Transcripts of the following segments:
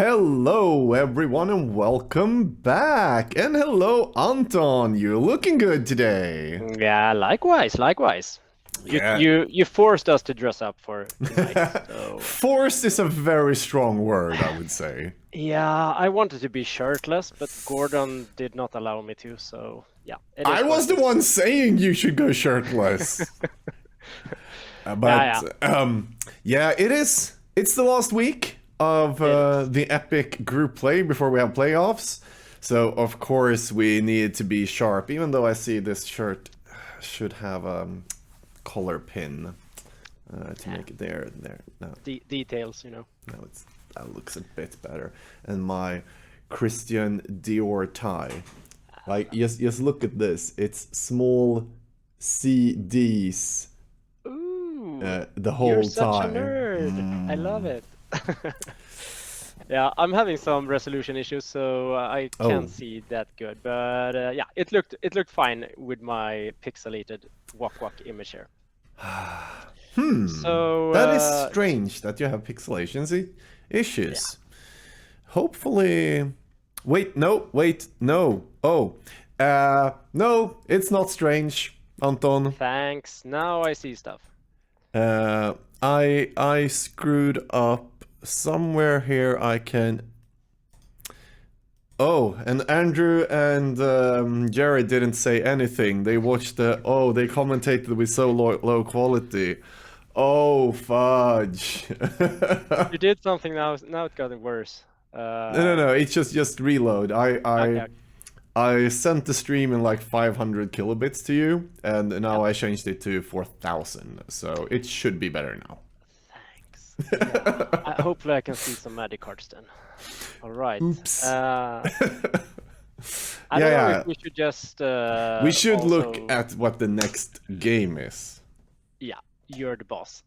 Hello everyone and welcome back. And hello Anton, you're looking good today. Yeah, likewise. Yeah. You forced us to dress up for tonight, so Forced is a very strong word, I would say. yeah, I wanted to be shirtless, but Gordon did not allow me to, so yeah, it I is what was it the is. one saying you should go shirtless. Yeah, Yeah, it is. It's the last week of it is. the epic group play before we have playoffs. So of course we need to be sharp, even though I see this shirt should have a collar pin to Yeah, make it there. No, details, you know. no, that looks a bit better. And my Christian Dior tie. Like, just look at this. It's small CDs Ooh, the you're whole such a tie. nerd. I love it. Yeah, I'm having some resolution issues, so I can't Oh, see that good. But yeah, it looked fine with my pixelated Wak-Wak image here. So that is strange that you have pixelation yeah, issues. Hopefully, wait, no. Oh, no, it's not strange, Anton. thanks. Now I see stuff. Uh, I screwed up somewhere here. I can. Oh, and Andrew and Jared didn't say anything. They watched the. Oh, they commentated with so low quality. Oh, fudge. You did something now. Now it got worse. No. It's just reload. Okay, okay. I sent the stream in like 500 kilobits to you, and Yeah, now I changed it to 4,000. So it should be better now. thanks. Yeah, hopefully I can see some magic cards then. All right. Oops. I Yeah, don't know if yeah. we should just We should look also. at what the next game is. Yeah, you're the boss.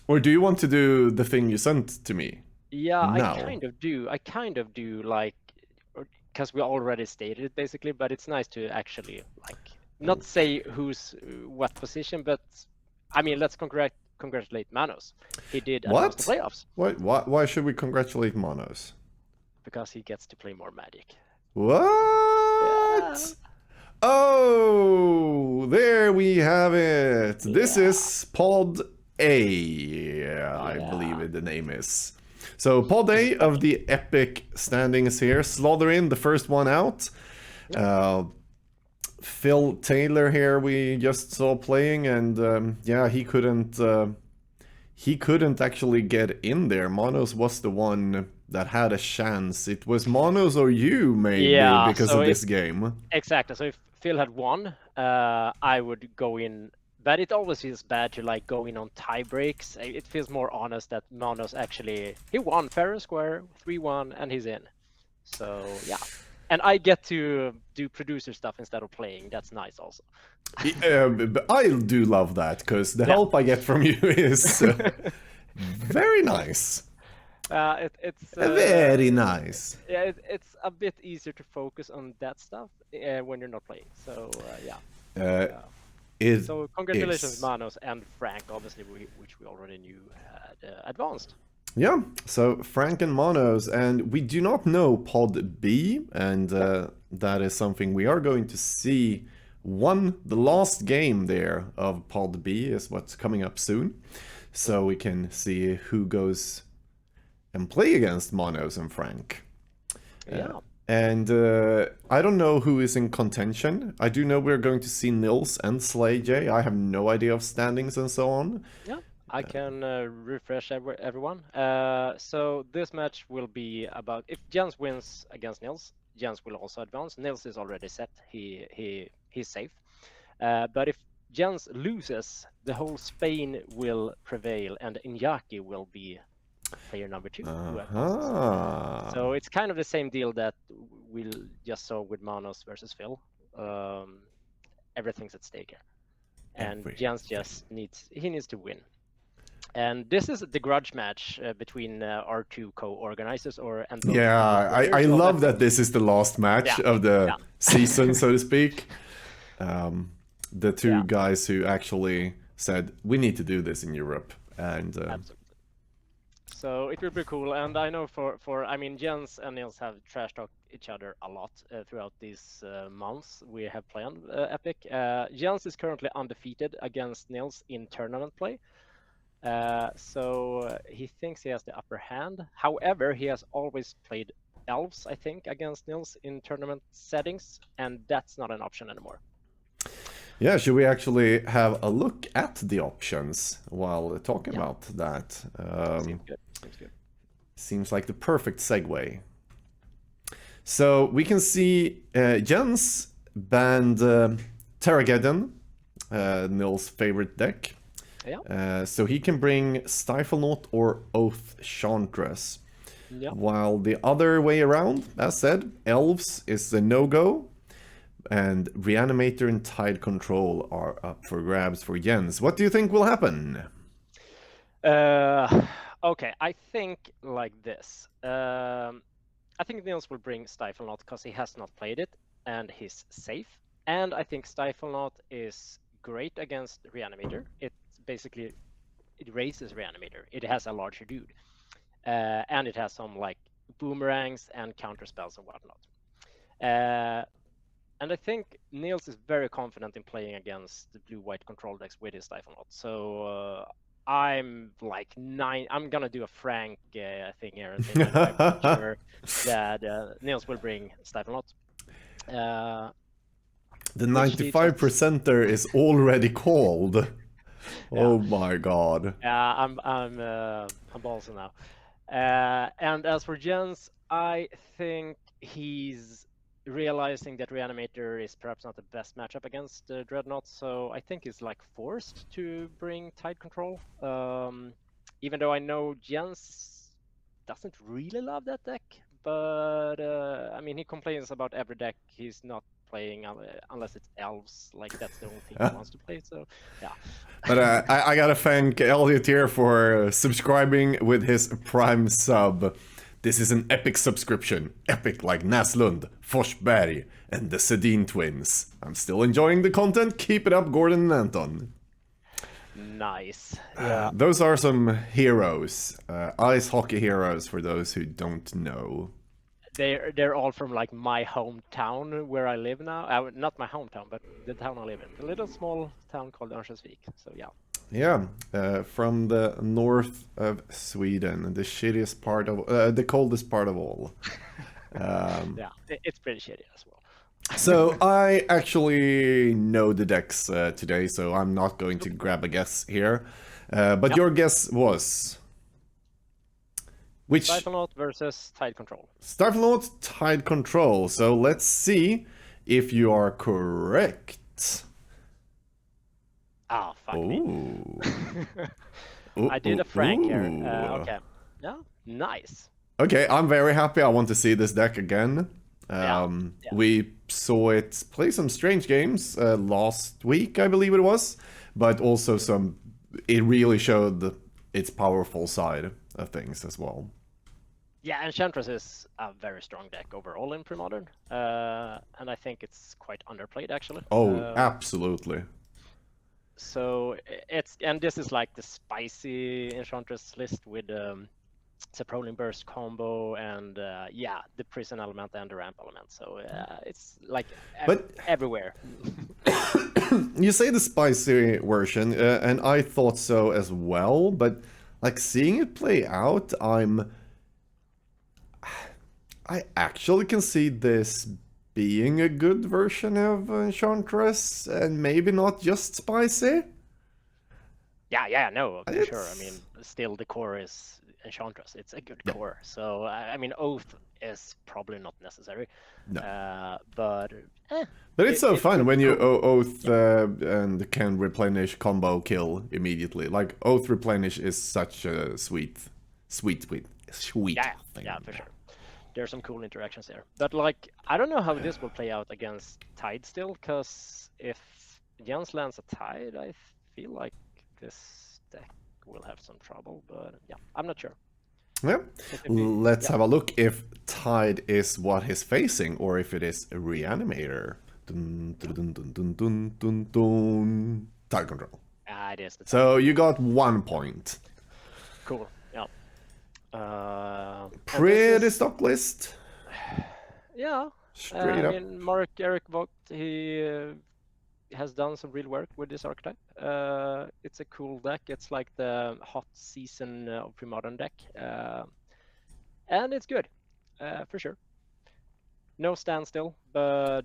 Or do you want to do the thing you sent to me Yeah, I now? kind of do. I kind of do like, because we already stated it basically, but it's nice to actually like not say who's what position, but I mean, let's congratulate Manos. He did advance the What? playoffs Why should we congratulate Monos? because he gets to play more Magic. Yeah. What? Oh, there we have it. This Yeah. is Pod A, I believe Yeah. it, the name is. So Pod This is A of special. the epic standings here. Slytherin, the first one out. Yeah. Uh, Phil Taylor here we just saw playing, and yeah, he couldn't actually get in there. Monos was the one that had a chance. It was Monos or you maybe Yeah. because So of if this game. exactly, so if Phil had won, I would go in. But it always feels bad to like go in on tie breaks. It feels more honest that Manos actually he won fair and square 3-1 and he's in. So yeah, and I get to do producer stuff instead of playing. That's nice also. But I do love that because the Yeah. help I get from you is very nice. It's Very nice. yeah, it's a bit easier to focus on that stuff when you're not playing. So yeah. Uh, Uh, it So congratulations, is. Manos and Frank, obviously, which we already knew had advanced. Yeah, so Frank and Monos, and we do not know Pod B, and that is something we are going to see. The last game there of Pod B is what's coming up soon, so we can see who goes and play against Monos and Frank. Yeah, And I don't know who is in contention. I do know we're going to see Nils and Slay J. I have no idea of standings and so on. yeah. I can refresh everyone. So this match will be about if Jens wins against Nils, Jens will also advance. Nils is already set. He's safe. But if Jens loses, the whole Spain will prevail, and Iñaki will be player number 2 who advances. Uh-huh. So it's kind of the same deal that we just saw with Manos versus Phil. Everything's at stake here, and Jens just needs to win. And this is the grudge match between our two co-organizers, and both Yeah, I players of love the that this is the last match Yeah, of the yeah, season, so to speak. The two yeah, guys who actually said, we need to do this in Europe. And absolutely. So it will be cool, and I know I mean Jens and Nils have trash talked each other a lot throughout these months we have planned Epic. Jens is currently undefeated against Nils in tournament play, so he thinks he has the upper hand. However, he has always played elves, I think, against Nils in tournament settings, and that's not an option anymore. Yeah, should we actually have a look at the options while talking about that? Seems good. Seems good. Seems like the perfect segue. So we can see Jens banned Terrageddon, Nils' favorite deck. Yeah. So he can bring Stiflenaught or Oath Chantress. Yeah. While the other way around, as said, Elves is a no-go. And Reanimator and Tide Control are up for grabs for Jens. What do you think will happen? Okay, I think like this. I think Nils will bring Stiflenaught because he has not played it and he's safe. And I think Stiflenaught is great against Reanimator. It raises Reanimator. It has a larger dude. And it has some like boomerangs and counter spells and whatnot. And I think Niels is very confident in playing against the blue-white control decks with his Stiflenaught. So I'm like I'm gonna do a Frank thing here and say 95% sure that Niels will bring Stiflenaught. The 95%er is already called. Oh my god. Yeah, I'm ballsy now. And as for Jens, I think he's realizing that Reanimator is perhaps not the best matchup against Dreadnought, so I think he's like forced to bring Tide Control. Even though I know Jens doesn't really love that deck, but I mean he complains about every deck he's not playing unless it's elves. Like that's the only thing he wants to play. So yeah. But I gotta thank Elliot here for subscribing with his Prime sub. This is an epic subscription. Epic like Naslund, Forsberg, and the Sedin twins. I'm still enjoying the content. Keep it up, Gordon and Anton. Nice. Yeah. Those are some heroes. Ice hockey heroes for those who don't know. They're all from like my hometown where I live now. Not my hometown, but the town I live in. A little small town called Örnsköldsvik. So yeah. Yeah, from the north of Sweden, the shittiest part of, the coldest part of all. Yeah, it's pretty shitty as well. So I actually know the decks today, so I'm not going to grab a guess here. But your guess was? Which? Stiflenaught versus Tide Control. Stiflenaught, Tide Control. So let's see if you are correct. Ah, fuck me. I did a Frank here. Okay. Yeah, nice. Okay, I'm very happy. I want to see this deck again. We saw it play some strange games last week, I believe it was. But also it really showed its powerful side of things as well. Yeah, Enchantress is a very strong deck overall in Premodern. And I think it's quite underplayed actually. Oh, absolutely. So this is like the spicy Enchantress list with Saproling Burst combo and the Prison element and the Ramp element. So it's like everywhere. You say the spicy version, and I thought so as well, but like seeing it play out, I actually can see this being a good version of Enchantress, and maybe not just spicy. Yeah, no, for sure. I mean, still the core is Enchantress. It's a good core. So, I mean, Oath is probably not necessary. No. But it's so fun when you Oath and can replenish combo kill immediately. Like, Oath replenish is such a sweet thing. Yeah, for sure. There's some cool interactions there. But, like, I don't know how this will play out against Tide still, because if Jens lands a Tide, I feel like this deck will have some trouble, but yeah, I'm not sure. Yeah, let's have a look if Tide is what he's facing or if it is a Reanimator. Dun, dun, dun, dun, dun, dun, dun, dun. Tide Control. It is. So you got 1 point. Cool. Yeah. And this Pretty is, stock list. yeah. Straight I up. mean, Mark Eric Vogt, he has done some real work with this archetype. It's a cool deck. It's like the hot season of Premodern deck, and it's good, for sure. No standstill, but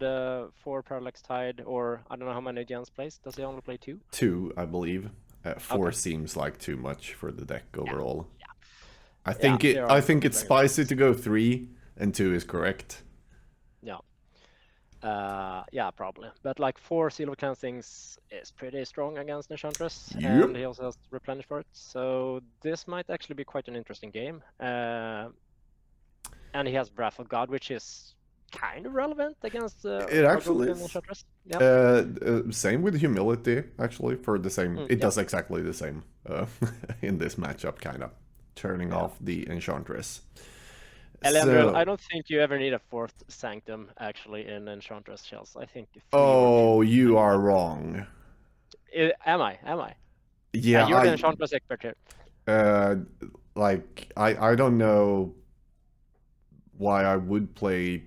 4 Parallax Tide, or I don't know how many Jens plays. Does he only play 2? 2, I believe. 4 Okay. seems like too much for the deck Yeah. overall. Yeah. I Yeah. think it. There I are no think it's dragon spicy lands. to go 3, and 2 is correct. Yeah. Yeah, probably. But like 4 Seal of Cleansings is pretty strong against Enchantress, Yep. and he also has Replenish for it. So this might actually be quite an interesting game. And he has Wrath of God, which is kind of relevant against It actually Argothian is. Enchantress. Yeah. Same with humility, actually, for the same. It Yep. does exactly the same in this matchup, kind of turning Yeah. off the enchantress. Elendril, I So, don't think you ever need a 4th Sanctum actually in Enchantress shells. I think 3 or 2 oh, would be you plenty. are wrong. Am I? Am I? Yeah, You're the Enchantress expert here. uh, I don't know why I would play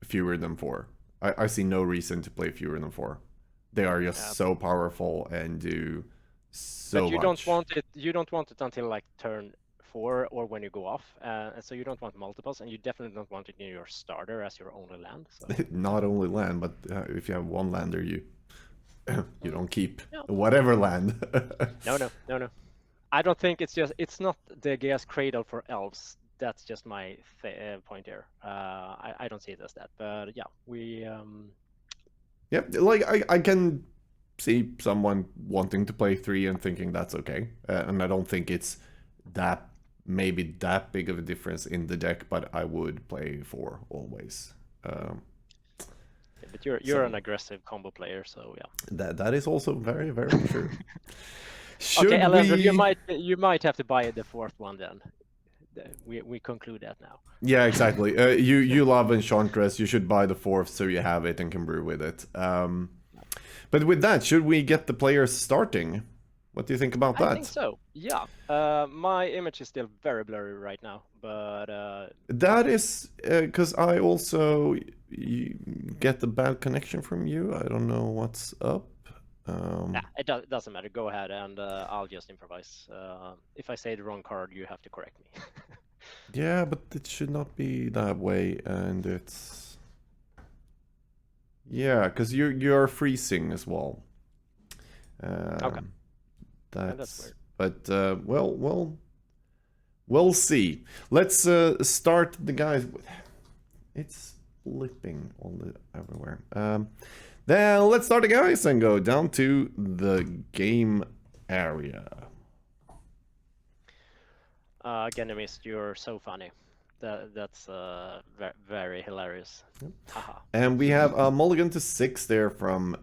fewer than 4. I see no reason to play fewer than 4. They are just so powerful and do so But you don't much. want it. You don't want it until like turn 4 or when you go off. And so you don't want multiples, and you definitely don't want it in your starter as your only land. So Not only land, but if you have one lander, you you don't keep yeah. whatever land. No. I don't think it's just. It's not the Geas Cradle for elves. That's just my point here. I don't see it as that. But yeah, we. Yeah, like I can see someone wanting to play 3 and thinking that's okay, and I don't think it's that maybe that big of a difference in the deck, but I would play 4 always. Yeah, but you're So an aggressive combo player, so yeah. that is also very very true. Okay, Should Elendril, we? you might have to buy the 4th one then. We conclude that now. Yeah, exactly. You love Enchantress. You should buy the 4th so you have it and can brew with it. But with that, should we get the players starting? What do you think about I think that? so. Yeah. My image is still very blurry right now, but That is because I also get the bad connection from you. I don't know what's up. yeah, it doesn't matter. Go ahead, and I'll just improvise. If I say the wrong card, you have to correct me. Yeah, but it should not be that way, and it's yeah, because you're freezing as well. Okay. That's That's weird. but we'll see. Let's start the guys. It's flipping all everywhere. Then let's start the guys and go down to the game area. Ganymed, you're so funny. That's very hilarious. Haha. And we have a mulligan to 6 there from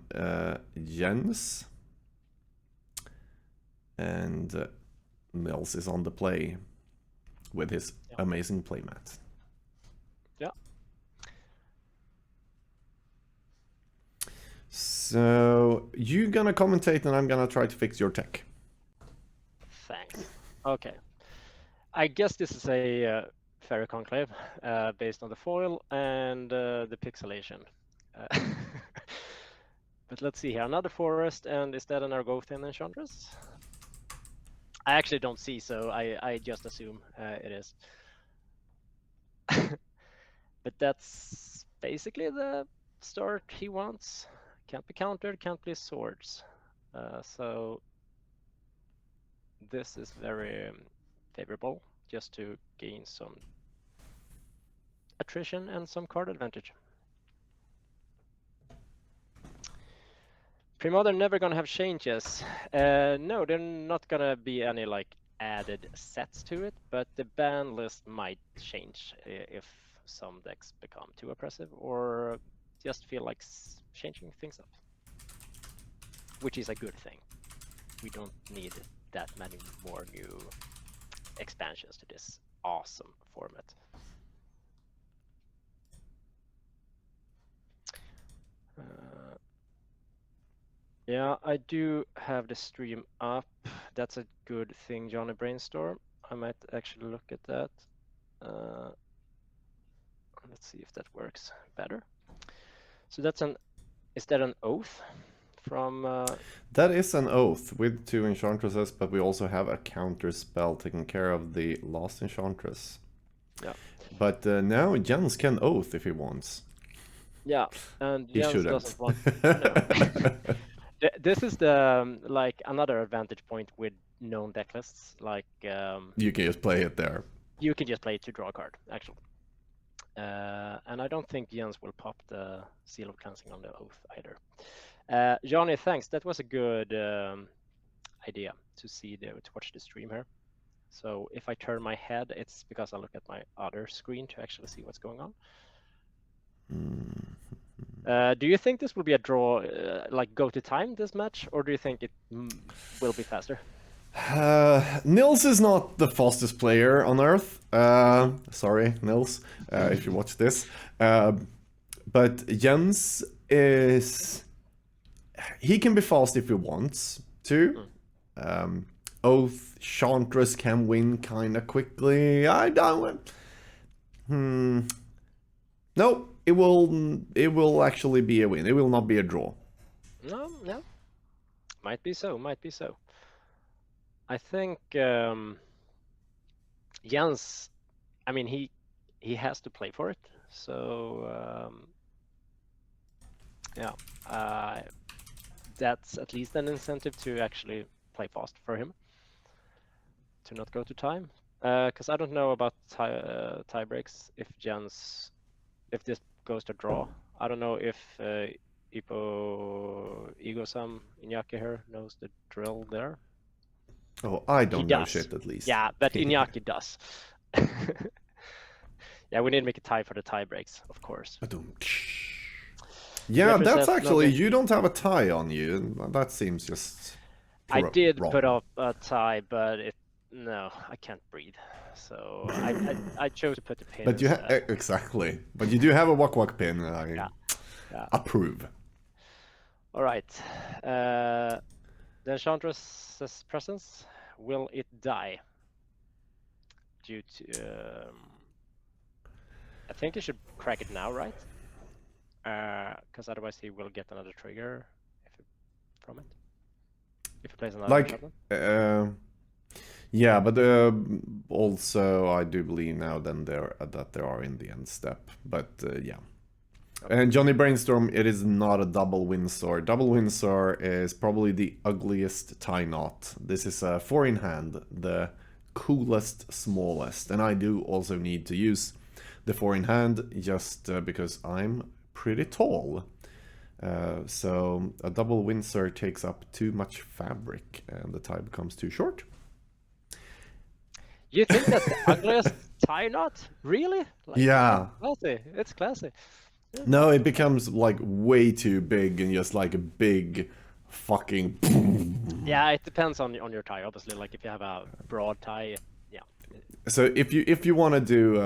Jens. And Nils is on the play with his Yeah. amazing playmat. Yeah. So you gonna commentate and I'm gonna try to fix your tech. Thanks. Okay. I guess this is a Fairy Conclave based on the foil and the pixelation. Uh, but let's see here. Another forest, and is that an Argothian Enchantress? I actually don't see, so I just assume it is. But that's basically the start he wants. Can't be countered, can't play swords. So this is very favorable, just to gain some attrition and some card advantage. Premodern never gonna have changes. No, they're not gonna be any like added sets to it, but the ban list might change if some decks become too oppressive or just feel like changing things up, which is a good thing. We don't need that many more new expansions to this awesome format. Yeah, I do have the stream up. That's a good thing, Johnny Brainstorm. I might actually look at that. Let's see if that works better. So is that an oath from? That is an oath with 2 enchantresses, but we also have a counter spell taking care of the last enchantress. Yeah. But now Jens can oath if he wants. Yeah, and He Jens shouldn't. doesn't want. No. This is the like another advantage point with known deck lists. Like You can just play it there. you can just play it to draw a card, actually. And I don't think Jens will pop the Seal of Cleansing on the oath either. Johnny, thanks. That was a good idea to watch the stream here. So if I turn my head, it's because I look at my other screen to actually see what's going on. Do you think this will be a draw, like go to time this match, or do you think it will be faster? Nils is not the fastest player on Earth. Sorry, Nils, if you watch this. But Jens is... He can be fast if he wants to. Oath, Chantress can win kind of quickly. I don't... No, it will actually be a win. It will not be a draw. No. Might be so. I think Jens, I mean, he has to play for it. So yeah, that's at least an incentive to actually play fast for him, to not go to time. Because I don't know about tie breaks if this goes to draw. I don't know if Ego-Sam Iñaki here knows the drill there. Oh, I don't know shit at least. Yeah, but Iñaki does. Yeah, we need to make a tie for the tie breaks, of course. Yeah, that's actually, you don't have a tie on you. That seems just I did wrong. put up a tie, but no, I can't breathe. So I chose to put the pin. But you exactly. But you do have a Wak-Wak pin. Yeah. Approve. All right. The Enchantress's presence, will it die? Due to I think you should crack it now, right? Because otherwise he will get another trigger from it. If he plays another enchantment. Yeah, but also I do believe now then that there are in the end step. But yeah. Okay. And Johnny Brainstorm, it is not a double Windsor. Double Windsor is probably the ugliest tie knot. This is a 4 in hand, the coolest, smallest. And I do also need to use the 4 in hand just because I'm pretty tall. So a double Windsor takes up too much fabric and the tie becomes too short. You think that's the ugliest tie knot? Really? Like, yeah. It's classy. Yeah. No, it becomes like way too big and just like a big fucking... Yeah, it depends on your tie, obviously. Like if you have a broad tie, yeah. So if you want to do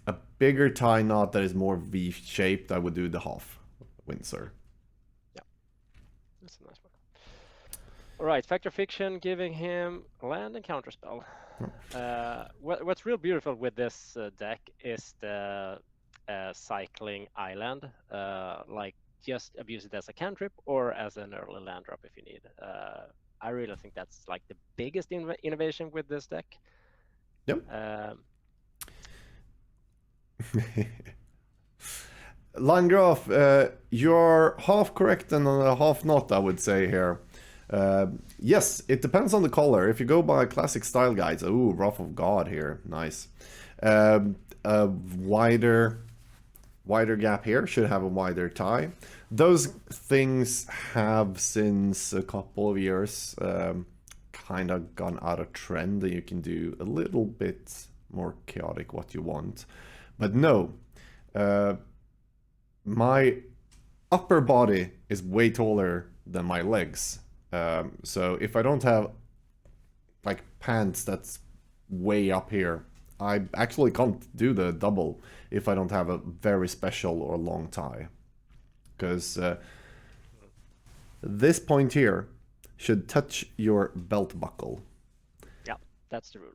a bigger tie knot that is more V-shaped, I would do the half Windsor. Yeah, that's a nice one. All right, Factor Fiction giving him land and counterspell. What's real beautiful with this deck is the cycling island. Like just abuse it as a cantrip or as an early land drop if you need. I really think that's like the biggest innovation with this deck. Yep. Landgraf, you're half correct and half not, I would say here. Yes, it depends on the color. If you go by classic style guides, ooh, Wrath of God here, nice. A wider gap here should have a wider tie. Those things have since a couple of years kind of gone out of trend, and you can do a little bit more chaotic what you want. But no, my upper body is way taller than my legs. So if I don't have like pants that's way up here, I actually can't do the double if I don't have a very special or long tie. Because this point here should touch your belt buckle. Yeah, that's the rule.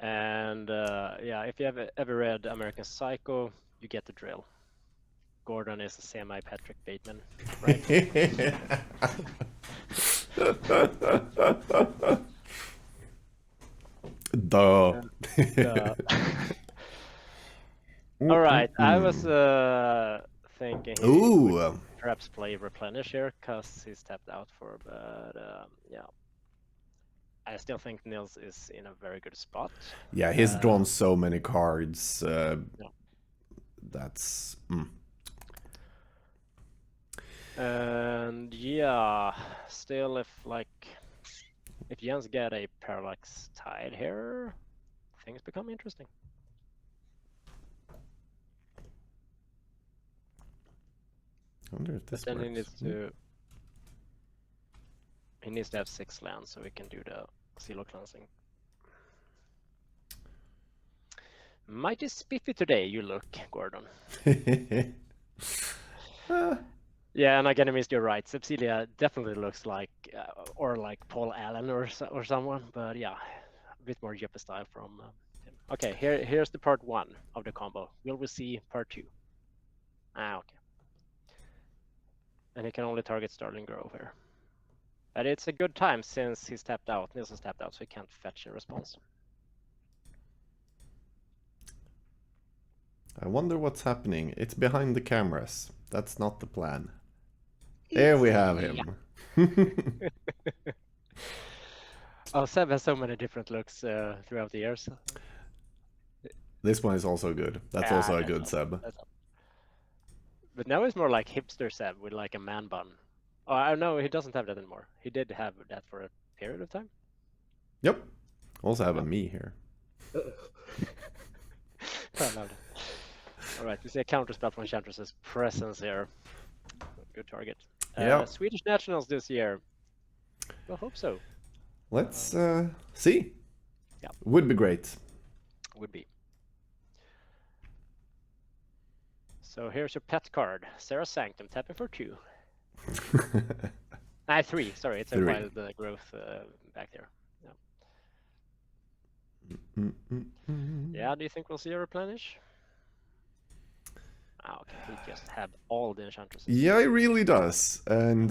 And yeah, if you have ever read American Psycho, you get the drill. Gordon is a semi Patrick Bateman, right? Duh. Uh, all right, I was thinking he would Ooh. perhaps play Replenish here because he's tapped out for, but yeah. I still think Nils is in a very good spot. Yeah, he's drawn so many cards. Yeah. That's. And yeah, still if Jens get a Parallax Tide here, things become interesting. I wonder if this But then works. he needs to have 6 lands so we can do the Silo cleansing. Mighty spiffy today you look, Gordon. Yeah, and again, I missed you're right. Sepsilia definitely looks like, or like Paul Allen or someone, but yeah, a bit more Jeppe style from him. Okay, here's the part 1 of the combo. Will we see part 2? Okay. And he can only target Starling Grove here. But it's a good time since he's tapped out. Nilsson's tapped out, so he can't fetch a response. I wonder what's happening. It's behind the cameras. That's not the plan. There we have him. Oh, Seb has so many different looks throughout the years. This one is also good. That's also a good Seb. But now it's more like hipster Seb with like a man bun. Oh, no, he doesn't have that anymore. He did have that for a period of time. Yep. Also have a me here. I love it. All right, we see a counterspell from Enchantress's Presence here. Good target. Yeah. Swedish Nationals this year. I hope so. Let's see. Yeah. Would be great. Would be. So here's your pet card, Sarah Sanctum, tapping for 2. 3. Sorry, it's 3. A wild growth back there. Yeah. Yeah, do you think we'll see a replenish? Okay, he just have all the enchantresses. Yeah, he really does. And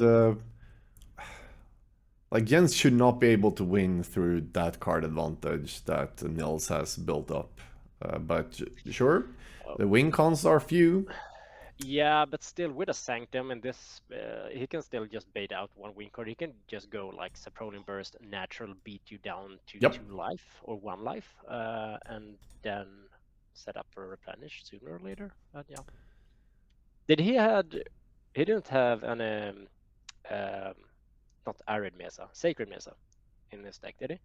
like Jens should not be able to win through that card advantage that Nils has built up. But sure, the win cons are few. Yeah, but still with a Sanctum and this, he can still just bait out 1 win card. He can just go like Saproling Burst, natural, beat you down to 2 life or 1 life, and then set up for a replenish sooner or later. But yeah. He didn't have an not Arid Mesa, Sacred Mesa in this deck, did he?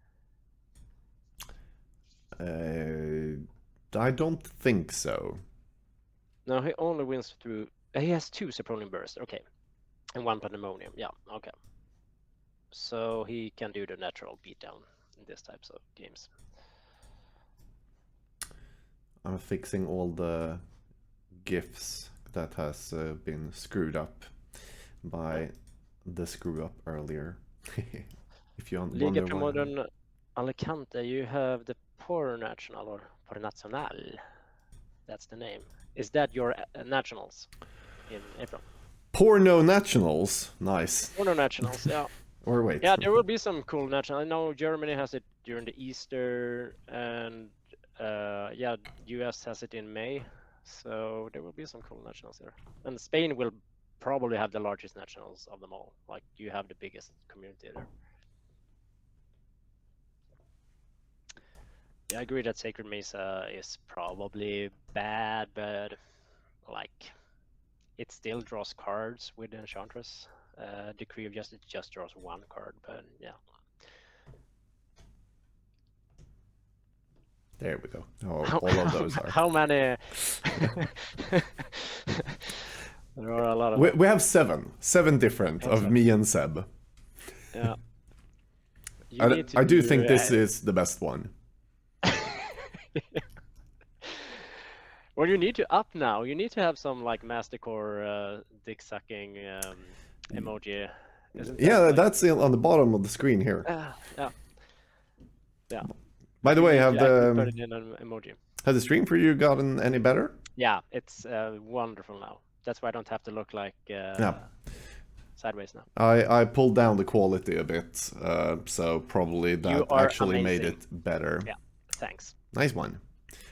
I don't think so. No, he only wins through. He has 2 Saproling Burst, okay, and 1 Pandemonium. Yeah, okay. So he can do the natural beatdown in these types of games. I'm fixing all the GIFs that has been screwed up by the screw up earlier. If you wonder Liga why. Premodern Alicante, you have the Por National or Por Nacional. That's the name. Is that your nationals in April? Porno Nationals, nice. Porno Nationals, yeah. Or wait. Yeah, there will be some cool national. I know Germany has it during the Easter, and yeah, US has it in May. So there will be some cool nationals there. And Spain will probably have the largest nationals of them all. Like, you have the biggest community there. Yeah, I agree that Sacred Mesa is probably bad, but like, it still draws cards with the Enchantress. Decree of Justice just draws 1 card, but yeah. There we go. Oh, all of those are. How many? There are a lot of. We have 7 different of me and Seb. Yeah. I do think this is the best one. Well, you need to up now. You need to have some like Mastercore dick sucking emoji Isn't that Yeah, like, that's on the bottom of the screen here. yeah, yeah. By the You way, need to actually put it in an emoji. has the stream for you gotten any better? Yeah, it's wonderful now. That's why I don't have to look like Yeah. sideways now. I pulled down the quality a bit, so probably You that are actually made amazing. it better. Yeah, thanks. Nice one.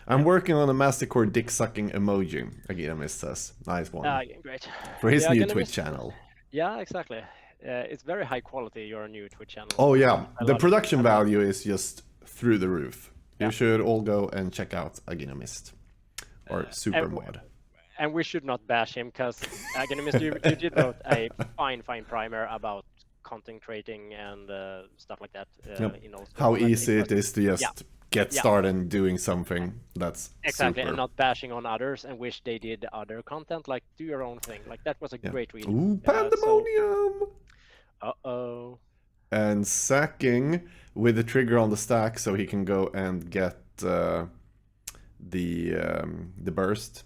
I'm working on a mastercore dick-sucking emoji, Aginamis says. Nice one. Great. For his Yeah, new gonna Twitch miss. channel. Yeah, exactly. It's very high quality, your new Twitch channel. Oh yeah, A the lot of- production a lot- value is just through the roof. You Yeah. should all go and check out Aginamist. Or Supermod. And we should not bash him, because Agonimus, you did wrote a fine primer about content creating and stuff like that. In all How schools. easy it is to just get started doing something that's exactly, super. and not bashing on others and wish they did other content. Like, do your own thing. Like, that was a great read. Ooh, pandemonium! Uh-oh. And sacking with the trigger on the stack so he can go and get the burst.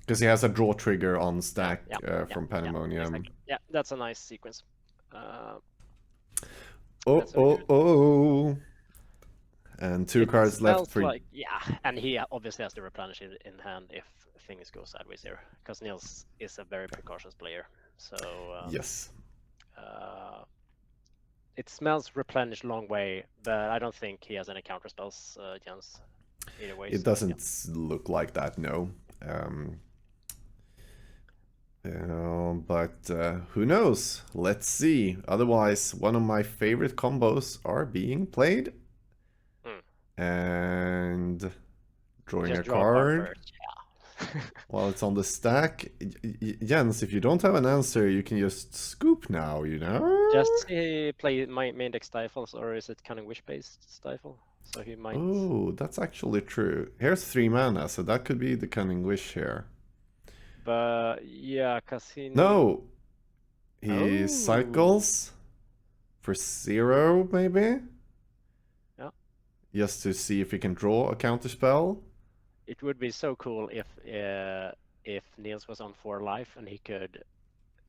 Because he has a draw trigger on stack from Pandemonium. Exactly. Yeah, that's a nice sequence. Oh. And two cards left for... Like, and he obviously has to replenish it in hand if things go sideways there. Because Niels is a very precautious player. So... yes. It smells replenished long way, but I don't think he has any counter spells, Jens. Either way. It doesn't look like that, no. But who knows? Let's see. Otherwise, one of my favorite combos are being played. And drawing Just a draw card. first, While it's on the stack. Jens, if you don't have an answer, you can just scoop now, you know? Just play my main deck Stifles, or is it Cunning Wish based Stifle? So he might... Oh, that's actually true. Here's 3 mana, so that could be the Cunning Wish here. But yeah, because he... No! He cycles for 0, maybe? Yeah. Just to see if he can draw a counter spell. It would be so cool if Niels was on 4 life and he could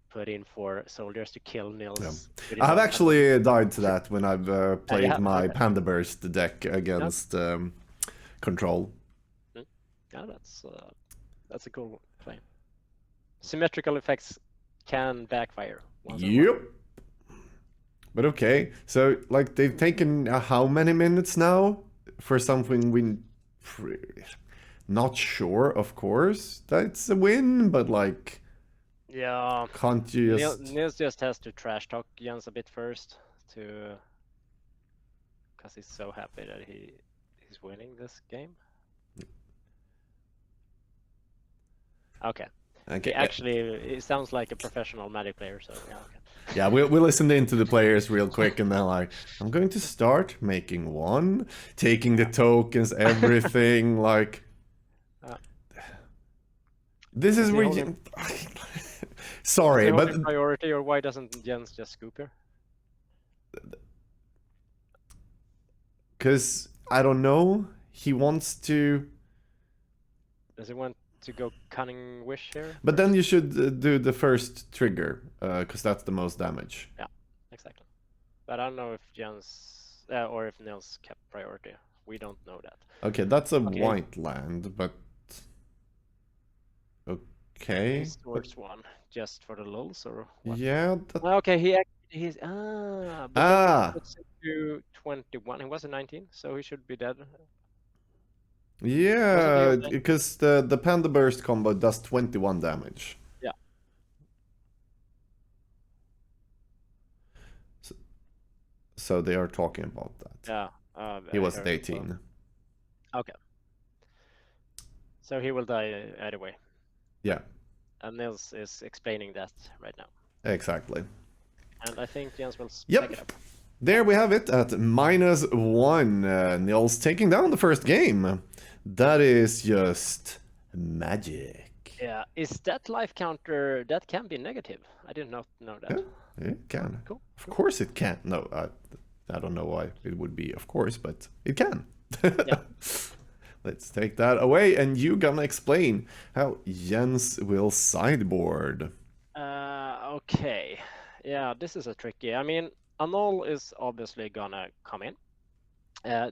put in 4 soldiers to kill Niels. Yeah. I've actually died to that when I've played my Panda Burst deck against Control. Yeah, that's a cool play. Symmetrical effects can backfire. Yep. But okay, so like they've taken how many minutes now for something we not sure, of course, that's a win, but like, yeah, can't you just... Niels just has to trash talk Jens a bit first to, because he's so happy that he's winning this game. Okay. He actually, it sounds like a professional Magic player, so yeah. Okay. Yeah, we listened into the players real quick, and they're like, I'm going to start making one, taking the tokens, everything, like... This is where you... Sorry, but... priority, or why doesn't Jens just scoop here? Because, I don't know, he wants to... Does he want to go Cunning Wish here? But then you should do the first trigger, because that's the most damage. Yeah, exactly. But I don't know if Jens, or if Niels kept priority. We don't know that. Okay, that's a white land, but... Okay. He stores one, just for the lulz, or what? Yeah. Okay, he's... But puts it to 21. He was a 19, so he should be dead. Yeah, because the Panda Burst combo does 21 damage. Yeah. So they are talking about that. Yeah. He was at 18. Okay. So he will die either way. Yeah. And Niels is explaining that right now. Exactly. And I think Jens will pick it up. There we have it at -1. Niels taking down the first game. That is just magic. Yeah, is that life counter, that can be negative? I did not know that. Yeah, it can. Cool. Of course it can. No, I don't know why it would be of course, but it can. Yeah. Let's take that away, and you gonna explain how Jens will sideboard. Okay. Yeah, this is a tricky. I mean, Annul is obviously gonna come in. Uh,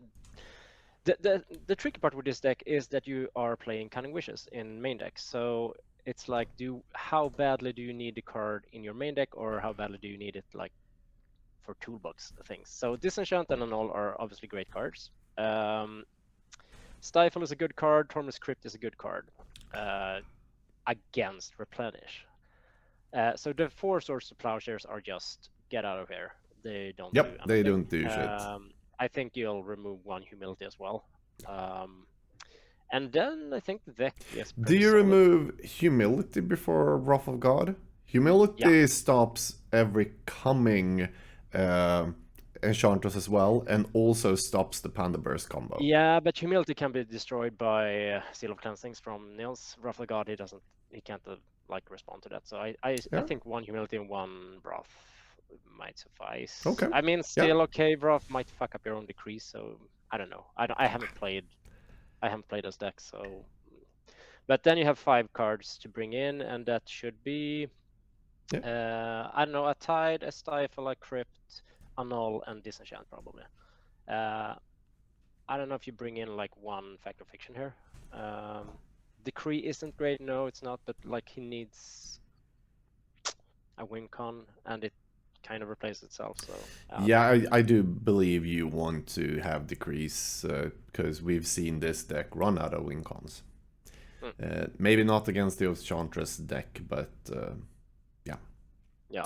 the tricky part with this deck is that you are playing Cunning Wishes in main deck. So it's like, how badly do you need the card in your main deck, or how badly do you need it like for toolbox things? So Disenchant and Annul are obviously great cards. Stifle is a good card. Tormod's Crypt is a good card against Replenish. So the four Swords to Plowshares are just get out of here. They don't do Yep, they anything. don't do shit. I think you'll remove one Humility as well. And then I think the deck is Do pretty you solid. remove Humility before Wrath of God? Humility stops every coming Enchantress as well, and also stops the Panda Burst combo. Yeah, but Humility can be destroyed by Seal of Cleansings from Nils. Wrath of God, he can't like respond to that. So I think one Humility and one Wrath might suffice. Okay. I mean, still okay. Wrath might fuck up your own decrease, so I don't know. I haven't played this deck, so. But then you have 5 cards to bring in, and that should be, I don't know, a Tide, a Stifle, a Crypt, Annul, and Disenchant probably. I don't know if you bring in like one Fact or Fiction here. Decree isn't great, no, it's not, but like he needs a win con, and it kind of replaces itself. So yeah, I do believe you want to have Decrease because we've seen this deck run out of win cons. Maybe not against the Enchantress deck, but yeah. Yeah.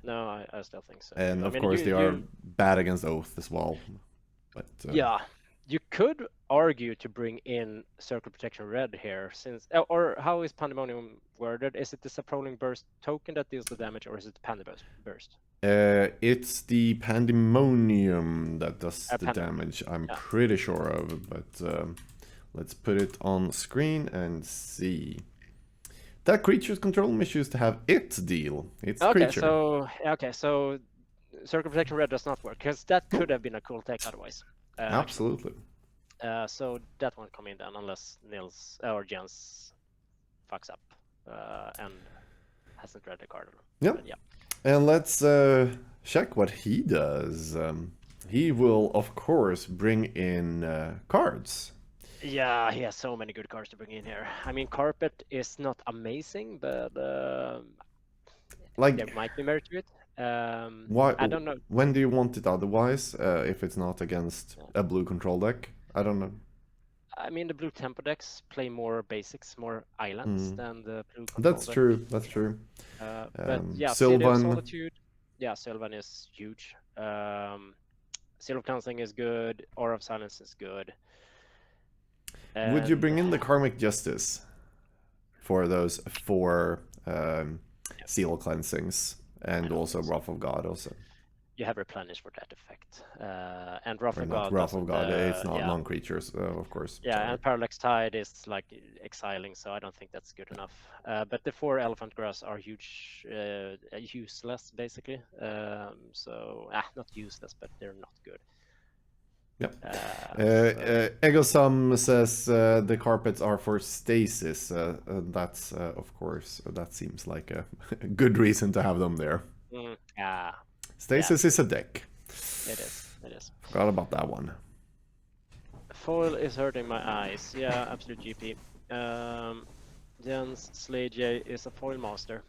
No, I still think so. And of course they are bad against Oath as well. But yeah, you could argue to bring in Circle Protection Red here, since or how is Pandemonium worded? Is it the Saproling Burst token that deals the damage, or is it the Panda Burst? It's the Pandemonium that does the damage. I'm pretty sure of, but let's put it on screen and see. That creature's control may choose to have it deal. It's creature. So Circle Protection Red does not work, because that could have been a cool tech otherwise. Absolutely. So that won't come in then, unless Nils or Jens fucks up and hasn't read the card. Yeah. But, yeah. And let's check what he does. He will, of course, bring in cards. Yeah, he has so many good cards to bring in here. I mean, Carpet is not amazing, but like there might be merit to it. Why? I don't know. When do you want it otherwise? If it's not against a blue control deck, I don't know. I mean, the blue tempo decks play more basics, more islands than the blue control That's deck. true. That's true. But yeah, Sylvan. City of Solitude. Yeah, Sylvan is huge. Seal of Cleansing is good. Aura of Silence is good. Would you bring in the Karmic Justice for those 4 Seal Cleansings and also Wrath of God also? You have Replenish for that effect. And Wrath of God. Wrath of God, it's not non-creatures, of course. Yeah, sorry. And Parallax Tide is like exiling, so I don't think that's good enough. But the 4 Elephant Grass are useless, basically. So, not useless, but they're not good. Yep. Egosum says the carpets are for stasis. That's, of course, that seems like a good reason to have them there. Stasis is a deck. It is. Forgot about that one. Foil is hurting my eyes. Yeah, absolute GP. Jens Slade is a foil master.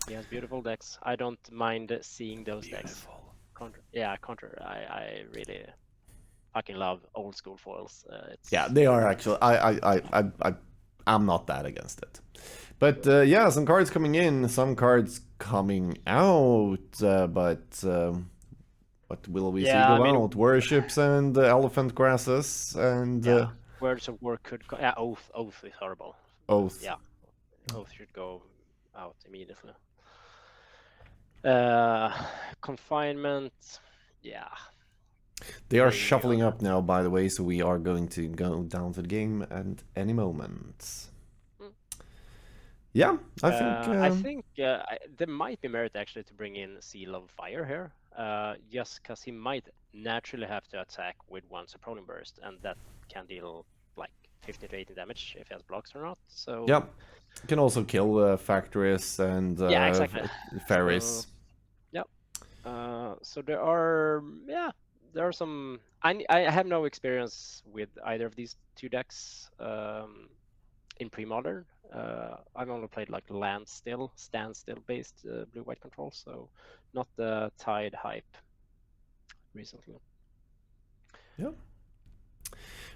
He has beautiful decks. I don't mind seeing those decks. Contra. I really fucking love old school foils. Yeah, they are actually. I'm not that against it. But yeah, some cards coming in, some cards coming out. But what will we see go out? Worships and Elephant Grasses and. Words of War could. Oath. Oath is horrible. Oath. Yeah, Oath should go out immediately. Confinement. Yeah. They are shuffling up now, by the way, so we are going to go down to the game at any moment. Yeah, I think there might be merit actually to bring in Seal of Fire here, just because he might naturally have to attack with one Saproling Burst, and that can deal like 15 to 18 damage if he has blocks or not. So yeah, you can also kill Factories and exactly. Ferries. So, yeah, So there are, yeah, there are some. I have no experience with either of these two decks in pre-modern. I've only played like standstill based blue-white control, so not the Tide hype recently. Yeah.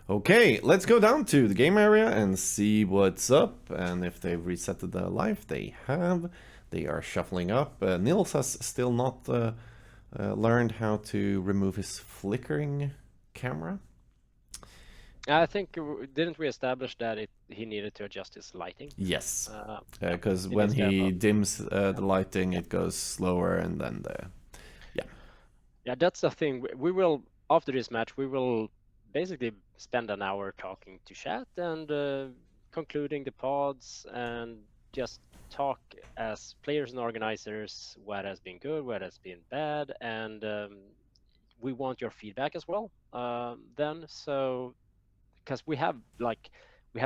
Okay, let's go down to the game area and see what's up. And if they've resetted their life, they have. They are shuffling up. Nils has still not learned how to remove his flickering camera. I think didn't we establish that he needed to adjust his lighting? Yes, Yeah, because he when needs to have he a, dims the lighting, yeah. it goes slower, and then yeah. Yeah, that's the thing. We will, after this match, we will basically spend an hour talking to chat and concluding the pods and just talk as players and organizers what has been good, what has been bad, and we want your feedback as well. Then, so because we have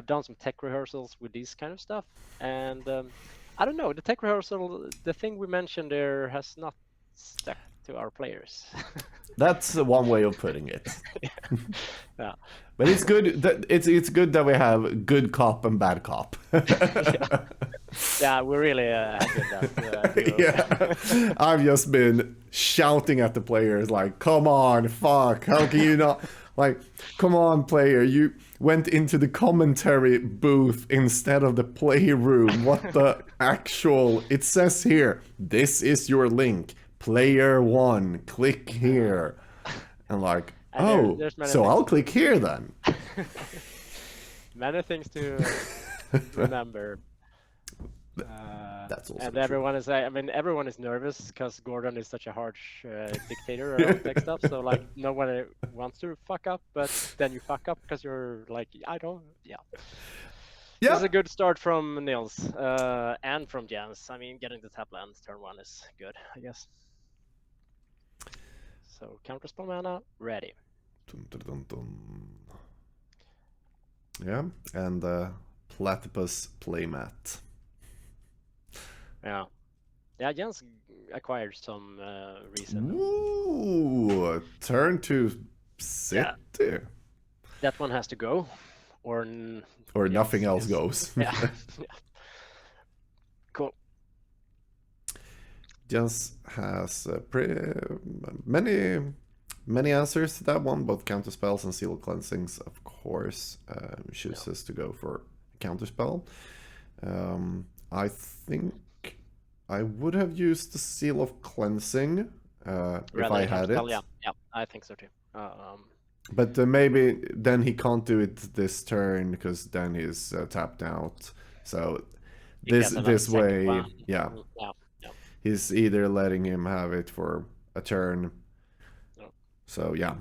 done some tech rehearsals with this kind of stuff, and I don't know, the tech rehearsal, the thing we mentioned there has not stuck to our players. That's one way of putting it. Yeah. But it's good that it's good that we have good cop and bad cop. Yeah. Yeah, we're really happy with that duo. Yeah, I've just been shouting at the players like, "Come on, fuck! How can you not like? Come on, player! You went into the commentary booth instead of the playroom. What the actual? It says here, this is your link, player one. Click here." And like, And oh, there's many so things. I'll click here then. Many things to remember. That's also And true. everyone is, I mean, everyone is nervous because Gordon is such a harsh dictator around tech stuff. So like, no one wants to fuck up, but then you fuck up because you're like, I don't, yeah. This is Yeah. a good start from Nils and from Jens. I mean, getting the tap lands turn one is good, I guess. So counterspell mana ready. Dun, dun, dun, dun. Yeah, and platypus playmat. Yeah, yeah. Jens acquired some recent. Ooh, turn to city. Yeah. That one has to go, or Or Jens nothing else is, goes. yeah. Yeah. Cool. Jens has many answers to that one, both counter spells and seal cleansings. Of course, chooses to go for counterspell. I think I would have used the seal of cleansing if I had it. Yeah, yeah, I think so too. But maybe then he can't do it this turn because then he's tapped out. So this way, yeah, Yeah, yeah. he's either letting him have it for a turn. No. So yeah.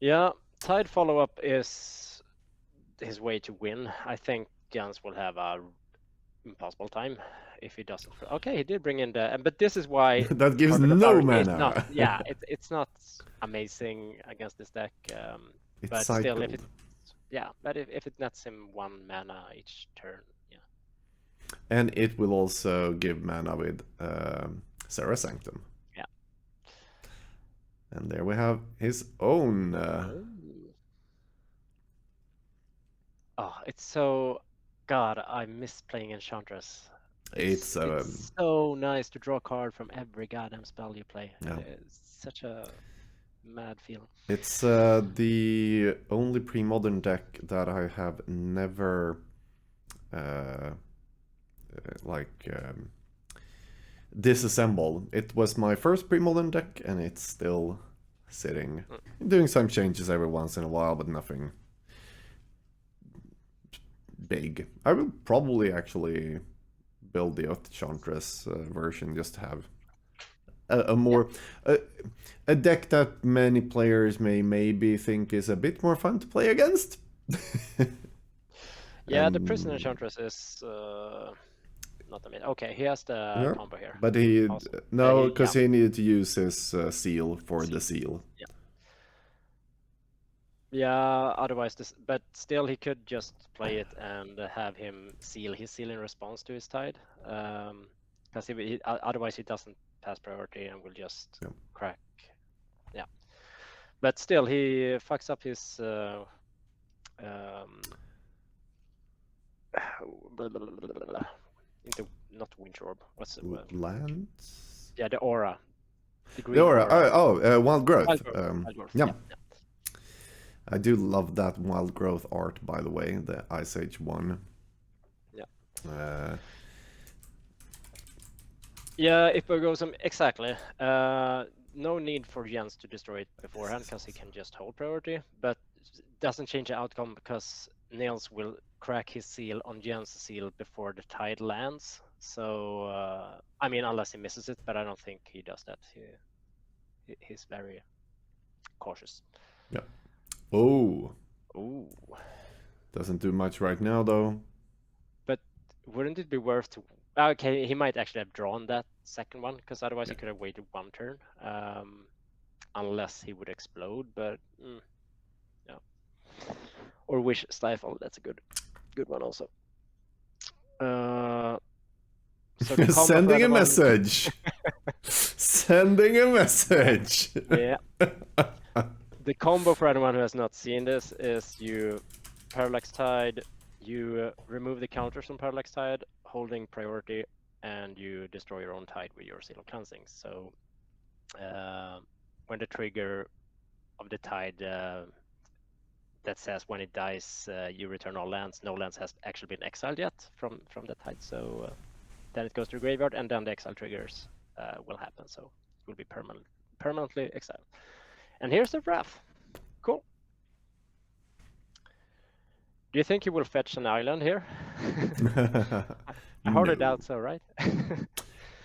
Yeah, Tide follow-up is his way to win. I think Jens will have a impossible time if he doesn't. Okay, he did bring in the, but this is why That gives part of the no power is mana. not. Yeah, it's not amazing against this deck. It's But cycled. still, if it nets him one mana each turn, yeah. And it will also give mana with Serra Sanctum. Yeah. And there we have his own. Oh, it's so. God, I miss playing Enchantress. It's so nice to draw a card from every goddamn spell you play. Yeah. It's such a mad feeling. It's the only pre-modern deck that I have never disassembled. It was my first pre-modern deck, and it's still sitting, doing some changes every once in a while, but nothing big. I will probably actually build the Enchantress version just to have a more a deck that many players may maybe think is a bit more fun to play against. Yeah, the Prison Enchantress is not a minute. Okay, he has the combo here. But he Awesome. no, because he needed to use his seal for the seal. Yeah. Yeah, otherwise this, but still he could just play it and have him seal his seal in response to his Tide. Because otherwise he doesn't pass priority and will just Yep. crack. Yeah, but still he fucks up his blah, blah, blah, blah, blah. Into not winch orb. What's the word? Lands? Yeah, the aura. The The green aura. aura. Wild growth. Wild growth. Wild growth. Yeah. Yeah. I do love that wild growth art, by the way, the Ice Age one. Yeah. Yeah, if it goes exactly. No need for Jens to destroy it beforehand because he can just hold priority, but doesn't change the outcome because Niels will crack his seal on Jens' seal before the tide lands. So I mean, unless he misses it, but I don't think he does that. He's very cautious. Yeah. Oh. Ooh. Doesn't do much right now, though. But wouldn't it be worth to? Okay, he might actually have drawn that second one because otherwise he could have waited one turn, unless he would explode. But yeah, or wish stifle. That's a good one also. So the combo Sending a anyone... message. Sending a message. Yeah. The combo for anyone who has not seen this is you Parallax Tide, you remove the counters on Parallax Tide, holding priority, and you destroy your own tide with your Seal of Cleansing. So when the trigger of the tide that says when it dies, you return all lands. No lands has actually been exiled yet from the tide. So then it goes to the graveyard, and then the exile triggers will happen. So it will be permanently exiled. And here's the Wrath. Cool. Do you think he will fetch an island here? I hardly doubt so, right?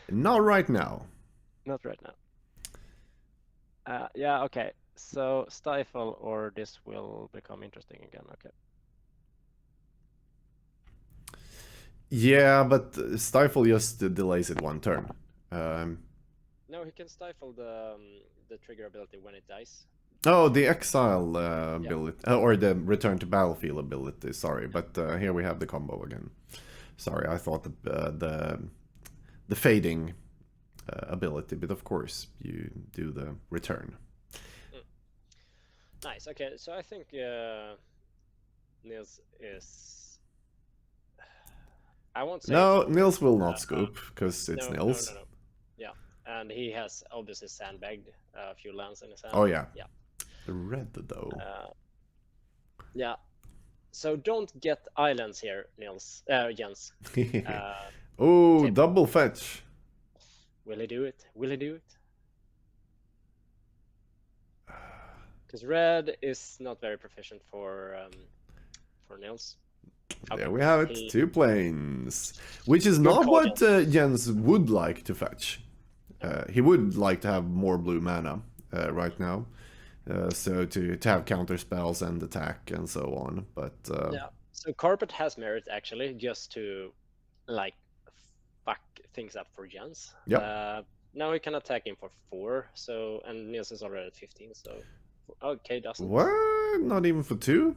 Not right now. Not right now. Yeah, okay. So stifle or this will become interesting again. Okay. Yeah, but stifle just delays it one turn. No, he can stifle the trigger ability when it dies. Oh, the exile ability, or the return to battlefield ability. Sorry, but here we have the combo again. Sorry, I thought the fading ability, but of course you do the return. Nice. Okay, so I think Niels is. I won't say. No, Niels will not scoop because it's Niels. No. Yeah, and he has obviously sandbagged a few lands in his hand. Oh yeah. Yeah. The red though. Yeah. So don't get islands here, Niels. Jens. Oh, double fetch. Will he do it? Will he do it? Because red is not very proficient for Niels. Okay, there we have it. 2 planes, which is not what Jens would like to fetch. He would like to have more blue mana right now, so to have counter spells and attack and so on. But yeah, so Carpet has merit actually, just to like fuck things up for Jens. Yep. Now he can attack him for 4. So and Niels is already at 15. So okay, doesn't. What? Not even for 2?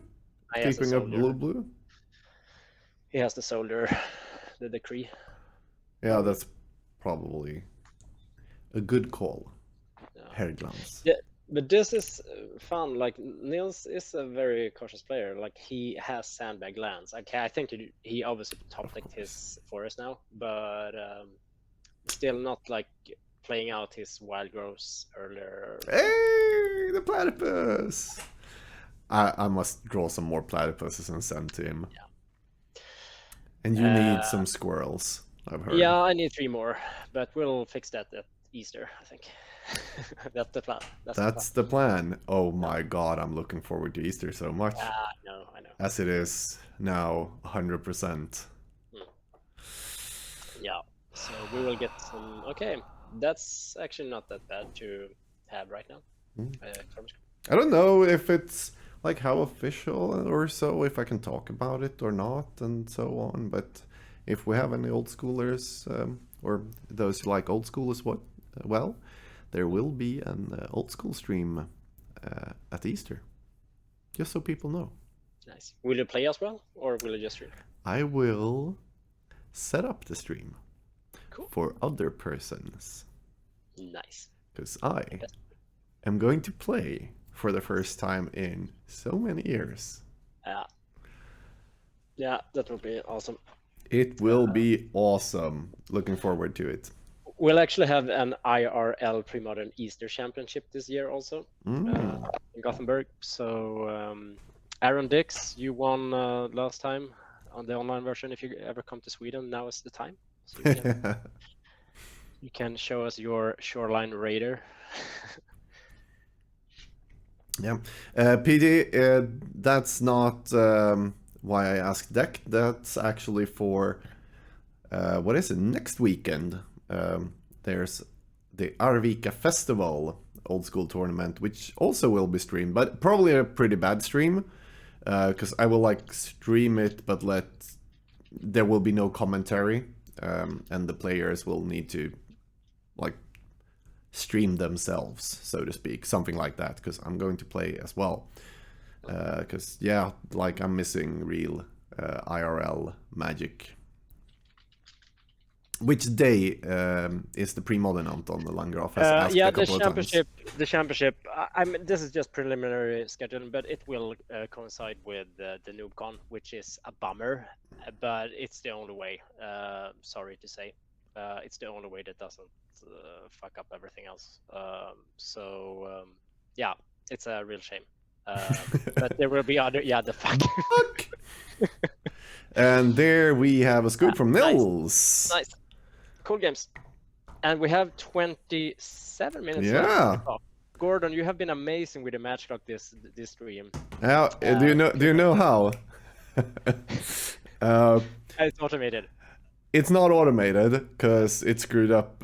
Keeping up blue? He has the soldier, the decree. Yeah, that's probably a good call. Hairglans. Yeah, but this is fun. Like Niels is a very cautious player. Like he has sandbag lands. Okay, I think he obviously top decked his forest now, but still not like playing out his wild growths earlier. Hey, the platypus! I must draw some more platypuses and send to him. Yeah. And you need some squirrels, I've heard. Yeah, I need 3 more, but we'll fix that at Easter, I think. That's the plan. That's the plan. Oh my god, I'm looking forward to Easter so much. I know. As it is now 100%. Yeah, so we will get some... Okay, that's actually not that bad to have right now. I don't know if it's like how official or so, if I can talk about it or not and so on, but if we have any old schoolers or those who like old school as well, there will be an old school stream at Easter, just so people know. Nice. Will you play as well, or will you just stream? I will set up the stream cool. for other persons. Nice. because I am going to play for the first time in so many years. Yeah, that will be awesome. It will be awesome. Looking forward to it. We'll actually have an IRL Premodern Easter Championship this year also in Gothenburg. So Aaron Dix, you won last time on the online version. If you ever come to Sweden, now is the time. So you can show us your Shoreline Raider. Yeah. PD, that's not why I asked Deck. That's actually for, what is it, next weekend. There's the Arvika Festival old school tournament, which also will be streamed, but probably a pretty bad stream, because I will like stream it, but there will be no commentary, and the players will need to like stream themselves, so to speak, something like that, because I'm going to play as well. Because yeah, like I'm missing real IRL magic. Which day is the Premodern, Anton? The Landgraf has asked a couple of times. The championship. This is just preliminary scheduling, but it will coincide with the NoobCon, which is a bummer, but it's the only way. Sorry to say, it's the only way that doesn't fuck up everything else. Yeah, it's a real shame. But there will be other. Yeah, the fuck. And there we have a scoop from Nils. Nice. Cool games. And we have 27 minutes left. Gordon, you have been amazing with the match clock this stream. How do you know how? It's automated. It's not automated because it screwed up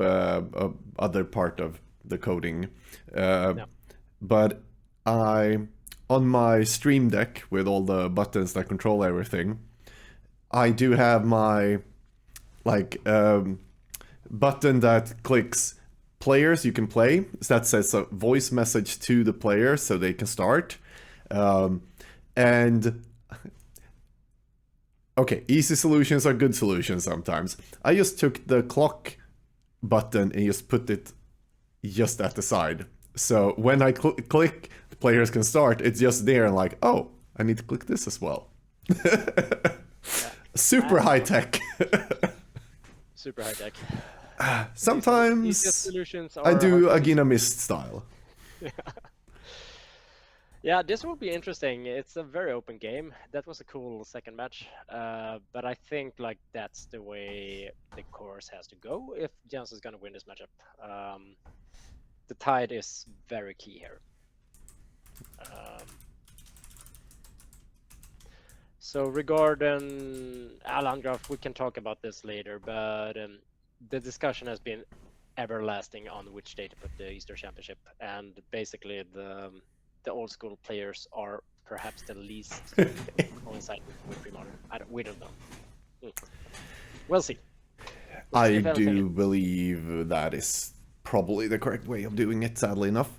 other part of the coding. But on my Stream Deck with all the buttons that control everything, I do have my button that clicks players you can play. So that says a voice message to the player so they can start. And okay, easy solutions are good solutions sometimes. I just took the clock button and just put it just at the side. So when I click, the players can start. It's just there and like, oh, I need to click this as well. Super high tech. Super high tech. Sometimes I do Agina Mist style. Yeah, this will be interesting. It's a very open game. That was a cool second match. But I think like that's the way the course has to go if Jens is going to win this matchup. The tide is very key here. So regarding Landgraf, we can talk about this later, but the discussion has been everlasting on which day to put the Easter Championship, and basically the old school players are perhaps the least coinciding with Premodern. We don't know. We'll see. I do believe that is probably the correct way of doing it, sadly enough.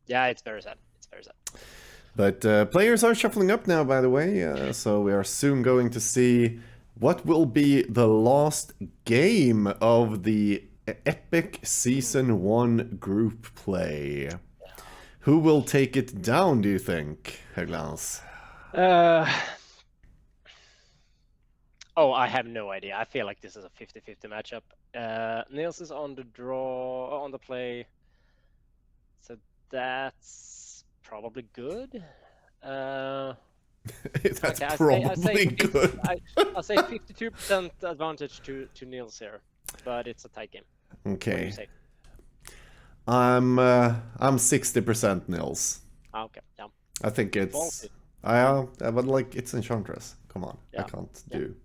Yeah, it's very sad. It's very sad. But players are shuffling up now, by the way, so we are soon going to see what will be the last game of the epic Season 1 group play. Who will take it down, do you think, Höglans? I have no idea. I feel like this is a 50-50 matchup. Nils is on the draw, on the play, so that's probably good. That's probably good. I'll say 52% advantage to Nils here, but it's a tight game. Okay. What do you say? I'm 60% Nils. Okay, yeah. I think it's but like it's Enchantress. Come on, I can't do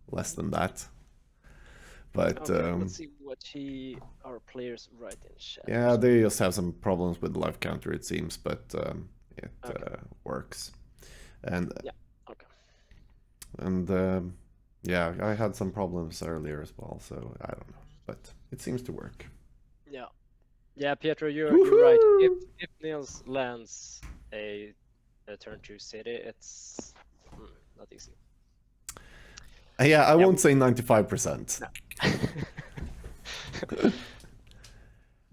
less than that. But let's see what our players write in chat. Yeah, they just have some problems with the life counter, it seems, but it works. And and yeah, I had some problems earlier as well, so I don't know, but it seems to work. Yeah, Pietro, you're right. If Nils lands a turn 2 city, it's not easy. Yeah, I won't say 95%. No.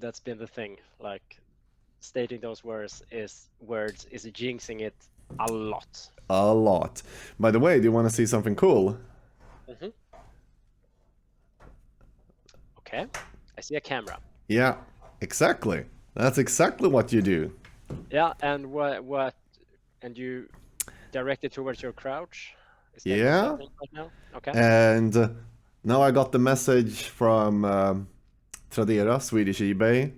that's been the thing. Like stating those words is jinxing it a lot. A lot. By the way, do you want to see something cool? Mm-hmm. Okay, I see a camera. Yeah, exactly. That's exactly what you do. Yeah, and what? And you direct it towards your crouch. Is that what's Yeah. happening right now? Okay. And now I got the message from Tradera, Swedish eBay,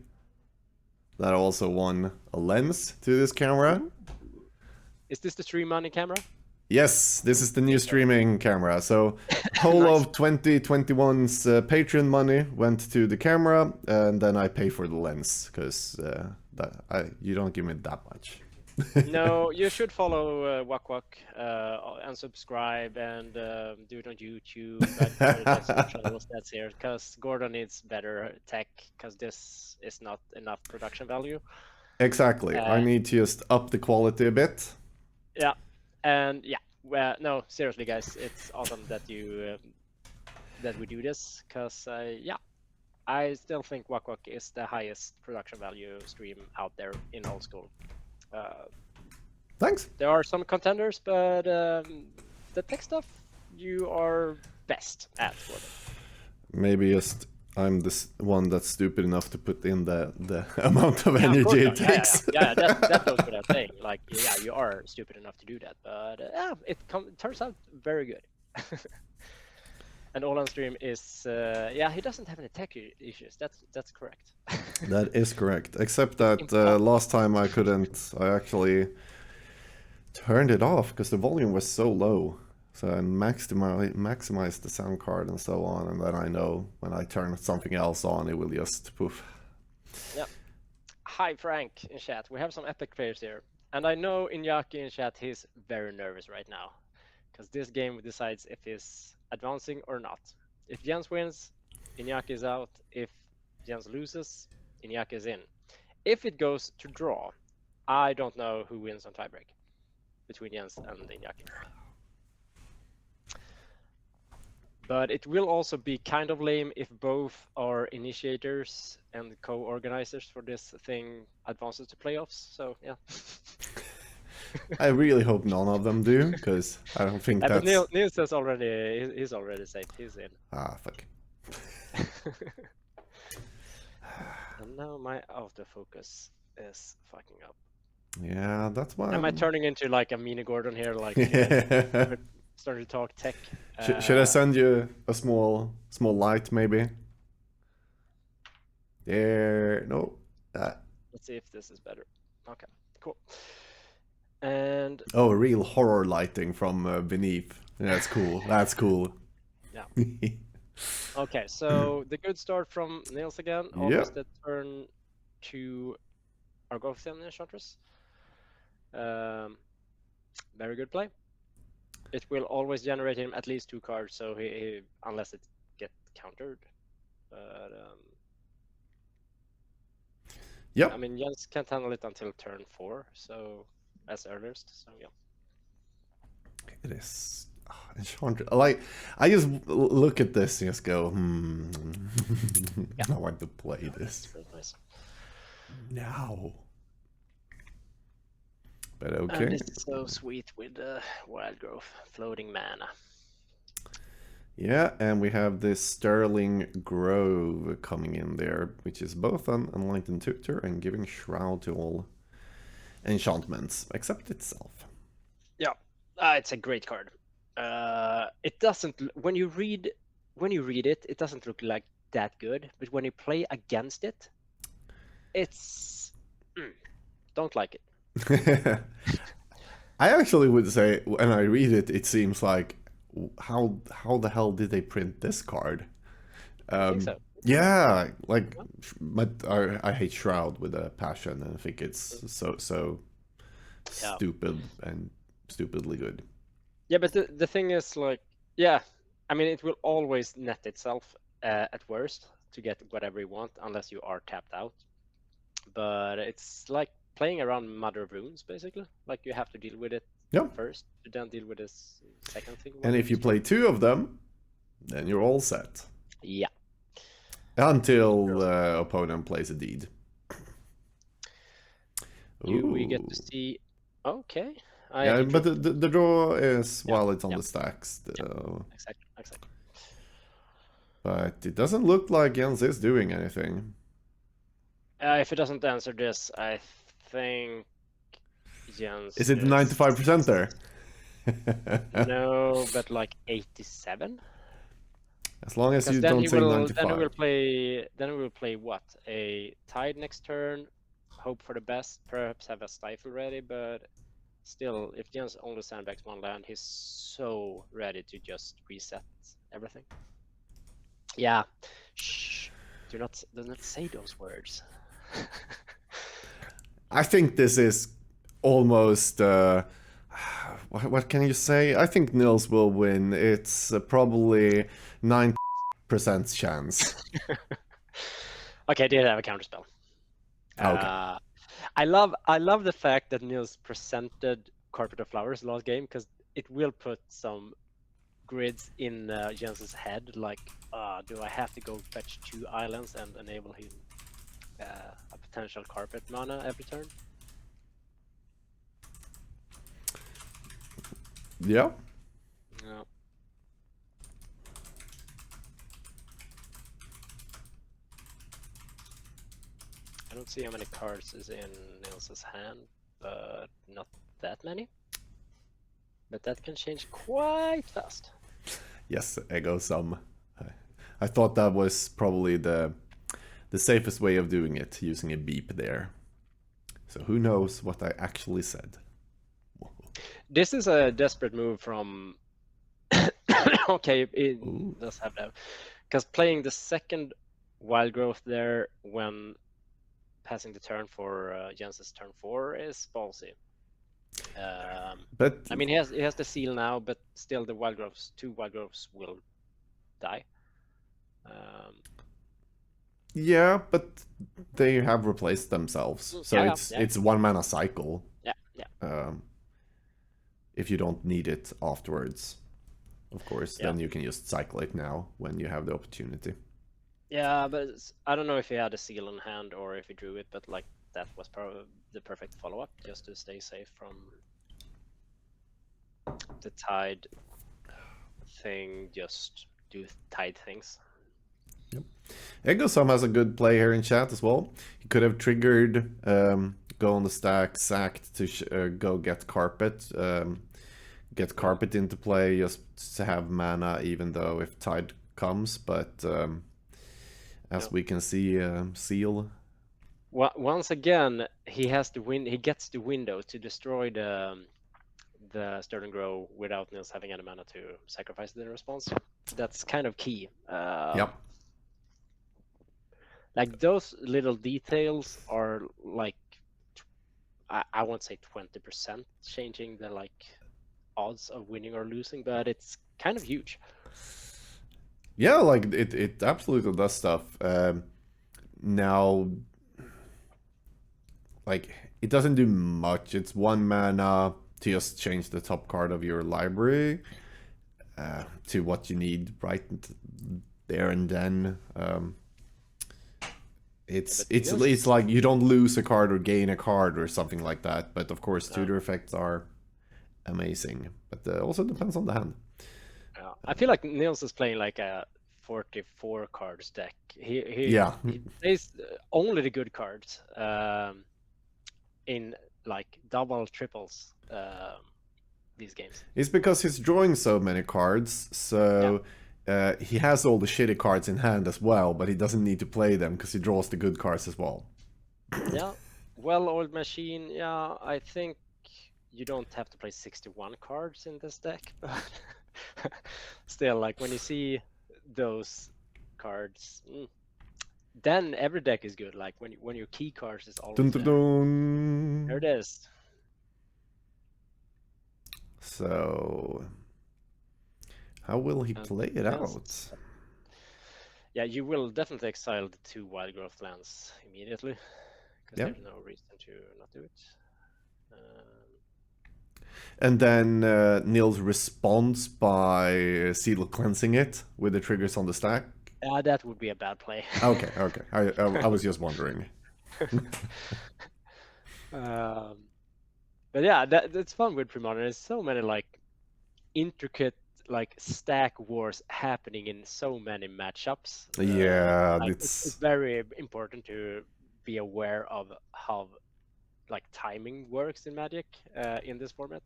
that I also won a lens to this camera. Is this the Stream Money camera? Yes, this is the new streaming camera. So whole Nice. of 2021's Patreon money went to the camera, and then I pay for the lens because you don't give me that much. No, you should follow Wak-Wak and subscribe and do it on YouTube. That's here because Gordon needs better tech because this is not enough production value. Exactly. I need to just up the quality a bit. Yeah, and yeah, well, no, seriously, guys, it's awesome that you that we do this because yeah, I still think Wak-Wak is the highest production value stream out there in old school. Thanks. There are some contenders, but the tech stuff you are best at. Maybe just I'm this one that's stupid enough to put in the amount of energy it takes. Yeah, that goes without saying. Like, yeah, you are stupid enough to do that, but yeah, it turns out very good. And all on stream is yeah, he doesn't have any tech issues. That's correct. That is correct, except that last time I couldn't. I actually turned it off because the volume was so low. So I maximize the sound card and so on, and then I know when I turn something else on, it will just poof. Yeah. Hi Frank in chat. We have some epic players here, and I know Iñaki in chat he's very nervous right now, because this game decides if he's advancing or not. If Jens wins, Iñaki is out. If Jens loses, Iñaki is in. If it goes to draw, I don't know who wins on tiebreak between Jens and Iñaki. But it will also be kind of lame if both are initiators and co-organizers for this thing advances to playoffs. So yeah. I really hope none of them do, because I don't think that's. But Niels is already he's already safe. He's in. Ah, fuck. And now my autofocus is fucking up. Yeah, that's why. Am I turning into like a mini Gordon here? Like starting to talk tech. Should I send you a small light, maybe? There. No. Let's see if this is better. Okay, cool. And oh, real horror lighting from beneath. That's cool. That's cool. Yeah. Okay, so the good start from Niels again. Almost the turn to Argothian Enchantress. Very good play. It will always generate him at least 2 cards, so he unless it gets countered. But yeah, I mean Jens can't handle it until turn 4, so as earliest. So yeah. It is Enchantress. Like, I just look at this and just go, I want to play this. Nice. Now. But okay. And it's so sweet with the wild growth, floating mana. Yeah, and we have this Sterling Grove coming in there, which is both an Enlightened Tutor and giving Shroud to all enchantments, except itself. Yeah, it's a great card. It doesn't, when you read it, it doesn't look like that good, but when you play against it, it's don't like it. I actually would say when I read it, it seems like how the hell did they print this card? I think so. Yeah, like, but I hate Shroud with a passion, and I think it's so stupid and stupidly good. Yeah, but the thing is, like, yeah, I mean, it will always net itself at worst to get whatever you want, unless you are tapped out. But it's like playing around Mother of Runes, basically. Like, you have to deal with it first, to then deal with this second thing. And if you play 2 of them, then you're all set. Yeah. Until opponent plays a deed. Do we get to Ooh. see? Okay. Yeah, He but drew. the draw is Yeah, while it's on yeah, the stacks. yeah. Exactly, exactly. But it doesn't look like Jens is doing anything. If it doesn't answer this, I think Is Jens it is 95% there? no, but like 87. As long as Because you don't say then he 95. will play what? A tide next turn, hope for the best, perhaps have a stifle ready, but still, if Jens only sandbags one land, he's so ready to just reset everything. Yeah. Shh. Do not say those words. I think this is almost. What can you say? I think Nils will win. It's probably 9% chance. Okay, I did have a counterspell. Okay. I love the fact that Niels presented Carpet of Flowers last game because it will put some grids in Jens's head, like, do I have to go fetch 2 islands and enable him a potential carpet mana every turn? Yeah. Yeah. I don't see how many cards is in Nils's hand, but not that many. But that can change quite fast. Yes, Ego some. I thought that was probably the safest way of doing it, using a beep there. So who knows what I actually said. This is a desperate move from. Okay, it Ooh. does have that. Because playing the second wild growth there when passing the turn for Jens's turn 4 is ballsy. But I mean, he has the seal now, but still the wild growths, 2 wild growths will die. yeah, but they have replaced themselves. So Yeah. it's 1 mana cycle. Yeah. If you don't need it afterwards, of course, Yeah. then you can just cycle it now when you have the opportunity. Yeah, but I don't know if he had a seal in hand or if he drew it, but like that was probably the perfect follow-up just to stay safe from the tide thing, just do tide things. Yep. Egosum has a good play here in chat as well. He could have triggered go on the stack, sacked to go get carpet, get carpet into play just to have mana, even though if tide comes. But as we can see, seal. Once again, he has to win. He gets the window to destroy the Sturdy Grow without Nils having any mana to sacrifice it in response. That's kind of key. Yep. Like those little details are like, I won't say 20% changing the like odds of winning or losing, but it's kind of huge. Yeah, like it absolutely does stuff. Now, like it doesn't do much. It's 1 mana to just change the top card of your library to what you need right there and then. It's like you don't lose a card or gain a card or something like that. But of course, tutor effects are amazing. But also depends on the hand. I feel like Nils is playing like a 44 cards deck. He plays only the good cards in like double triples these games. It's because he's drawing so many cards, so he has all the shitty cards in hand as well, but he doesn't need to play them because he draws the good cards as well. Yeah, well-oiled machine. Yeah, I think you don't have to play 61 cards in this deck, but still, like when you see those cards, then every deck is good. Like when your key cards is always Dun, dun, dun. there. It is. So, how will he play it out? Yeah, you will definitely exile the 2 wild growth lands immediately, because there's no reason to not do it. And then Nils responds by seal cleansing it with the triggers on the stack. That would be a bad play. Okay, okay. I was just wondering. um, but yeah, that's fun with Premodern. There's so many like intricate like stack wars happening in so many matchups. Yeah, Like it's it's very important to be aware of how like timing works in Magic in this format.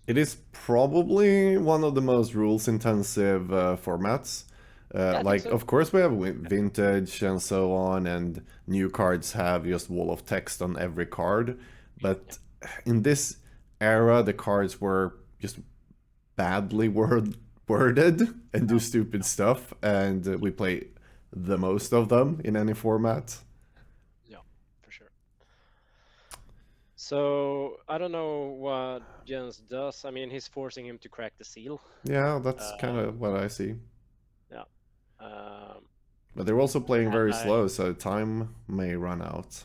it is probably one of the most rules intensive formats. Yeah, I think Like, so. of course, we have vintage and so on, and new cards have just wall of text on every card. Yeah. But in this era, the cards were just badly worded and do stupid stuff, and we play the most of them in any format. Yeah, for sure. So I don't know what Jens does. I mean, he's forcing him to crack the seal. Yeah, that's kind Um, of what I see. yeah. Um, But they're also playing and very slow, so time may run out.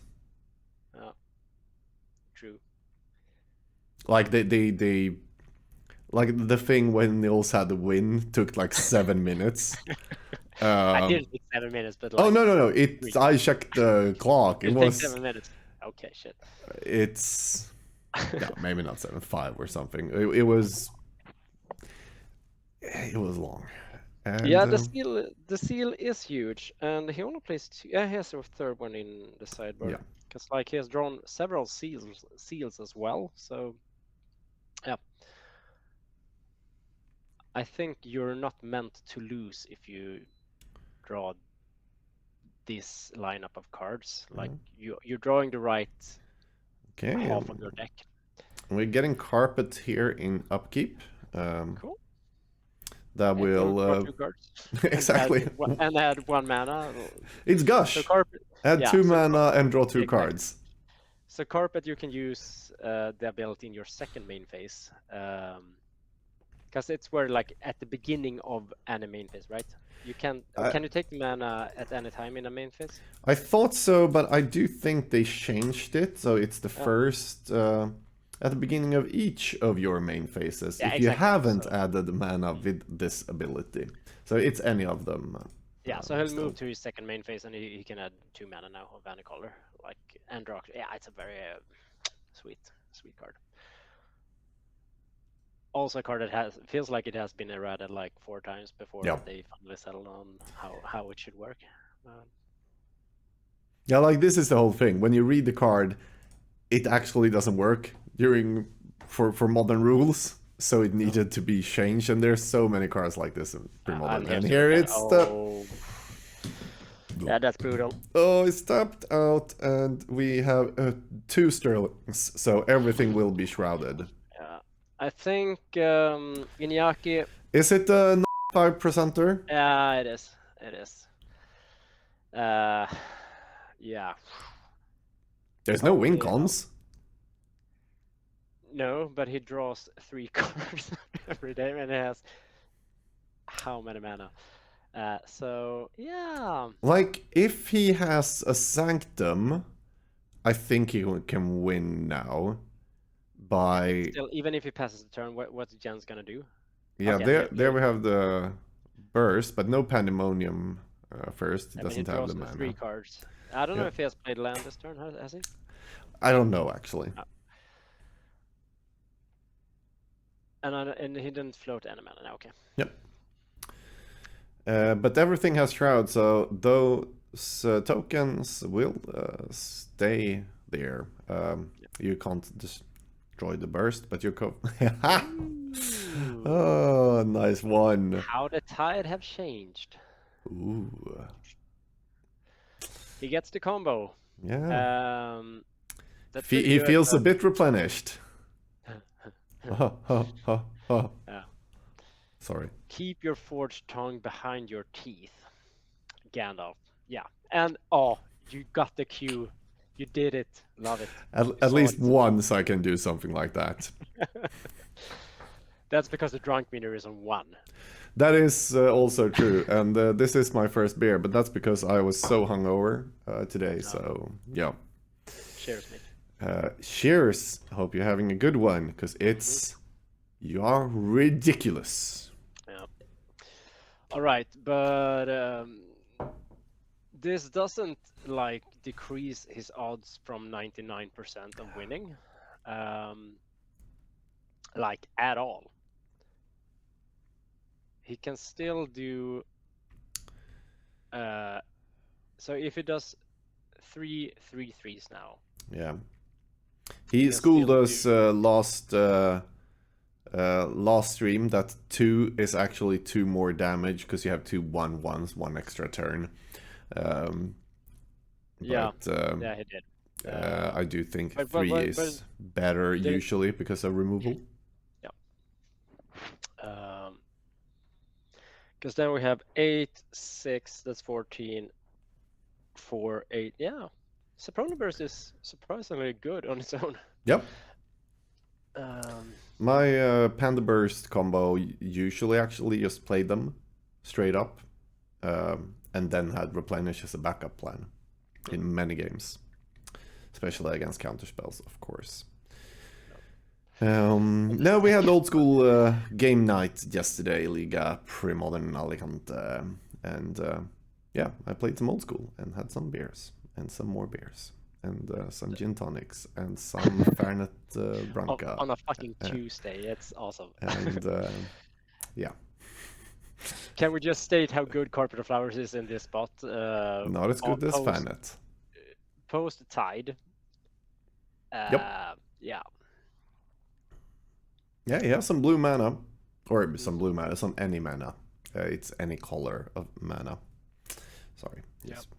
yeah, true. Like they like the thing when Nils had the win took like 7 minutes. I Um, didn't take 7 minutes, but oh like no, three. I checked the clock. It It'll take was 7 minutes. Okay, shit. it's no, maybe not 7-5 or something. It was long. And Yeah, the seal is huge, and he only plays two. Yeah, he has a third one in the sideboard yeah. because like he has drawn several seals as well. So yeah, I think you're not meant to lose if you draw this lineup of cards. Like you're drawing the right Okay, half of your deck. we're getting carpet here in upkeep. Cool. That Yeah, draw will 2 cards and add exactly. and add 1 mana. It's So gush. carpet. Add Yeah. 2 mana and draw two Exactly. cards. So carpet you can use the ability in your second main phase. Because it's where like at the beginning of any main phase, right? You can you take the mana at any time in a main phase? I thought so, but I do think they changed it, so it's the first at the beginning of each of your main phases. Yeah, if you exactly. haven't So, added mana with this ability, so it's any of them. yeah, so he'll still. move to his second main phase and he can add 2 mana now of any color, like and draw. Yeah, it's a very sweet card. Also a card that feels like it has been errated like 4 times before Yeah. they finally settled on how it should work. Yeah, like this is the whole thing. When you read the card, it actually doesn't work for modern rules, so it needed to be changed. And there's so many cards like this in Premodern. And here it's yeah, that's brutal. Oh, it's tapped out, and we have 2 Sterlings, so everything will be shrouded. Yeah, I think Iñaki. Is it a 5%er? Yeah, it is. It is. Yeah. There's no win cons. No, but he draws 3 cards every day, and he has how many mana? So yeah. Like, if he has a Sanctum, I think he can win now. By Still, even if he passes the turn, what's Jen's gonna do? yeah, Okay, there we have the burst, but no Pandemonium first. He I mean, he doesn't have draws the the mana. 3 cards. I don't know Yeah. if he has played land this turn. Has he? I don't know actually. And he didn't float any mana. No, okay. Yep. But everything has shroud, so those tokens will stay there. You can't destroy the burst, but you can. Oh, nice one. How the tide have changed. Ooh. He gets the combo. Yeah. That's He good, feels a bit replenished. Yeah. Sorry. Keep your forged tongue behind your teeth, Gandalf. Yeah, and you got the cue. You did it. Love it. At least once I can do something like that. That's because the drunk meter is on 1. That is also true, and this is my first beer, but that's because I was so hungover today. So yeah. Cheers, mate. Cheers. Hope you're having a good one, because you are ridiculous. Yeah. All right, but this doesn't like decrease his odds from 99% of winning, like at all. He can still do. So if he does 3 3 3s now, Yeah. he He can schooled still us do. last stream that 2 is actually 2 more damage because you have 2 1/1s, 1 extra turn. Um, Yeah, but yeah, he did. I do think But 3 is better the usually because of removal. yeah. Because then we have 8 6. That's 14. 4 8. Yeah, Soprano Burst is surprisingly good on its own. Yep. Um, My Panda Burst combo usually actually just played them straight up, and then had Replenish as a backup plan in many games, especially against counterspells, of course. No, we had old school game night yesterday, Liga Premodern Alicante, and yeah, I played some old school and had some beers and some more beers and some gin tonics and some Fernet Branca. on a fucking Tuesday, it's awesome. And yeah. Can we just state how good Carpet of Flowers is in this spot? Not as good as Fernet. Post tied. Yep. Yeah. Yeah, he has some blue mana. Or some blue mana, some any mana. It's any color of mana. Sorry. Yes. Yep.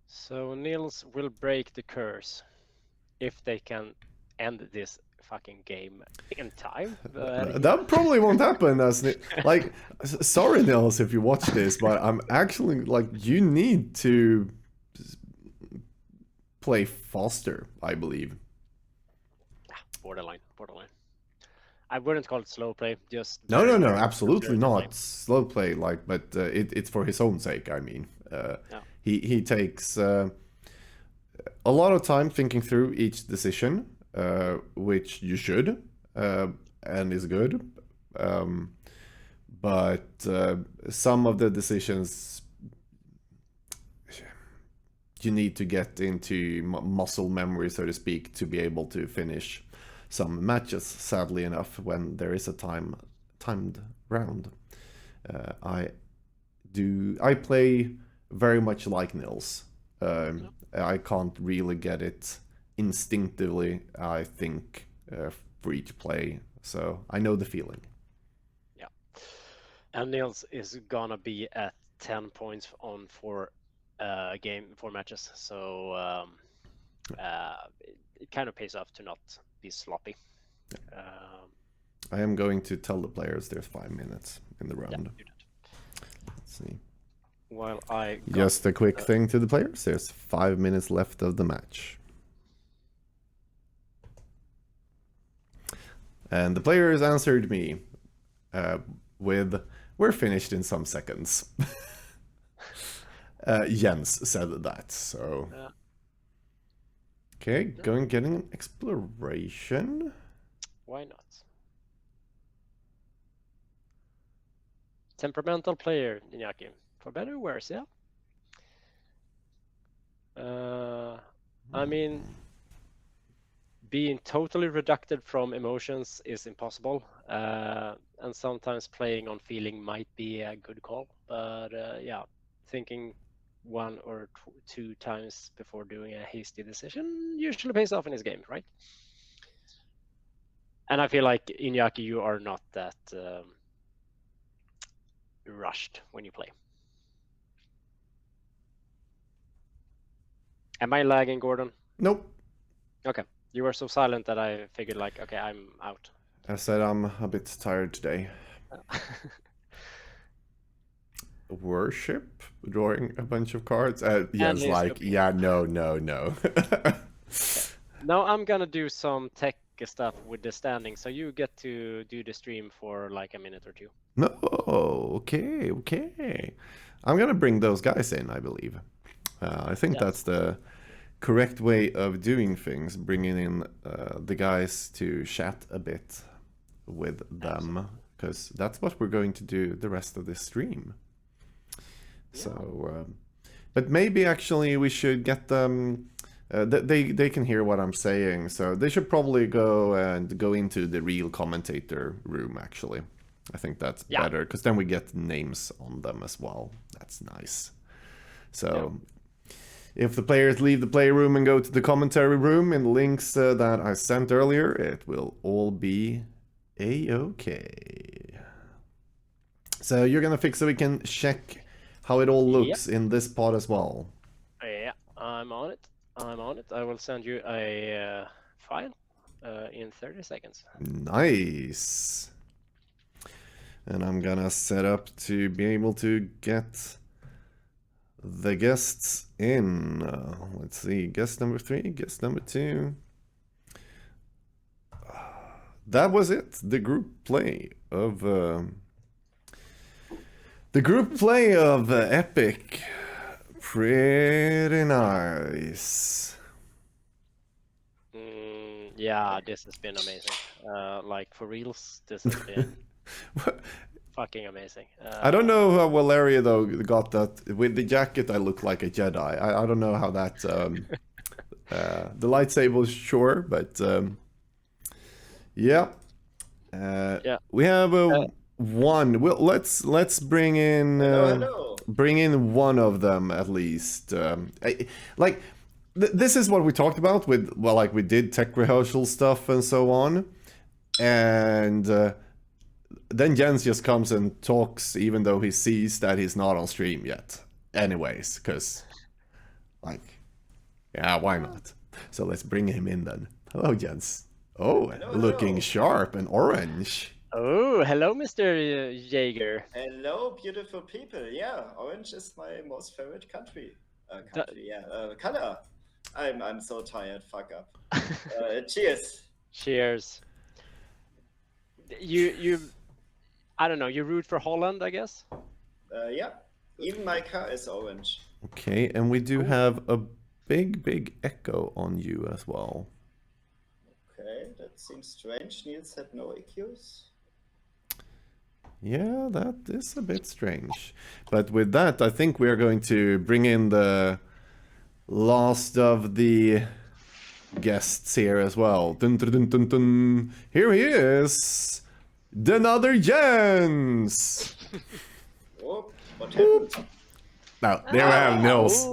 So Nils will break the curse if they can end this fucking game in time. That probably won't happen. Like, sorry, Nils, if you watch this, but I'm actually like, you need to play faster, I believe. Borderline. I wouldn't call it slow play. Just No, absolutely not slow play. Like, but it's for his own sake. I mean, yeah. he takes a lot of time thinking through each decision, which you should, and is good. But some of the decisions you need to get into muscle memory, so to speak, to be able to finish some matches, sadly enough, when there is a timed round. I play very much like Nils. I can't really get it instinctively, I think, for each play. So I know the feeling. Yeah. And Nils is gonna be at 10 points on 4 matches. So it kind of pays off to not be sloppy. I am going to tell the players there's 5 minutes in the round. Yeah, do that. Let's see. While I just a quick thing to the players. There's 5 minutes left of the match. And the players answered me with, "We're finished in some seconds." Jens said that, so... Okay, getting exploration. Why not? Temperamental player, Iñaki. For better or worse, yeah? I mean, being totally reducted from emotions is impossible. And sometimes playing on feeling might be a good call. But yeah, thinking 1 or 2 times before doing a hasty decision usually pays off in his game, right? And I feel like, Iñaki, you are not that rushed when you play. Am I lagging, Gordon? Nope. Okay. You were so silent that I figured like, okay, I'm out. I said I'm a bit tired today. Worship? Drawing a bunch of cards? Yes, like, yeah, no. Now I'm gonna do some tech stuff with the standing, so you get to do the stream for like a minute or 2. No, okay. I'm gonna bring those guys in, I believe. I think that's the correct way of doing things, bringing in the guys to chat a bit with them, because that's what we're going to do the rest of this stream. So, but maybe actually we should get them. They can hear what I'm saying, so they should probably go into the real commentator room. Actually, I think that's Yeah. better because then we get names on them as well. That's nice. So. If the players leave the play room and go to the commentary room in the links that I sent earlier, it will all be a-okay. So you're gonna fix so we can check how it all looks in this pod as well. Yeah, I'm on it. I will send you a file in 30 seconds. Nice. And I'm gonna set up to be able to get the guests in. Let's see, guest number 3, guest number 2. That was it. The group play of Epic. Pretty nice. Yeah, this has been amazing. Like for reals, this has been fucking amazing. I don't know how Valeria though got that. With the jacket, I look like a Jedi. I don't know how that. The lightsaber, sure, but yeah. Yeah. We have one. Well, let's bring in bring in one of them at least. Like this is what we talked about with like we did tech rehearsal stuff and so on, and then Jens just comes and talks even though he sees that he's not on stream yet. Anyways, because like yeah, why not? So let's bring him in then. Hello, Jens. Oh, looking sharp and orange. Oh, hello, Mr. Jaeger. Hello, beautiful people. Yeah, orange is my most favorite country. Color. I'm so tired. Fuck up. Cheers. Cheers. You I don't know. You root for Holland, I guess. Yeah. Even my car is orange. Okay, and we do have a big echo on you as well. Okay, that seems strange. Niels had no EQs. Yeah, that is a bit strange. But with that, I think we're going to bring in the last of the guests here as well. Dun, dun, dun, dun, dun. Here he is, another Jens. Oh, what happened? Now, there we have Nils.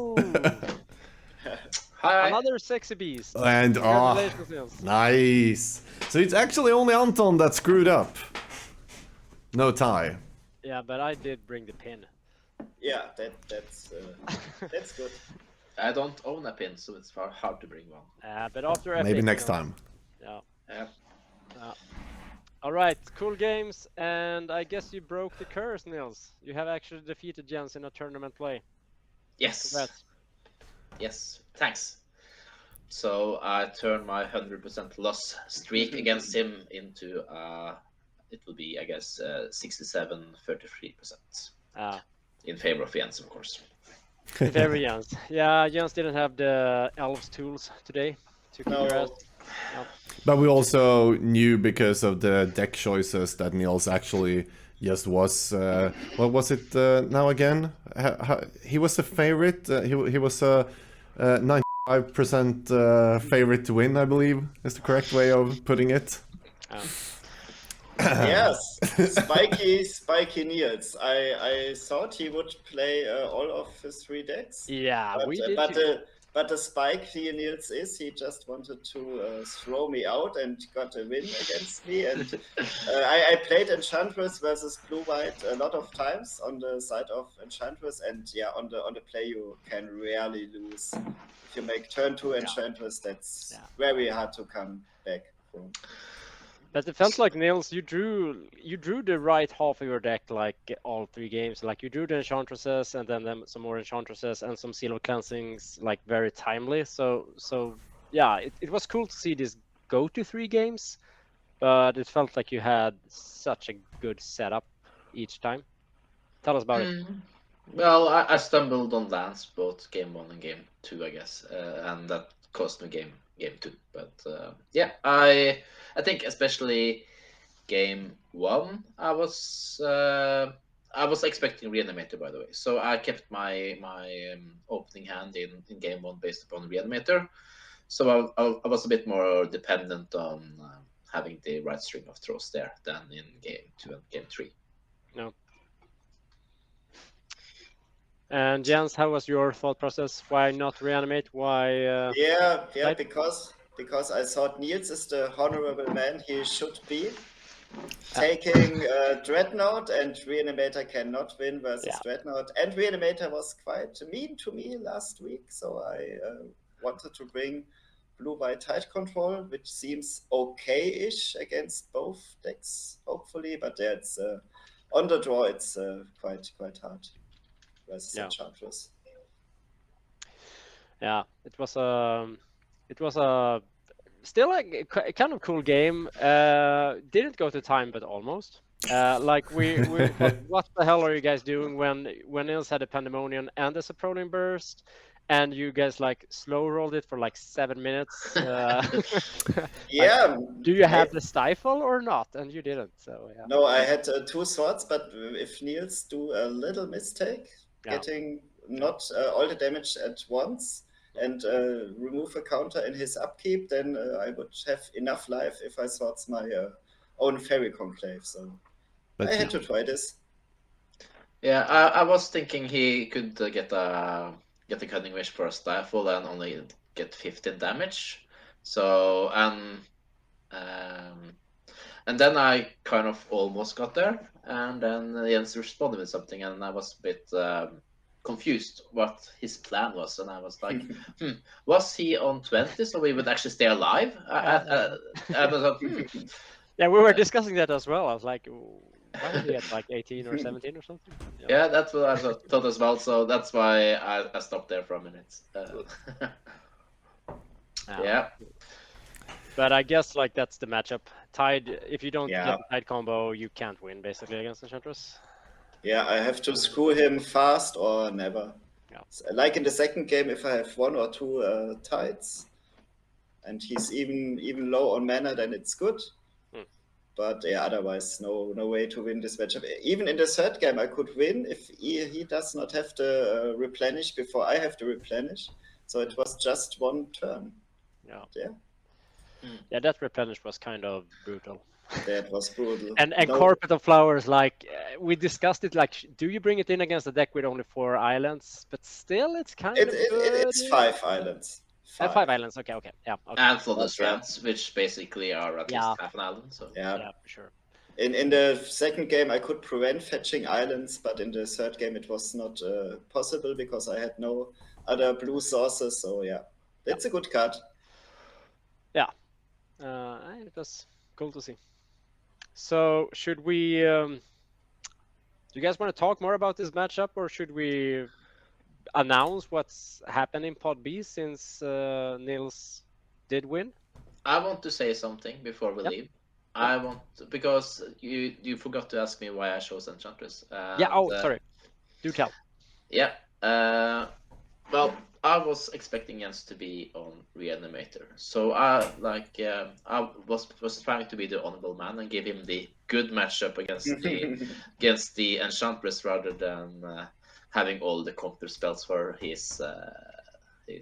Hi. Another sexy beast. And Congratulations, Nils. Nice. So it's actually only Anton that screwed up. No tie. Yeah, but I did bring the pin. Yeah, that's good. I don't own a pin, so it's hard to bring one. But after Epic, maybe next time. Yeah. All right, cool games, and I guess you broke the curse, Nils. You have actually defeated Jens in a tournament play. Yes. Congrats. Yes, thanks. So I turned my 100% loss streak against him into it will be, I guess, 67-33% in favor of Jens, of course. In favor of Jens. Yeah, Jens didn't have the elves tools today to kick your ass. No. But we also knew because of the deck choices that Niels actually just was. What was it now again? He was a favorite. He was a 95% favorite to win, I believe, is the correct way of putting it. Yes, spiky Niels. I thought he would play all of his 3 decks. Yeah, but, we did. But the spiky Niels he just wanted to throw me out and got a win against me. And I played Enchantress versus Blue White a lot of times on the side of Enchantress, and yeah, on the play you can rarely lose. If you make turn 2 Enchantress, that's very hard to come back from. But it felt like, Nils, you drew the right half of your deck like all 3 games. Like you drew the Enchantresses and then some more Enchantresses and some Seal of Cleansings like very timely. So yeah, it was cool to see this go to 3 games, but it felt like you had such a good setup each time. Tell us about it. Well, I stumbled on lands both game 1 and game 2, I guess, and that cost me game 2. But yeah, I think especially game 1, I was I was expecting Reanimator, by the way, so I kept my opening hand in game 1 based upon Reanimator. So I was a bit more dependent on having the right string of throws there than in game 2 and game 3. No. And Jens, how was your thought process? Why not reanimate? Why? Yeah, Right? because I thought Niels is the honorable man he should be. Taking Dreadnought, and Reanimator cannot win versus Dreadnought. And Reanimator was quite mean to me last week, so I wanted to bring blue-white tide control, which seems okay-ish against both decks, hopefully. But yeah, it's on the draw, it's quite hard versus Enchantress. Yeah, it was a still a kind of cool game. Didn't go to time, but almost. Like we what the hell are you guys doing when Nils had a Pandemonium and a Saproling Burst, and you guys like slow rolled it for like 7 minutes? Yeah. Like, do you have the stifle or not? And you didn't. So yeah. No, I had 2 swords, but if Niels do a little mistake, getting not all the damage at once, and remove a counter in his upkeep, then I would have enough life if I swords my own Fairy Conclave. So I had to try this. Yeah, I was thinking he could get a Cunning Wish for a stifle and only get 15 damage. So and then I kind of almost got there, and then Jens responded with something, and I was a bit confused what his plan was, and I was like, was he on 20 so we would actually stay alive? I was like, Yeah, we were discussing that as well. I was like, why is he at like 18 or 17 or something? Yeah, that's what I thought as well. So that's why I stopped there for a minute. Yeah. But I guess like that's the matchup. Tide. If you don't Yeah. get the Tide combo, you can't win basically against Enchantress. Yeah, I have to screw him fast or never. Yeah. Like in the second game, if I have 1 or 2 tides, and he's even low on mana, then it's good. But yeah, otherwise, no way to win this matchup. Even in the third game, I could win if he does not have to replenish before I have to replenish. So it was just 1 turn. Yeah, that replenish was kind of brutal. That was brutal. And Carpet of Flowers, like we discussed it, like do you bring it in against a deck with only 4 islands? But still, it's kind of good. It's 5 islands. 5 islands. Okay, yeah. Okay. And for the strands, which basically are at least half an island. So yeah, for sure. In the second game, I could prevent fetching islands, but in the third game, it was not possible because I had no other blue sources. So yeah, it's a good card. Yeah, it was cool to see. So should we? Do you guys want to talk more about this matchup, or should we announce what's happened in Pod B since Nils did win? I want to say something before we leave. I want because you forgot to ask me why I chose Enchantress. Sorry. Do tell. Yeah. Well, I was expecting Jens to be on Reanimator, so I was trying to be the honorable man and give him the good matchup against the Enchantress rather than having all the counter spells for his in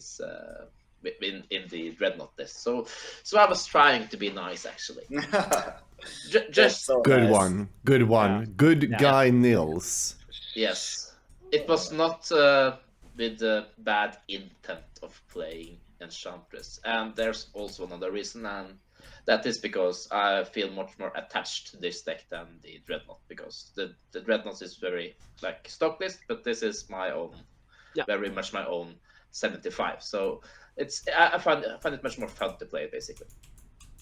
the Dreadnought list. So I was trying to be nice actually. Just so good nice. one. Good guy Nils. Yes, it was not with the bad intent of playing Enchantress, and there's also another reason, and that is because I feel much more attached to this deck than the Dreadnought, because the Dreadnought is very like stock list, but this is my own, very much my own 75. So I find it much more fun to play basically.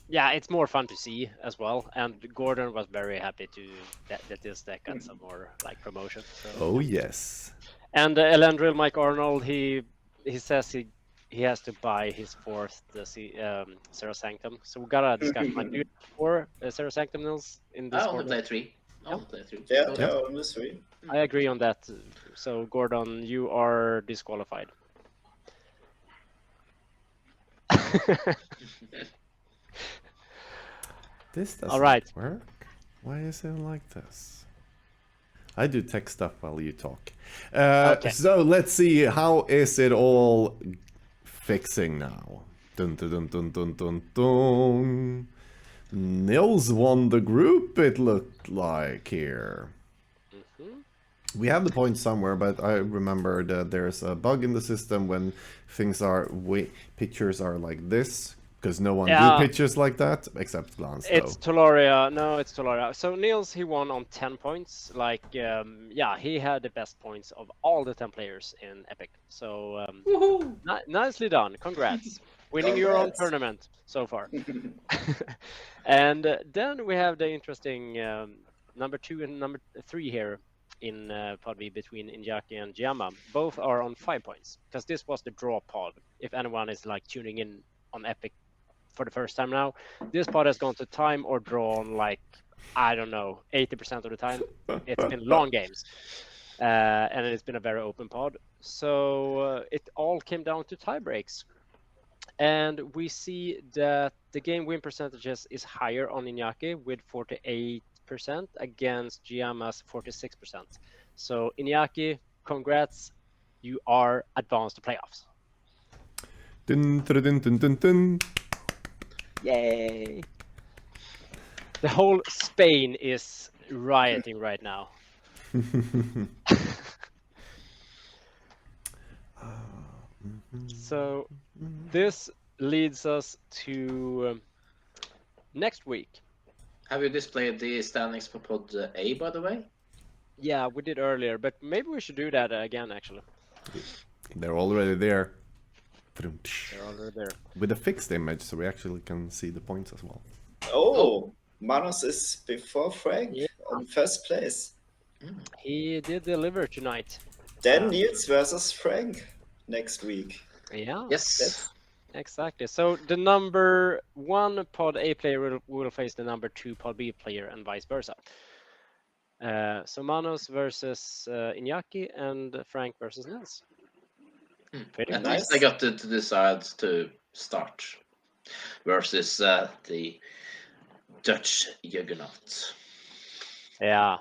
Yeah, it's more fun to see as well, and Gordon was very happy that this deck got some more like promotion. So. Oh yes. And Elendril Mike Arnold, he says he has to buy his 4th Serra Sanctum. So we got a discussion like, do you have 4 Serra Sanctum Nils in this? I only play 3. Yeah, only 3. I agree on that. So Gordon, you are disqualified. This doesn't All right. work. Why is it like this? I do tech stuff while you talk. Okay. So let's see, how is it all fixing now? Dun dun dun dun dun dun dun. Nils won the group, it looked like here. Mhm. We have the point somewhere, but I remember that there's a bug in the system when things are pictures are like this, because no one Yeah. do pictures like that except Glance. It's Toloria. No, it's Toloria. So Niels, he won on 10 points. Like, yeah, he had the best points of all the 10 players in Epic. So Woohoo! nicely done. Congrats. Winning your own Congrats. tournament so far. And then we have the interesting number 2 and number 3 here in Pod B between Injaki and Giamma. Both are on 5 points because this was the draw pod. If anyone is like tuning in on Epic for the first time now, this pod has gone to time or drawn like, I don't know, 80% of the time. It's been long games. And it's been a very open pod. So it all came down to tie breaks. And we see that the game win percentages is higher on Iñaki with 48% against Giamma's 46%. So Iñaki, congrats, you are advanced to playoffs. Dun, dun, dun, dun, dun, dun. Yay! The whole Spain is rioting right now. So this leads us to next week. Have you displayed the standings for Pod A, by the way? Yeah, we did earlier, but maybe we should do that again, actually. They're already there. They're already there. With a fixed image, so we actually can see the points as well. Oh, Manos is before Frank Yeah. on first place. He did deliver tonight. Then Niels versus Frank next week. Yeah, Yes. exactly. So the number 1 Pod A player will face the number 2 Pod B player and vice versa. So Manos versus Iñaki and Frank versus Nils. Pretty At cool. least I got to decide to start versus the Dutch Juggernaut. Yeah.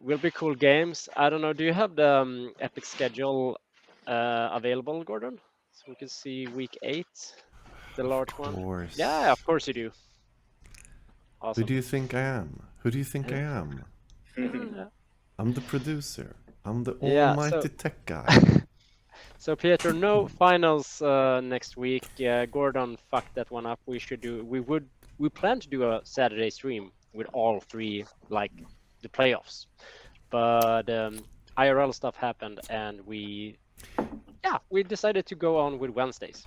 Will be cool games. I don't know. Do you have the Epic schedule available, Gordon? So we can see week 8, the large one. course. Yeah, of course you do. Who Awesome. do you think I am? Who do you think I am? Yeah. I'm the producer. I'm the Yeah, almighty so- tech guy. So Pietro, no finals next week. Gordon fucked that one up. We plan to do a Saturday stream with all 3, like the playoffs, but IRL stuff happened, and we decided to go on with Wednesdays.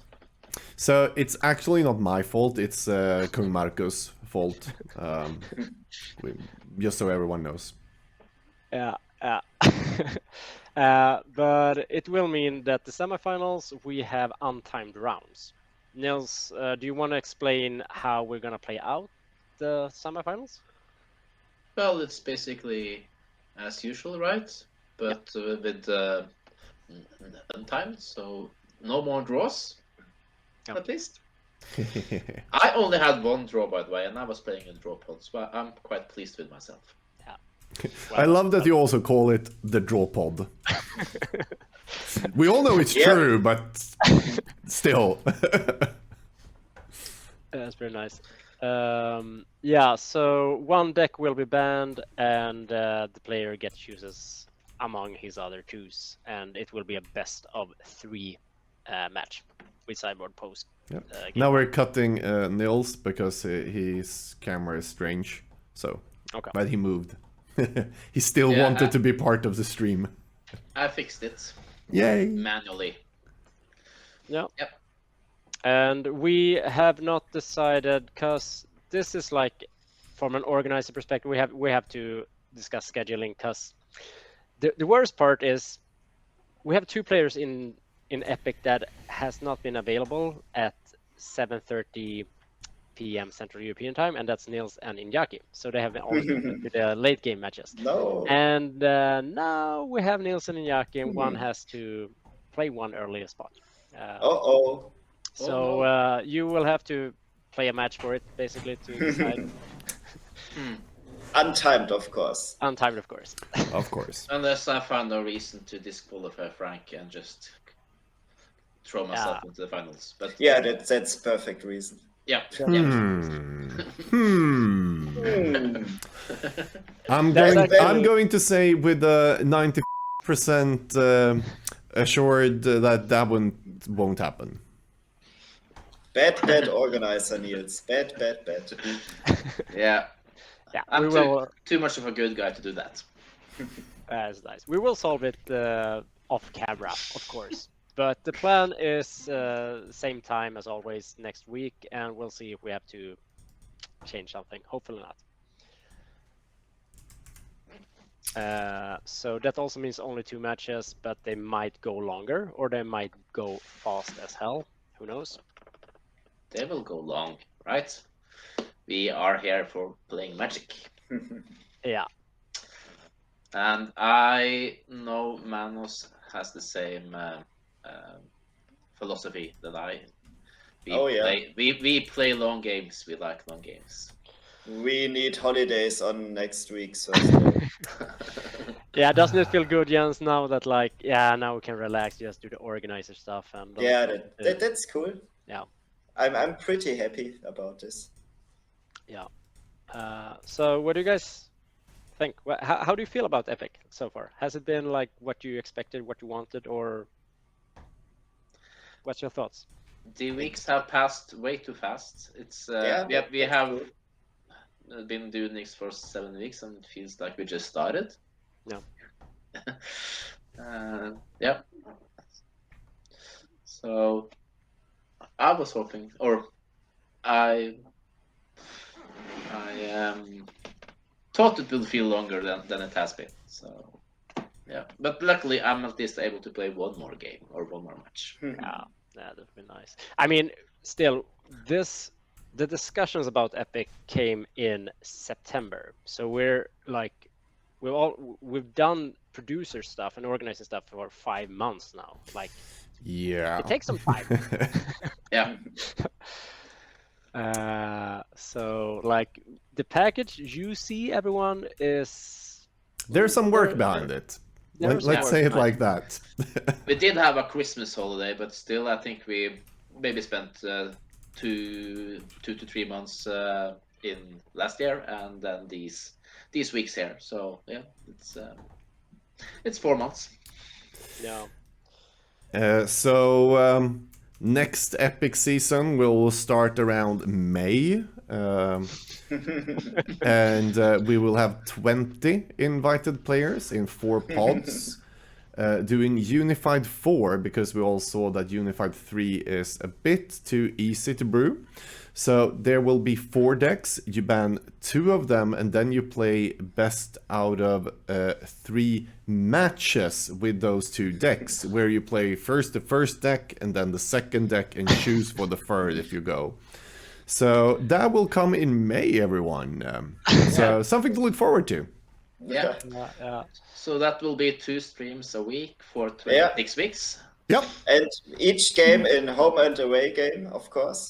So it's actually not my fault. It's Kung Marco's fault. Just so everyone knows. Yeah. But it will mean that the semifinals we have untimed rounds. Nils, do you want to explain how we're gonna play out the semifinals? Well, it's basically as usual, right? But with untimed, so no more draws, Yeah. at least. I only had 1 draw, by the way, and I was playing a draw pod, so I'm quite pleased with myself. I love that you also call it the draw pod. We all know it's Yeah. true, but still. That's very nice. Yeah, so 1 deck will be banned, and the player gets chooses among his other 2s, and it will be a best of 3 match with sideboard post. Yep. game. Now we're cutting Nils because his camera is strange. So, Okay. but he moved. He still Yeah, wanted to be part of the stream. I fixed it Yay! manually. Yeah. Yep. And we have not decided, because this is like, from an organizer perspective, we have to discuss scheduling, because the worst part is we have 2 players in Epic that has not been available at 7:30 p.m. Central European time, and that's Nils and Iñaki. So they have only been to the late game matches. No. And now we have Nils and Iñaki, and one has to play one earlier spot. Uh-oh. So you will have to play a match for it, basically, to decide. Untimed, of course. Untimed, of course. Of course. Unless I find no reason to disqualify Frank and just throw myself Yeah. into the finals. But Yeah, that's perfect reason. yeah. I'm going to say with a 90% assured that won't happen. Bad organizer, Niels. Bad. Yeah. Yeah, I'm we will. too much of a good guy to do that. That's nice. We will solve it off camera, of course. But the plan is same time as always next week, and we'll see if we have to change something. Hopefully not. So that also means only 2 matches, but they might go longer or they might go fast as hell. Who knows? They will go long, right? We are here for playing Magic. Yeah. And I know Manos has the same philosophy that I. We play long games. We like long games. We need holidays on next week, so. Yeah, doesn't it feel good, Jens, now that now we can relax, just do the organizer stuff and. Yeah, that's cool. Yeah. I'm pretty happy about this. Yeah. So what do you guys think? How do you feel about Epic so far? Has it been like what you expected, what you wanted, or what's your thoughts? The weeks have passed way too fast. It's we have been doing this for 7 weeks, and it feels like we just started. No. Yeah. So I was hoping, or I thought it would feel longer than it has been. So yeah, but luckily I'm at least able to play one more game or one more match. Yeah, that'd be nice. I mean, still, the discussions about Epic came in September, so we've done producer stuff and organizing stuff for 5 months now. Like, yeah, it takes some time. Yeah. So like the package you see, everyone, is there's some work behind it. Let's say it like that. We did have a Christmas holiday, but still, I think we maybe spent 2 to 3 months in last year, and then these weeks here. So yeah, it's 4 months. Yeah. So next Epic season will start around May. And we will have 20 invited players in 4 pods. Doing Unified 4 because we all saw that Unified 3 is a bit too easy to brew. So there will be 4 decks, you ban 2 of them, and then you play best out of 3 matches with those 2 decks, where you play first the first deck and then the second deck and choose for the third if you go. So that will come in May, everyone. So something to look forward to. Yeah. So that will be 2 streams a week for 26 weeks. Yep. And each game in home and away game, of course.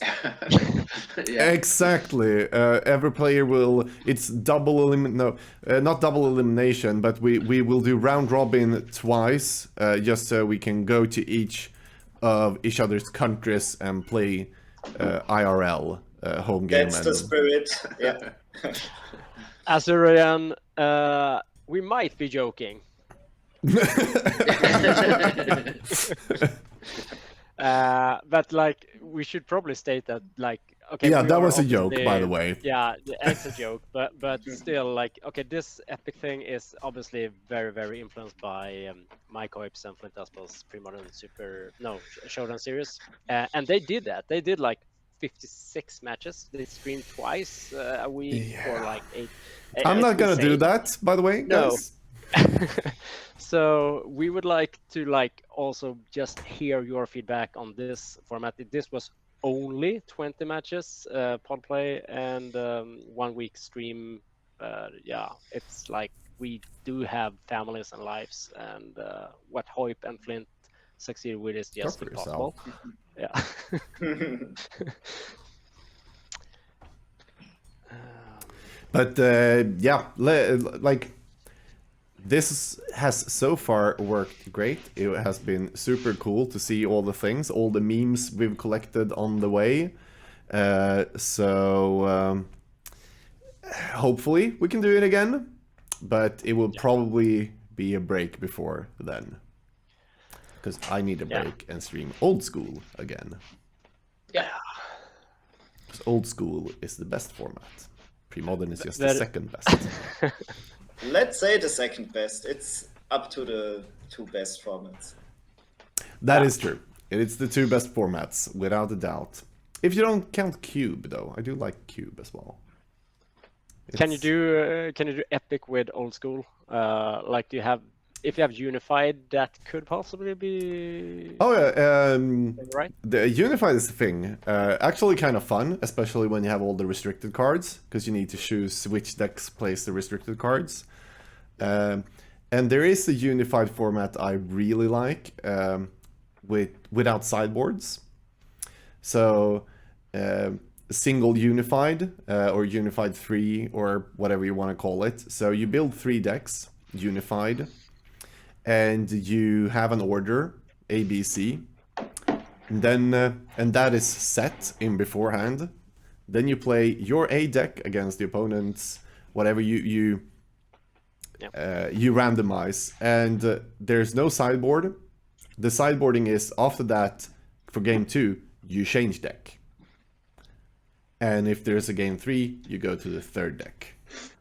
Yeah. Exactly. Every player will. It's double not double elimination, but we will do round robin twice, just so we can go to each of each other's countries and play IRL home game. That's the spirit. Yeah. Azurian, we might be joking. But like we should probably state that yeah, that was a joke, by the way. Yeah, it's a joke, but still, like, okay, this Epic thing is obviously very, very influenced by Mike Hoyps and Flint Aspel's Premodern Showdown series, and they did that. They did like 56 matches. They streamed twice a week for like 8. I'm not gonna do that, by the way, guys. No. So we would like to also just hear your feedback on this format. This was only 20 matches pod play and 1 week stream. Yeah, it's like we do have families and lives, and what Hoyp and Flint succeeded with is just impossible. Yeah. But yeah, like this has so far worked great. It has been super cool to see all the things, all the memes we've collected on the way. So hopefully we can do it again, but it will probably be a break before then. Because I need a break and stream old school again. Yeah. Because old school is the best format. Premodern is just the second best. Let's say the second best. It's up to the two best formats. That is true. It's the two best formats, without a doubt. If you don't count Cube, though, I do like Cube as well. Can you do Epic with old school? Like if you have Unified, that could possibly be. Oh yeah, right. The Unified is the thing. Actually, kind of fun, especially when you have all the restricted cards, because you need to choose which decks plays the restricted cards. And there is a Unified format I really like, without sideboards. So single Unified or Unified 3 or whatever you want to call it. So you build 3 decks, Unified, and you have an order, A, B, C. And then and that is set in beforehand. Then you play your A deck against the opponent's whatever you randomize, and there's no sideboard. The sideboarding is after that for game 2 you change deck, and if there's a game 3 you go to the third deck.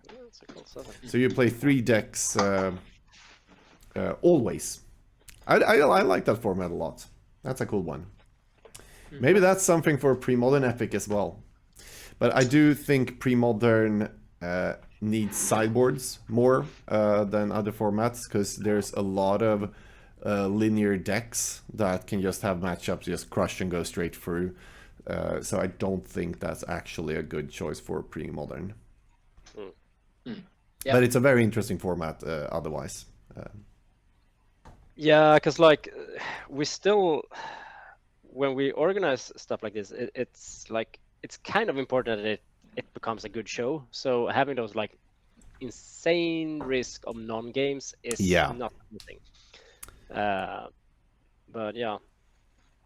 That's a cool setup. So you play 3 decks always. I like that format a lot. That's a cool one. Maybe that's something for Premodern Epic as well. But I do think Premodern needs sideboards more than other formats, because there's a lot of linear decks that can just have matchups, just crush and go straight through. So I don't think that's actually a good choice for Premodern. Yeah. But it's a very interesting format otherwise. Yeah, because like we still, when we organize stuff like this, it's like it's kind of important that it becomes a good show. So having those like insane risk of non-games is not anything. But yeah,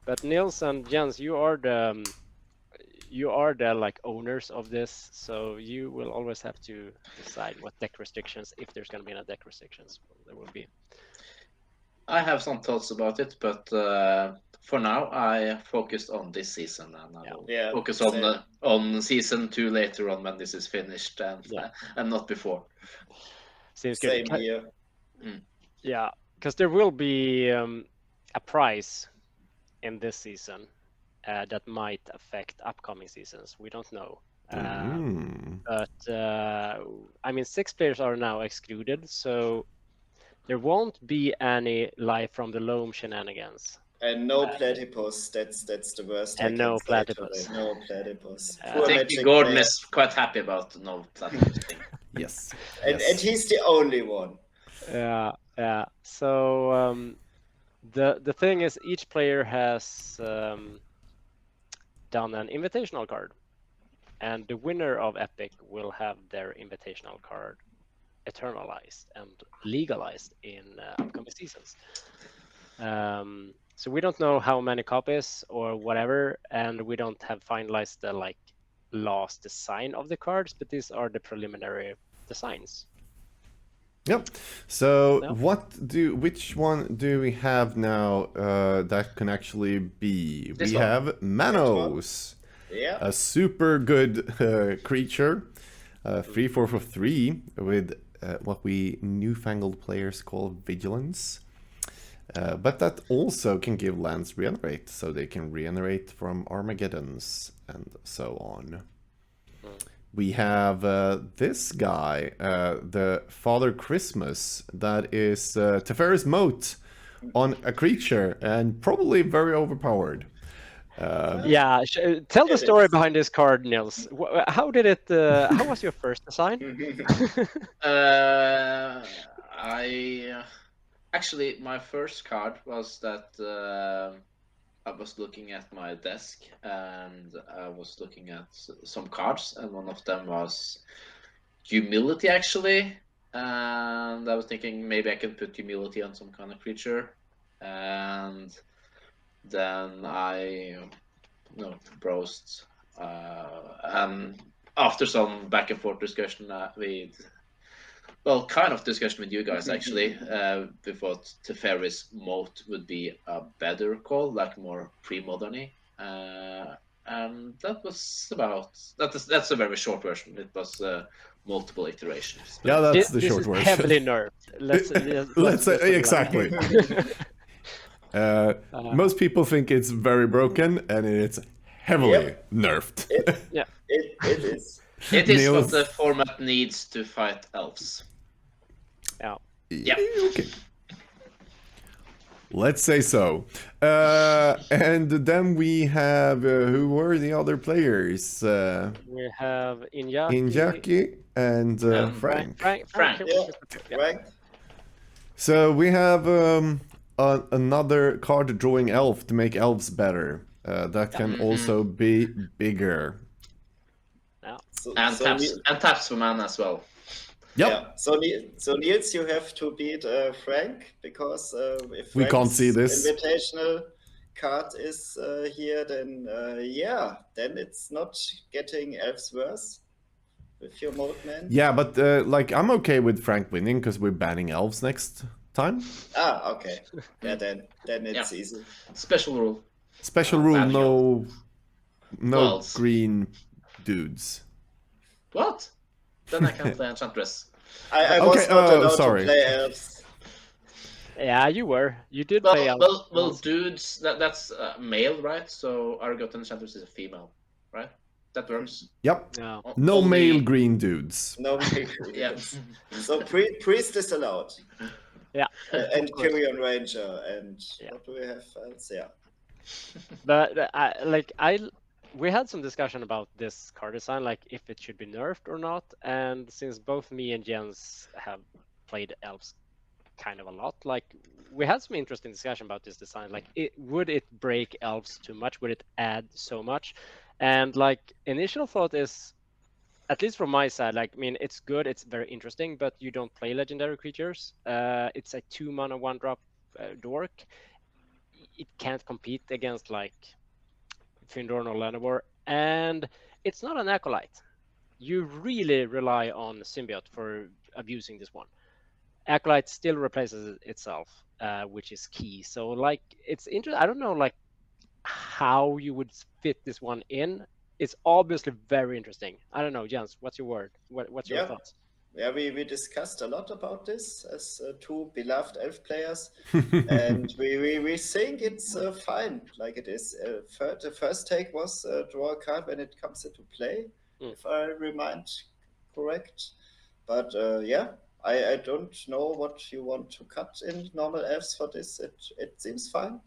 but Nils and Jens, you are the like owners of this, so you will always have to decide what deck restrictions, if there's going to be any deck restrictions, there will be. I have some thoughts about it, but for now I focused on this season, and I will focus on season 2 later on when this is finished, and not before. Seems Same good. here. Yeah, because there will be a prize in this season that might affect upcoming seasons. We don't know. But I mean, 6 players are now excluded, so there won't be any live from the loam shenanigans. And no platypus. That's the worst. And no platypus. No platypus. I think Gordon is quite happy about the no platypus thing. Yes. And he's the only one. Yeah. So the thing is, each player has done an invitational card, and the winner of Epic will have their invitational card eternalized and legalized in upcoming seasons. So we don't know how many copies or whatever, and we don't have finalized the like last design of the cards, but these are the preliminary designs. Yep. So which one do we have now that can actually be? We have Manos. Yeah. A super good creature. 3/4 for 3 with what we newfangled players call vigilance. But that also can give lands regenerate, so they can regenerate from Armageddons and so on. We have this guy, the Father Christmas, that is Teferi's Moat on a creature, and probably very overpowered. Tell the story behind this card, Nils. How did it? How was your first design? Actually, my first card was that I was looking at my desk and I was looking at some cards, and one of them was humility actually, and I was thinking maybe I could put humility on some kind of creature, and then I browsed, and after some back and forth discussion kind of discussion with you guys actually, we thought Teferi's Moat would be a better call, like more pre-moderny. And that was that's a very short version. It was multiple iterations. Yeah, that's the This short is version. heavily nerfed. Let's say put it exactly. Most people think it's very broken, and it's heavily nerfed. Yeah. It is. It is Niels. what the format needs to fight elves. Yeah. Yeah. Okay. Let's say so. And then we have who were the other players? We have Injaki. Injaki and Frank. Frank. Yeah. Right. So we have another card drawing elf to make elves better. That can also be bigger. So, Taps for mana as well. Yep. Yeah. So Niels, you have to beat Frank, because if We can't Frank's see this. Invitational card is here, then then it's not getting elves worse with your mode man. Yeah, but like I'm okay with Frank winning because we're banning elves next time. Ah, okay. Yeah, then it's easy. Special rule. Special rule: Bad no Wells. green dudes. What? Then I can play Enchantress. I was Okay, not allowed sorry. to play elves. Yeah, you were. You did play Well, dudes. That's male, right? So Argot Enchantress is a female, right? That works. Yep. No. No Only- male green dudes. No. Yeah. So priest is allowed. Yeah. And of course. Kyrian Ranger, and Yeah. what do we have else? Yeah. But we had some discussion about this card design, like if it should be nerfed or not. And since both me and Jens have played elves kind of a lot, like we had some interesting discussion about this design. Like, would it break elves too much? Would it add so much? And like initial thought is, at least from my side, like, I mean, it's good, it's very interesting, but you don't play legendary creatures. It's a 2-mana 1-drop dork. It can't compete against like Findorn or Llanowar, and it's not an acolyte. You really rely on Symbiote for abusing this one. Acolyte still replaces itself, which is key. So like, it's interesting. I don't know like how you would fit this one in. It's obviously very interesting. I don't know, Jens, what's your word? What's your Yeah. thoughts? Yeah, we discussed a lot about this as two beloved elf players, and we think it's fine like it is. The first take was draw a card when it comes into play, if I remind correct. But I don't know what you want to cut in normal elves for this. It seems fine.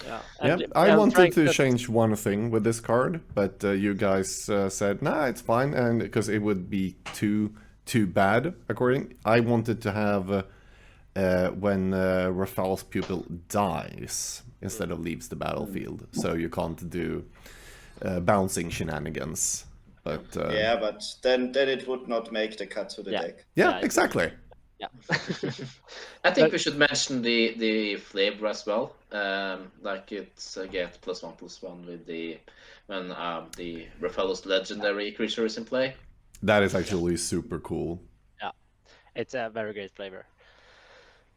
Yeah, Yeah, I wanted to change one thing with this card, but you guys said, nah, it's fine, and because it would be too bad, according. I wanted to have when Rafal's pupil dies instead of leaves the battlefield, so you can't do bouncing shenanigans. But but then it would not make the cut to the deck. Yeah, exactly. Yeah. I think we should mention the flavor as well. Like it's get +1/+1 with when the Rafal's legendary creature is in play. That is actually super cool. Yeah, it's a very great flavor.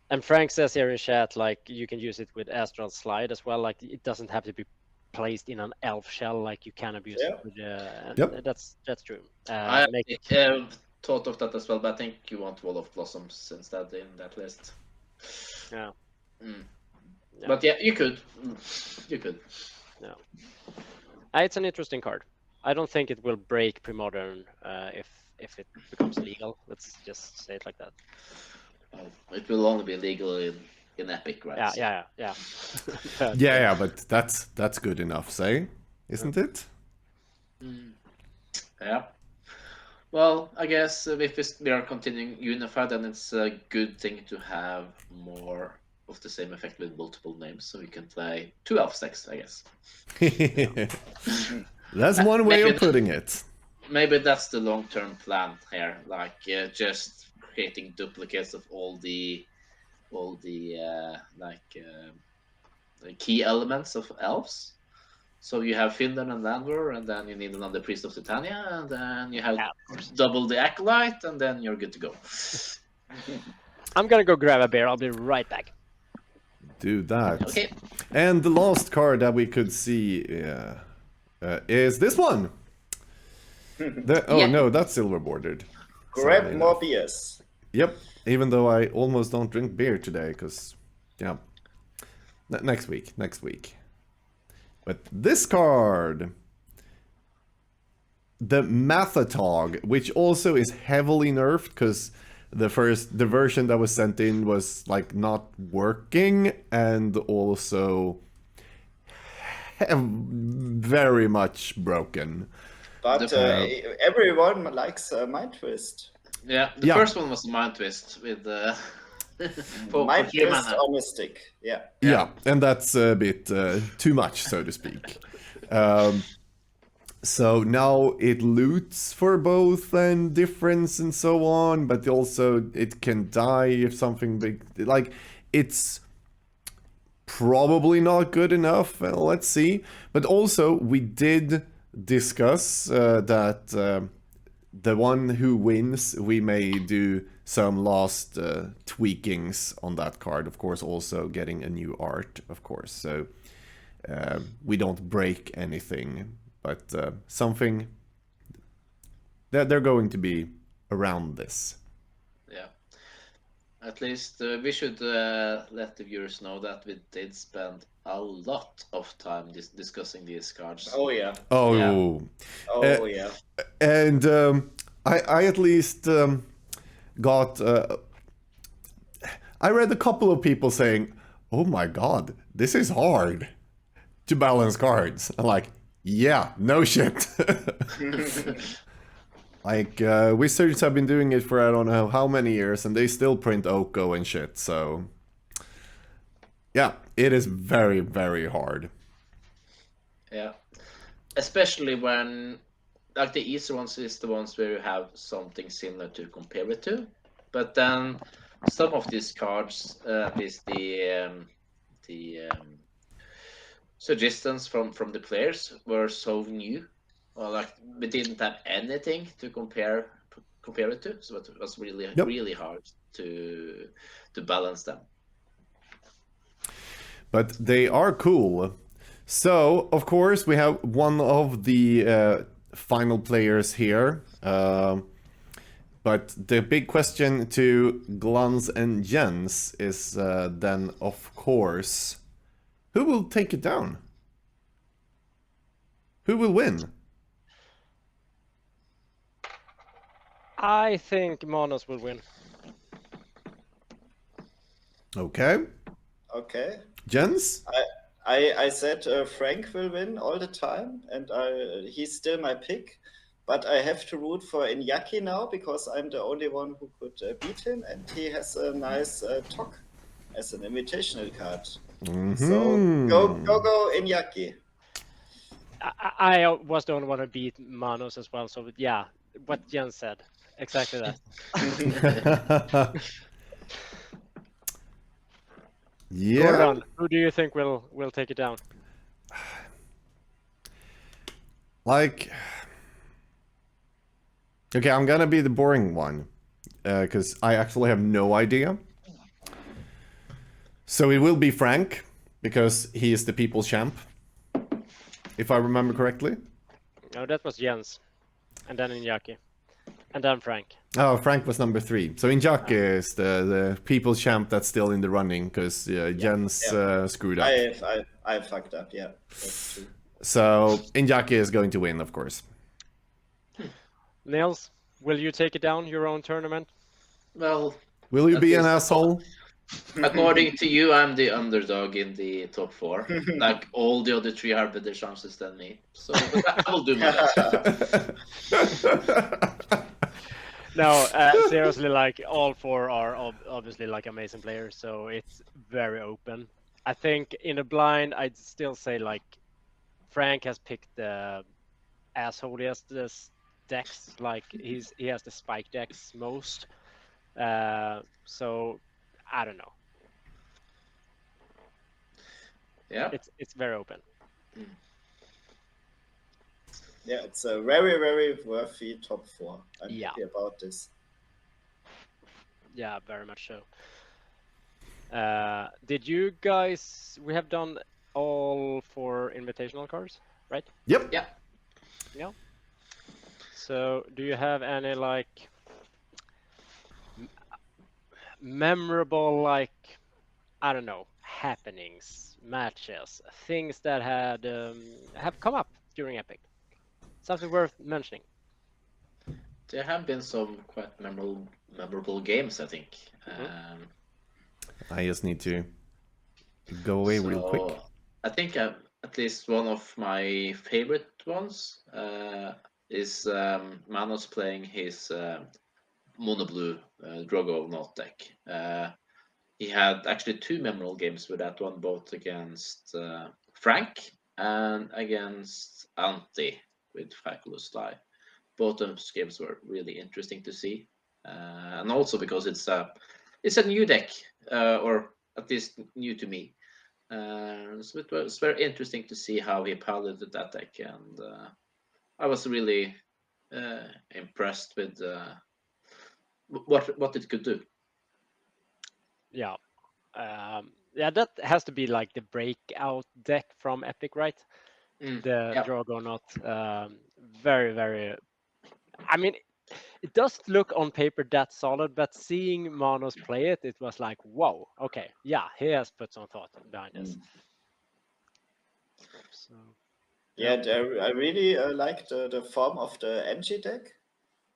And Frank says here in chat, like, you can use it with Astral Slide as well. Like, it doesn't have to be placed in an elf shell. Like, you can abuse it with. And that's true. I thought of that as well, but I think you want Wall of Blossoms instead in that list. Yeah. Yeah. But yeah, you could. Yeah. It's an interesting card. I don't think it will break Premodern if it becomes legal. Let's just say it like that. It will only be legal in Epic, right? Yeah. Yeah, but that's good enough, say, isn't it? Yeah. Well, I guess if we are continuing Unified, then it's a good thing to have more of the same effect with multiple names, so we can play 2 elf stacks, I guess. That's one way of putting it. maybe that's the long-term plan here, like just creating duplicates of all the the key elements of elves. So you have Finland and Landor, and then you need another priest of Titania, and then you have Yeah, of course. double the acolyte, and then you're good to go. I'm gonna go grab a beer. I'll be right back. Do that. Okay. And the last card that we could see is this one. Oh Yeah. no, that's silver bordered. Grab Sadly more enough. beers. Yep. Even though I almost don't drink beer today, because yeah, next week. But this card, the Mathatog, which also is heavily nerfed because the version that was sent in was like not working and also very much broken. But everyone likes Mind Twist. Yeah, the Yeah. first one was the Mind Twist with for Mind three Twist mana. on a stick. Yeah. Yeah, and that's a bit too much, so to speak. So now it loots for both and difference and so on, but also it can die if something big. Like, it's probably not good enough. Well, let's see. But also, we did discuss that the one who wins, we may do some last tweakings on that card. Of course, also getting a new art, of course. So we don't break anything, but something that they're going to be around this. Yeah. At least we should let the viewers know that we did spend a lot of time discussing these cards. Oh yeah. Oh, Yeah. Oh yeah. and I at least got. I read a couple of people saying, "Oh my god, this is hard to balance cards." I'm like, yeah, no shit. Like, Wizards have been doing it for I don't know how many years, and they still print Oko and shit, so... Yeah, it is very, very hard. Yeah. Especially when, like, the easier ones is the ones where you have something similar to compare it to. But then some of these cards, at least the suggestions from the players were so new, or like we didn't have anything to compare it to, so it was really really hard to balance them. But they are cool. So, of course, we have one of the final players here. But the big question to Glans and Jens is then, of course, who will take it down? Who will win? I think Monos will win. Okay. Okay. Jens? I said Frank will win all the time, and he's still my pick. But I have to root for Iñaki now because I'm the only one who could beat him, and he has a nice talk as an invitational card. So go Iñaki. I was the only one who beat Manos as well, so yeah, what Jens said, exactly that. Yeah. Gordon, who do you think will take it down? Like, okay, I'm gonna be the boring one, because I actually have no idea. So it will be Frank, because he is the people's champ, if I remember correctly. No, that was Jens, and then Iñaki, and then Frank. Oh, Frank was number 3. So Injaki is the people's champ that's still in the running, because Jens screwed up. I fucked up, yeah. That's true. So Injaki is going to win, of course. Nils, will you take it down your own tournament? Well, Will you at be an least- asshole? according to you, I'm the underdog in the top 4. Like all the other 3 have better chances than me. So but I will do my best. No, seriously, like all 4 are obviously like amazing players, so it's very open. I think in a blind, I'd still say like Frank has picked the assholiest decks. Like he has the spike decks most. So I don't know. Yeah. It's very open. Yeah, it's a very, very worthy top 4. I'm Yeah. happy about this. Yeah, very much so. Did you guys? We have done all 4 invitational cards, right? Yep. Yeah. Yeah. So, do you have any like memorable, like, I don't know, happenings, matches, things that have come up during Epic? Something worth mentioning. There have been some quite memorable games, I think. I just need to go away real quick. So I think at least one of my favorite ones is Manos playing his mono blue Drogo Not deck. He had actually 2 memorable games with that one, both against Frank and against Antti with Faculous Fly. Both of those games were really interesting to see, and also because it's a new deck, or at least new to me. So it was very interesting to see how he piloted that deck, and I was really impressed with what it could do. Yeah. Yeah, that has to be like the breakout deck from Epic, right? The Yeah. Drogonaut. Very, very. I mean, it doesn't look on paper that solid, but seeing Manos play it, it was like, whoa, okay, yeah, he has put some thought behind this. So, Yeah, I really like the form of the NG deck.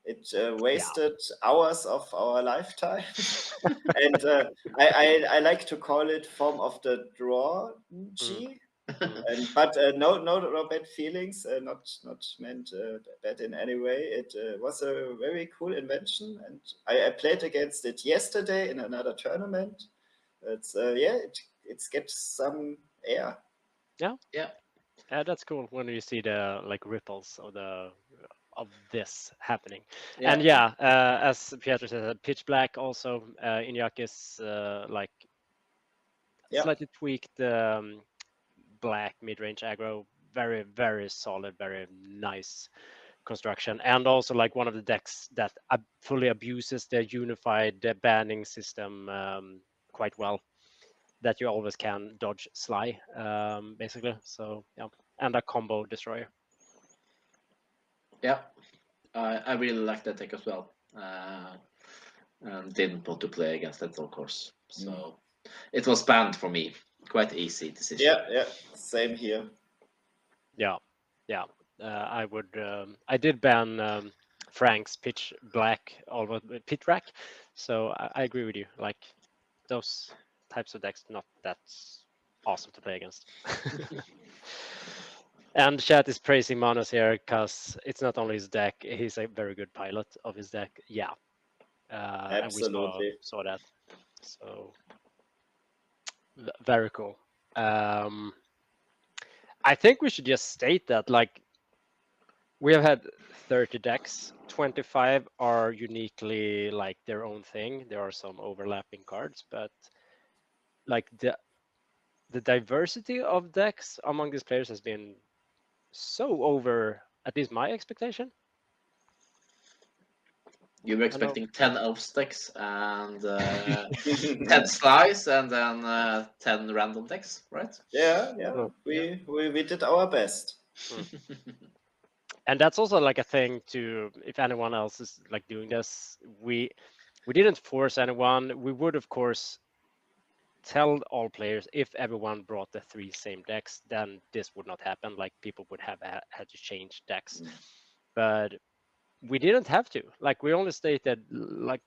It wasted hours of our lifetime. And I like to call it form of the draw G. But no bad feelings, not meant bad in any way. It was a very cool invention, and I played against it yesterday in another tournament. It's it gets some air. Yeah. Yeah. That's cool when you see the like ripples of this happening. Yeah. And yeah, as Pietro said, pitch black also Iñak's like Yeah. slightly tweaked black mid-range aggro, very very solid, very nice construction, and also like one of the decks that fully abuses the unified banning system quite well, that you always can dodge Sly, basically. So yeah, and a combo destroyer. Yeah. I really like that deck as well. And didn't want to play against it, of course. So it was banned for me. Quite easy decision. Yeah, same here. Yeah. I would. I did ban Frank's pitch black, all pit rack. So I agree with you. Like those types of decks, not that awesome to play against. And chat is praising Manos here because it's not only his deck; he's a very good pilot of his deck. Yeah, and we Absolutely. saw that. So very cool. I think we should just state that like we have had 30 decks, 25 are uniquely like their own thing. There are some overlapping cards, but like the diversity of decks among these players has been so over at least my expectation. You were I know. expecting 10 elf stacks and 10 slice and then 10 random decks, right? Yeah. Oh, yeah. We did our best. And that's also like a thing to, if anyone else is like doing this, we didn't force anyone. We would of course tell all players if everyone brought the 3 same decks, then this would not happen. Like people would have had to change decks, but we didn't have to. Like we only stated like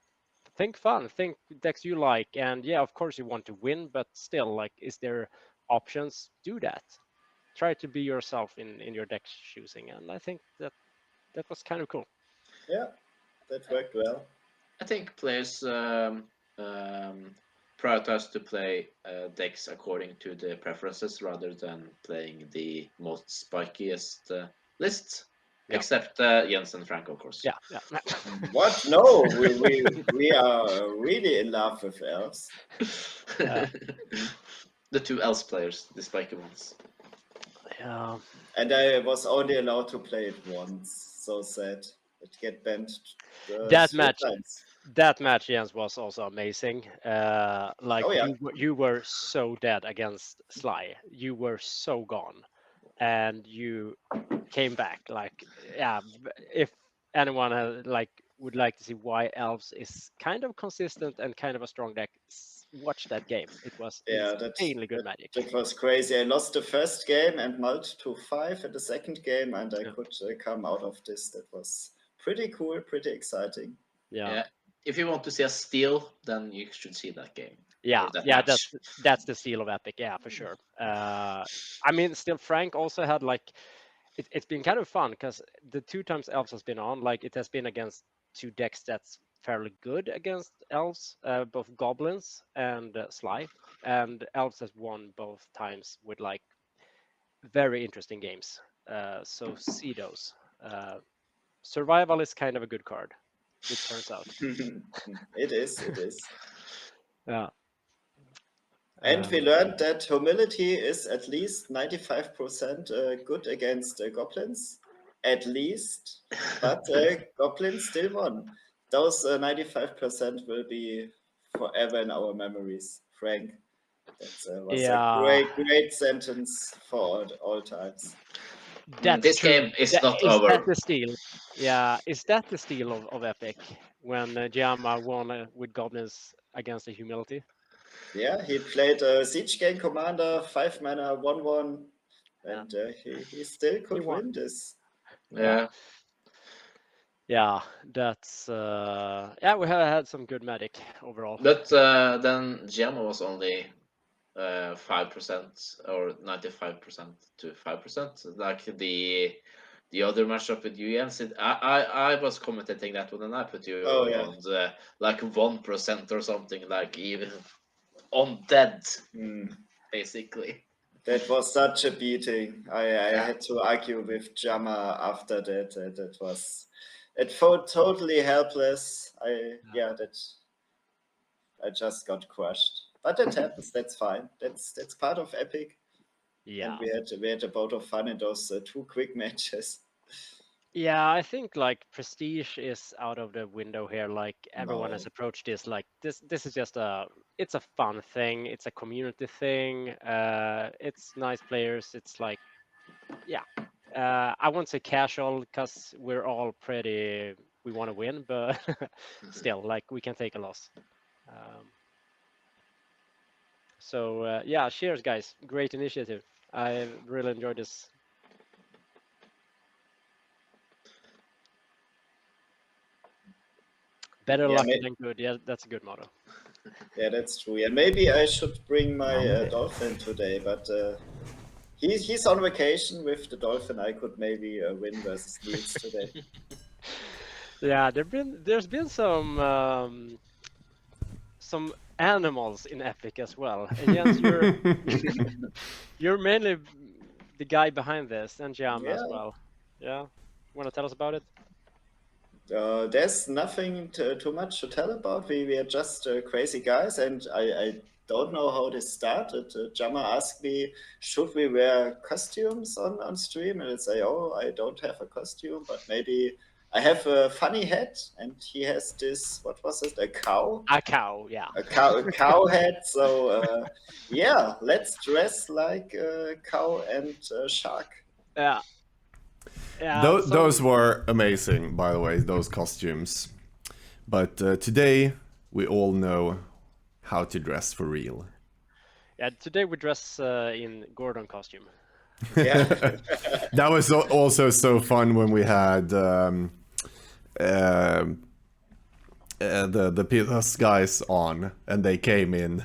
think fun, think decks you like, and yeah, of course you want to win, but still, like, is there options? Do that. Try to be yourself in your deck choosing, and I think that was kind of cool. Yeah, that worked well. I think players prioritize to play decks according to their preferences rather than playing the most spikiest lists. Yeah. Except Jens and Frank, of course. Yeah. What? No, we are really in love with elves. The two elves players, the spiky ones. Yeah. And I was only allowed to play it once. So sad. It get banned That 3 match. times. That match, Jens, was also amazing. Like Oh, yeah. you were so dead against Sly. You were so gone, and you came back. Like, yeah, if anyone would like to see why Elves is kind of consistent and kind of a strong deck, watch that game. It was Yeah, insanely good magic. that was crazy. I lost the first game and multi to 5 in the second game, and I could come out of this. That was pretty cool, pretty exciting. Yeah. If you want to see a steal, then you should see that game. Yeah, or that yeah, match. that's the steal of Epic, yeah, for sure. I mean, still, Frank also had like it's been kind of fun because the 2 times Elves has been on, like it has been against 2 decks that's fairly good against Elves, both Goblins and Sly, and Elves has won both times with like very interesting games. So see those. Survival is kind of a good card, it turns out. It is. Yeah. And we learned that humility is at least 95% good against goblins, at least. But goblins still won. Those 95% will be forever in our memories, Frank. That was a great sentence for all times. That's this true. game is not Is over. that the steal? Yeah, is that the steal of Epic when Giamma won with Goblins against the Humility? Yeah, he played a Siege Gang Commander, 5 mana, 1/1, and he still could won. win this. Yeah. Yeah, that's yeah, we have had some good magic overall. But then Giamma was only 5% or 95% to 5%. Like the other matchup with you, Jens, I was commentating that one, and I put you on like 1% or something, like even on dead, basically. That was such a beating. I had to argue with Jamma after that. It felt totally helpless. I just got crushed. But it happens. That's fine. That's part of Epic. Yeah. And we had a bout of fun in those 2 quick matches. Yeah, I think like prestige is out of the window here. Like everyone has approached this like this is just it's a fun thing. It's a community thing. It's nice players. It's like I won't say casual because we're all pretty we want to win, but still like we can take a loss. So yeah, cheers guys. Great initiative. I really enjoyed this. Better luck than good. Yeah, that's a good motto. Yeah, that's true. Yeah, maybe I should bring my dolphin today, but he's on vacation with the dolphin. I could maybe win versus Niels today. Yeah, there's been some animals in Epic as well. And Jens, you're mainly the guy behind this, and Jam as well. Yeah, want to tell us about it? There's nothing too much to tell about. We are just crazy guys, and I don't know how this started. Jamma asked me, should we wear costumes on stream? And I say, oh, I don't have a costume, but maybe I have a funny hat. And he has this, what was it, a cow? A cow, yeah. A cow hat. So yeah, let's dress like a cow and a shark. Yeah. Yeah, those were amazing, by the way, those costumes. But today, we all know how to dress for real. Yeah, today we dress in Gordon costume. Yeah. That was also so fun when we had the PS guys on, and they came in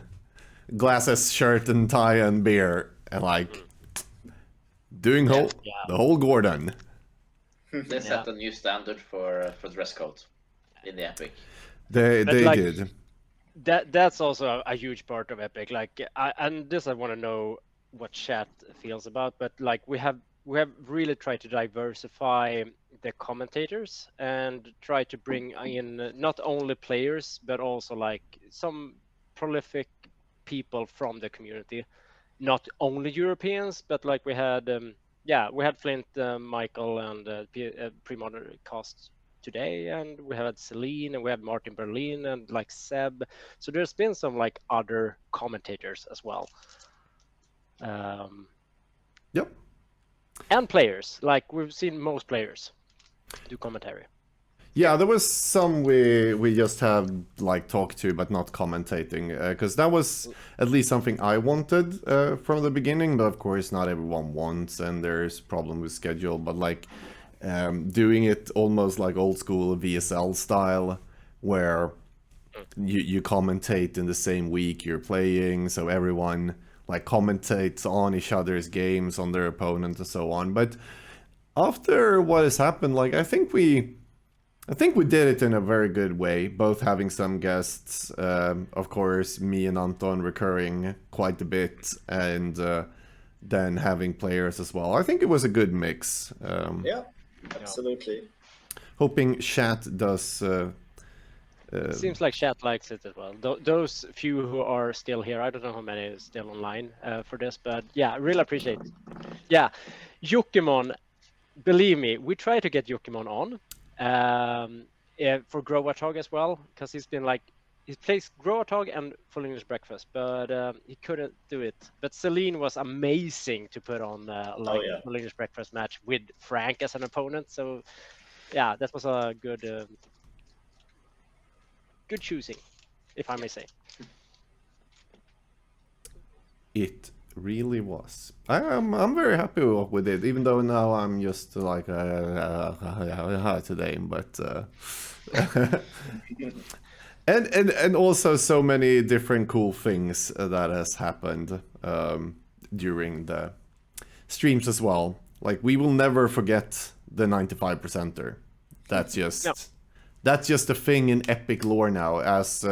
glasses, shirt, and tie, and beer, and like doing the whole Gordon. They set a new standard for dress code in the Epic. They like, did. That's also a huge part of Epic. Like, and this I want to know what chat feels about. But like, we we have really tried to diversify the commentators and try to bring in not only players but also like some prolific people from the community, not only Europeans, but like we had Flint, Michael, and Premodern cast today, and we had Celine, and we had Martin Berlin, and like Seb. So there's been some like other commentators as well. Yep. And players, like we've seen most players do commentary. Yeah, there was some we just have like talked to but not commentating, because that was at least something I wanted from the beginning. But of course, not everyone wants, and there's problem with schedule. But like doing it almost like old school VSL style, where you commentate in the same week you're playing, so everyone like commentates on each other's games, on their opponent, and so on. But after what has happened, like I think we did it in a very good way, both having some guests, of course, me and Anton recurring quite a bit, and then having players as well. I think it was a good mix. Yeah, absolutely. Hoping chat does... Seems like chat likes it as well. Those few who are still here, I don't know how many is still online for this, but yeah, really appreciate it. Yeah, Yukimon, believe me, we try to get Yukimon on. For Growartog as well, because he's been like, he plays Growartog and Full English Breakfast, but he couldn't do it. But Celine was amazing to put on Full English Breakfast match with Frank as an opponent. So yeah, that was a good choosing, if I may say. It really was. I'm very happy with it, even though now I'm just like today, but and also so many different cool things that has happened during the streams as well. Like we will never forget the 95%er. That's just a thing in epic lore now, as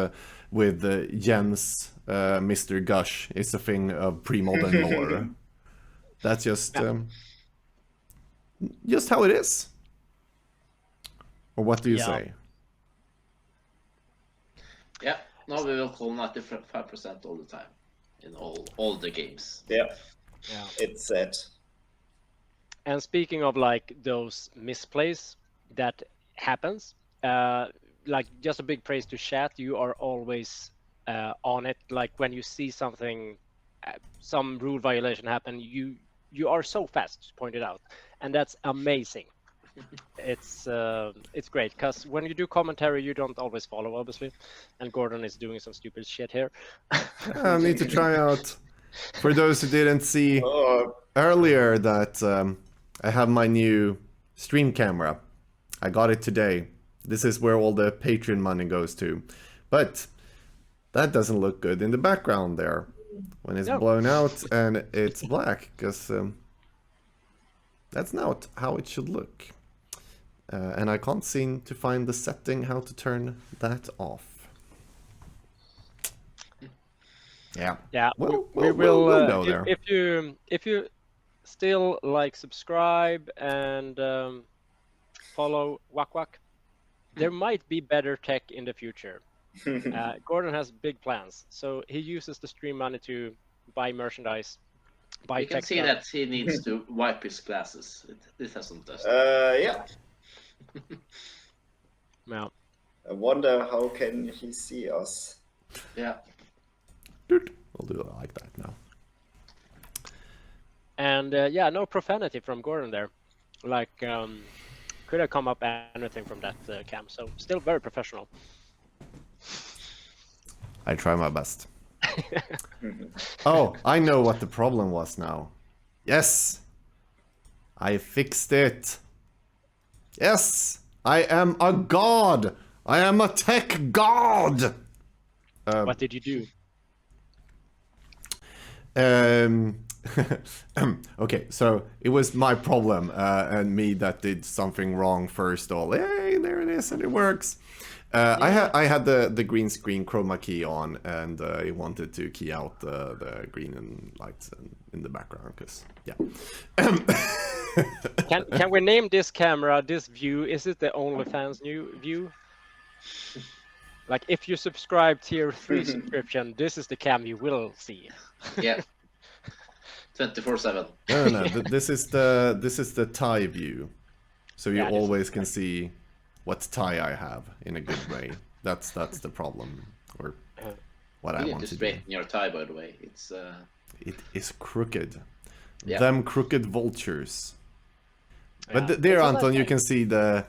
with Jens, Mr. Gush, it's a thing of pre-modern lore. That's just how it is. Or what do you say? Yeah, no, we will call 95% all the time in all the games. Yeah, it's sad. And speaking of like those misplays that happens, like just a big praise to chat. You are always on it. Like when you see something, some rule violation happen, you are so fast to point it out, and that's amazing. It's great because when you do commentary, you don't always follow, obviously, and Gordon is doing some stupid shit here. I need to try out. For those who didn't see earlier, that I have my new stream camera. I got it today. This is where all the Patreon money goes to. But that doesn't look good in the background there when it's blown out and it's black, because that's not how it should look. And I can't seem to find the setting how to turn that off. Yeah. Well, we will go there. If you still like, subscribe and follow Wak-Wak, there might be better tech in the future. Gordon has big plans, so he uses the stream money to buy merchandise. You can see that he needs to wipe his glasses. This hasn't done. Yeah. Well, I wonder how can he see us. Yeah. We'll do it like that now. And no profanity from Gordon there. Like, could have come up anything from that cam. So still very professional. I try my best. Oh, I know what the problem was now. Yes, I fixed it. Yes, I am a god. I am a tech god. What did you do? Okay, so it was my problem and me that did something wrong first. Hey, there it is, and it works. I had the green screen chroma key on, and I wanted to key out the green and lights in the background because Can we name this camera, this view? Is it the OnlyFans new view? Like if you subscribe tier 3 subscription, this is the cam you will see. Yeah. 24/7. No. This is the tie view, so you always can see what tie I have in a good way. That's the problem, or what I want to do. Straighten your tie, by the way. It's It is crooked. Yeah. Them crooked vultures. But Yeah. there, It's a Anton, nice you can see the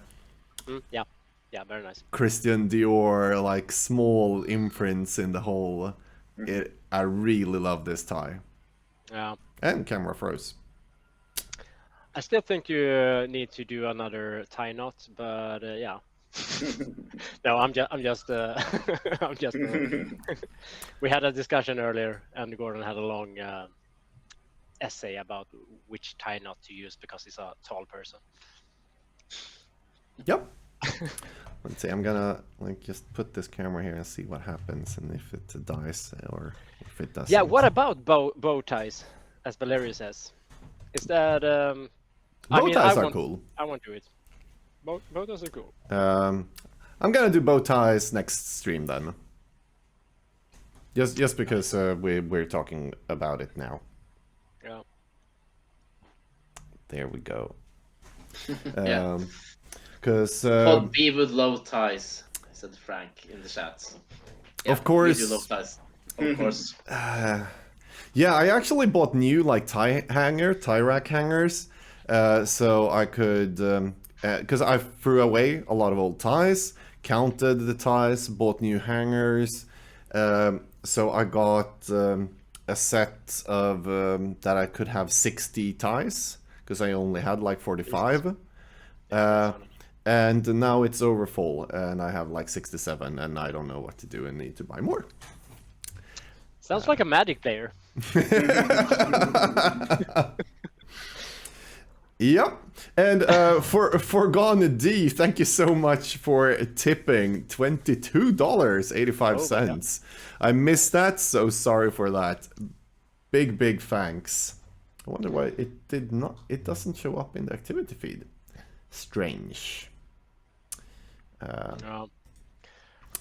Yeah, very nice. Christian Dior like small imprints in the hole. I really love this tie. Yeah. And camera froze. I still think you need to do another tie knot, but yeah. No, I'm just we had a discussion earlier, and Gordon had a long essay about which tie knot to use because he's a tall person. Yep. Let's see, I'm gonna like just put this camera here and see what happens, and if it dies or if it doesn't. Yeah, what about bow ties, as Valerio says? Is that bow ties are cool. I won't do it. Bow ties are cool. I'm gonna do bow ties next stream then. Just because we're talking about it now. Yeah. There we go. Yeah. Because Pod B would love ties, said Frank in the chat. Yeah, of course. We do love ties. Of course. Yeah, I actually bought new like tie rack hangers, so I could, because I threw away a lot of old ties, counted the ties, bought new hangers, so I got a set of that I could have 60 ties because I only had like 45. And now it's over full, and I have like 67, and I don't know what to do and need to buy more. Sounds like a Magic player. Yep. And for Gone D, thank you so much for tipping $22.85. I missed that, so sorry for that. Big thanks. I wonder why it doesn't show up in the activity feed. Strange.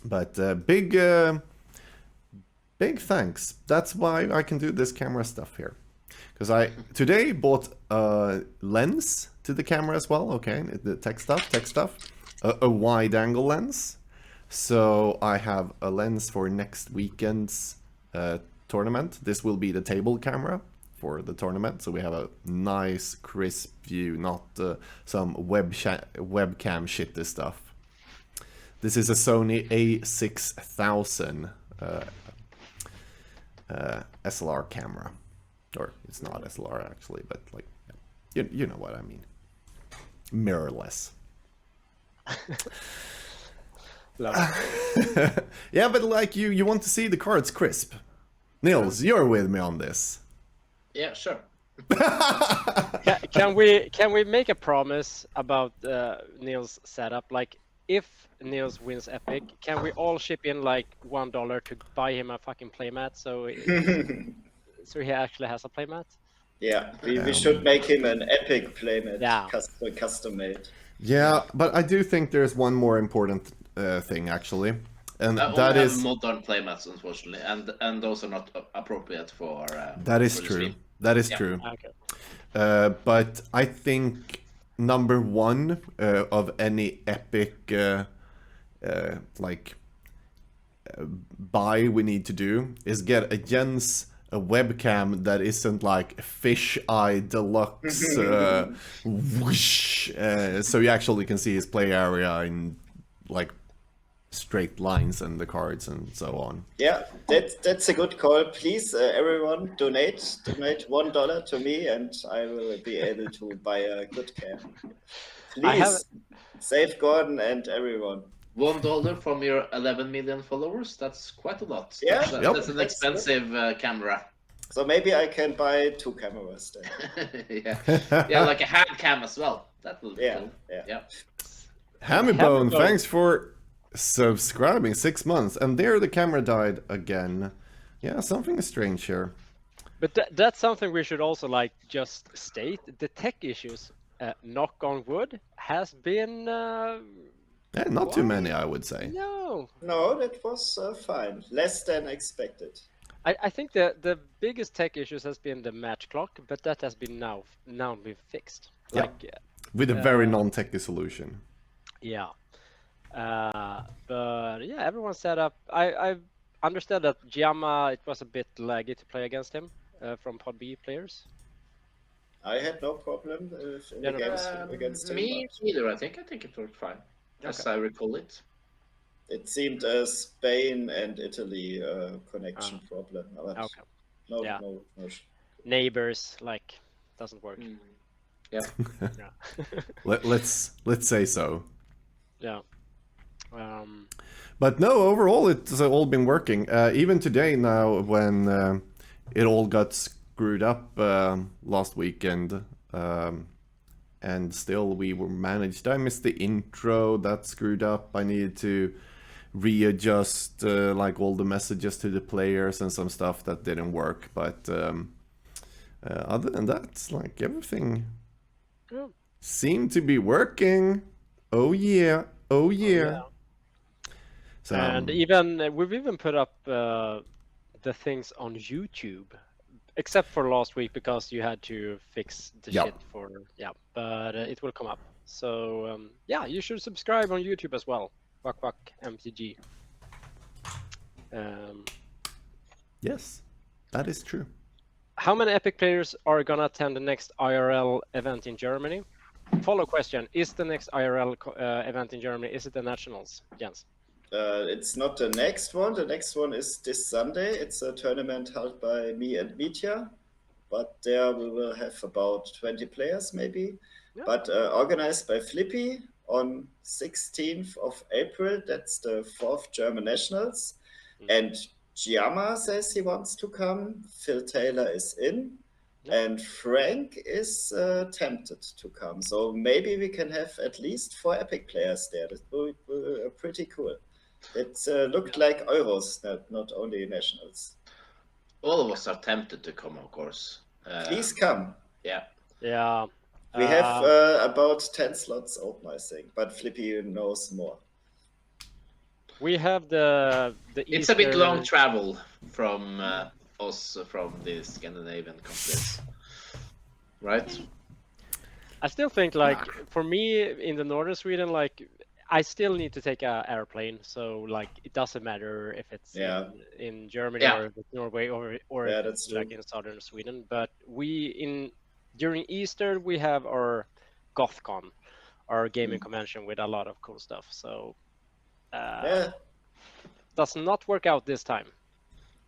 But big thanks. That's why I can do this camera stuff here. Because I today bought a lens to the camera as well. Okay, the tech stuff. A wide angle lens. So I have a lens for next weekend's tournament. This will be the table camera for the tournament. So we have a nice crisp view, not some webcam shitty stuff. This is a Sony A6000 SLR camera. Or it's not SLR actually, but like, you know what I mean. Mirrorless. Yeah, but like you want to see the cards crisp. Nils, you're with me on this. Yeah, sure. Can we make a promise about Neil's setup? Like, if Niels wins Epic, can we all chip in like $1 to buy him a fucking playmat so so he actually has a playmat? Yeah, we should make him an Epic playmat, Yeah. custom made. Yeah, but I do think there's one more important thing actually, and I that only is have modern playmats, unfortunately, and those are not appropriate for. that is for the true. stream. That is Yeah. true. Okay. But I think number one of any Epic buy we need to do is get a Jens a webcam that isn't like fisheye deluxe whoosh, so you actually can see his play area in like straight lines and the cards and so on. Yeah, that's a good call. Please, everyone, donate $1 to me, and I will be able to buy a good cam. Please, save Gordon and everyone. $1 from your 11 million followers. That's quite a lot. Yeah, That's an expensive camera. So maybe I can buy 2 cameras then. yeah, like a hand cam as well. That would be cool. Yeah. Hammybone, thanks for subscribing 6 months, and there the camera died again. Yeah, something is strange here. But that's something we should also like just state. The tech issues, knock on wood, has been Not too many, I would say. no. No, that was fine. Less than expected. I think the biggest tech issues has been the match clock, but that has been now been fixed. Yeah. Like With a very non-techy solution. yeah. But yeah, everyone's set up. I understand that Giamma, it was a bit laggy to play against him from Pod B players. I had no problem in Yeah, the no. games against him. Me but neither. I think it worked fine, as I recall it. It seemed a Spain and Italy connection problem. But Okay. no, Yeah. no. Neighbors, like, doesn't work. Yeah. Yeah. Let's say so. Yeah. But no, overall it's all been working. Even today now, when it all got screwed up last weekend, and still we were managed. I missed the intro, that screwed up. I needed to readjust like all the messages to the players and some stuff that didn't work. But other than that, like everything Yeah. seemed to be working. Oh yeah, oh yeah. So, And even we've even put up the things on YouTube, except for last week because you had to fix the Yeah. shit for But it will come up. So yeah, you should subscribe on YouTube as well. Wak-Wak MTG. yes, that is true. How many Epic players are gonna attend the next IRL event in Germany? Follow question: is the next IRL event in Germany? Is it the Nationals, Jens? It's not the next one. The next one is this Sunday. It's a tournament held by me and Mitya, but there we will have about 20 players maybe. Yeah. But organized by Flippy on 16th of April. That's the 4th German Nationals. And Giamma says he wants to come. Phil Taylor is in. And Frank is tempted to come. So maybe we can have at least 4 Epic players there. That would be pretty cool. It looked like Euros, not only Nationals. All of us are tempted to come, of course. Please come. Yeah. Yeah. We have about 10 slots open, I think, but Flippy knows more. We have the It's a bit long travel from us from the Scandinavian countries, right? I still think like for me in the northern Sweden, like I still need to take an airplane. So like it doesn't matter if it's in Germany or if it's Norway or if it's like in southern Sweden. But during Easter we have our GothCon, our gaming convention with a lot of cool stuff. So does not work out this time.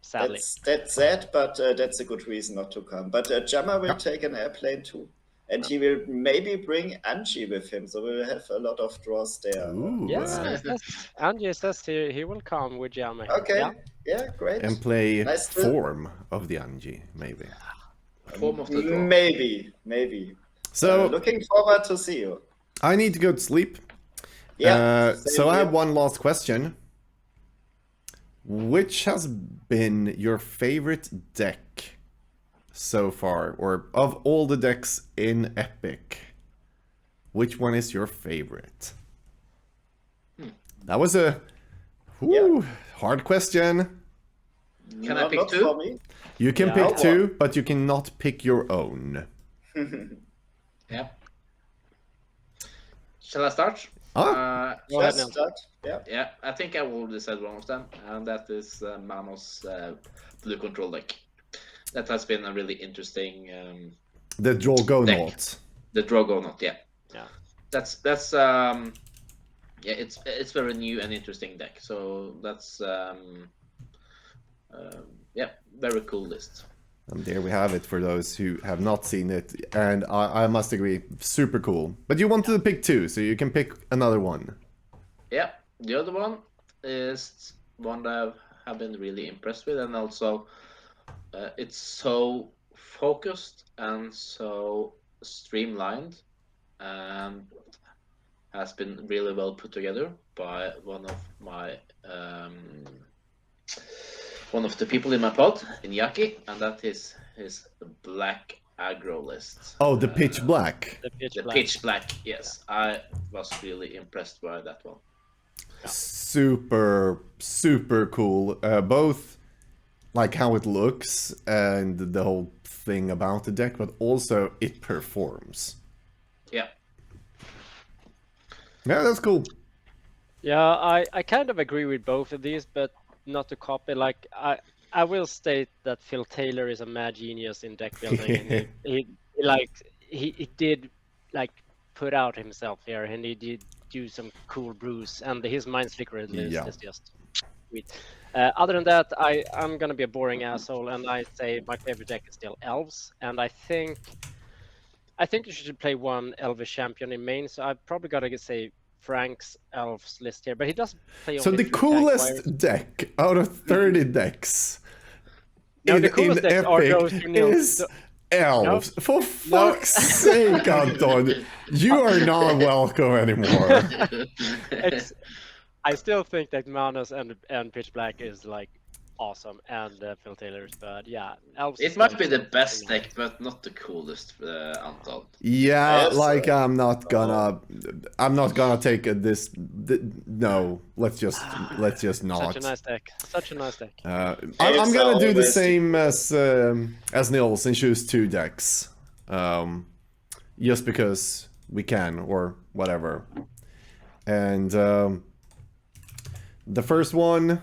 Sadly. That's sad, but that's a good reason not to come. But Giamma will take an airplane too. And he will maybe bring Angie with him, so we'll have a lot of draws there. Angie says he will come with Giamma. Okay, yeah, great. And play Form of the Angie, maybe. Form of the draw. Maybe. So looking forward to see you. I need to go to sleep. Yeah. So I have one last question. Which has been your favorite deck so far, or of all the decks in Epic? Which one is your favorite? That was a hard question. Can I pick two? For me. You can pick two, but you cannot pick your own. Yeah. Shall I start? Go ahead, Start. Yeah, I think I already said one of them, and that is Manos blue control deck. That has been a really interesting. The Drogonaut. The Drogonaut, yeah. That's it's very new and interesting deck. So that's very cool list. And there we have it for those who have not seen it. And I must agree, super cool. But you wanted to pick two, so you can pick another one. Yeah, the other one is one that I have been really impressed with, and also it's so focused and so streamlined. has been really well put together by one of the people in my pod, Inyaki, and that is his black aggro list. Oh, the pitch black. The pitch The black. pitch black, yes. I was really impressed by that one. Super, super cool. Both like how it looks and the whole thing about the deck, but also it performs. Yeah. Yeah, that's cool. Yeah, I kind of agree with both of these, but not to copy. Like I will state that Phil Taylor is a mad genius in deck building, and he did like put out himself here, and he did do some cool brews, and his mind flicker list Yeah. is just sweet. Other than that, I'm gonna be a boring asshole, and I say my favorite deck is still Elves, and I think you should play one Elvish champion in main. So I've probably got to say Frank's Elves list here, but he does play So only the 3 tank coolest wires. deck out of 30 decks No, the coolest decks are those who know- is Elves. For fuck's sake, Anton, you are not welcome anymore. I still think that Manos and Pitch Black is like awesome, and Phil Taylor's, but yeah, Elves. It might be the best deck, but not the coolest, Anton. Yeah, Yes, like I'm not gonna take this. No, let's just not. Such a nice deck. Such a nice deck. I'm Elves gonna are do the always same as Nils and choose 2 decks, just because we can or whatever. And the first one,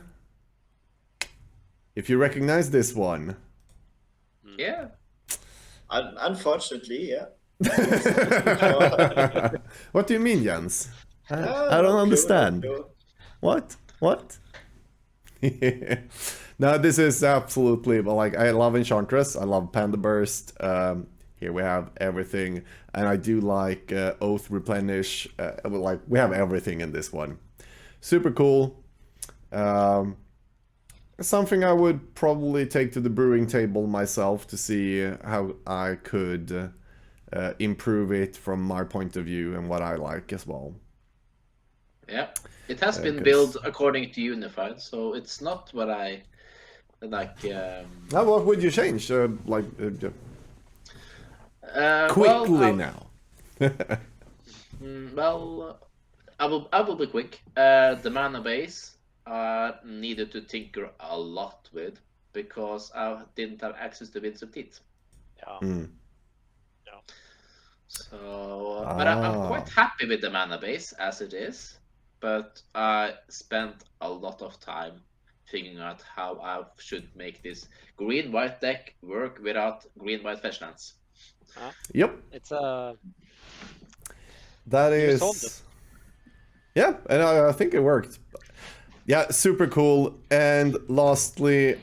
if you recognize this one. Yeah. Unfortunately, yeah. What do you mean, Jens? I No don't clue, understand. no clue. What? No, this is absolutely, but like, I love Enchantress, I love Panda Burst. Here we have everything, and I do like Oath Replenish. Like, we have everything in this one. Super cool. Something I would probably take to the brewing table myself to see how I could improve it from my point of view and what I like as well. Yeah. It has been 'cause- built according to Unified, so it's not what I like. Now, what would you change? Quickly now. Well, I will be quick. The mana base needed to tinker a lot with because I didn't have access to Winds of Teeth. Yeah. Mm. So, but I'm quite happy with the mana base as it is. But I spent a lot of time figuring out how I should make this green-white deck work without green-white fleshlands. Yep, It's a that You solved it. is. Yeah, and I think it worked. Yeah, super cool. And lastly,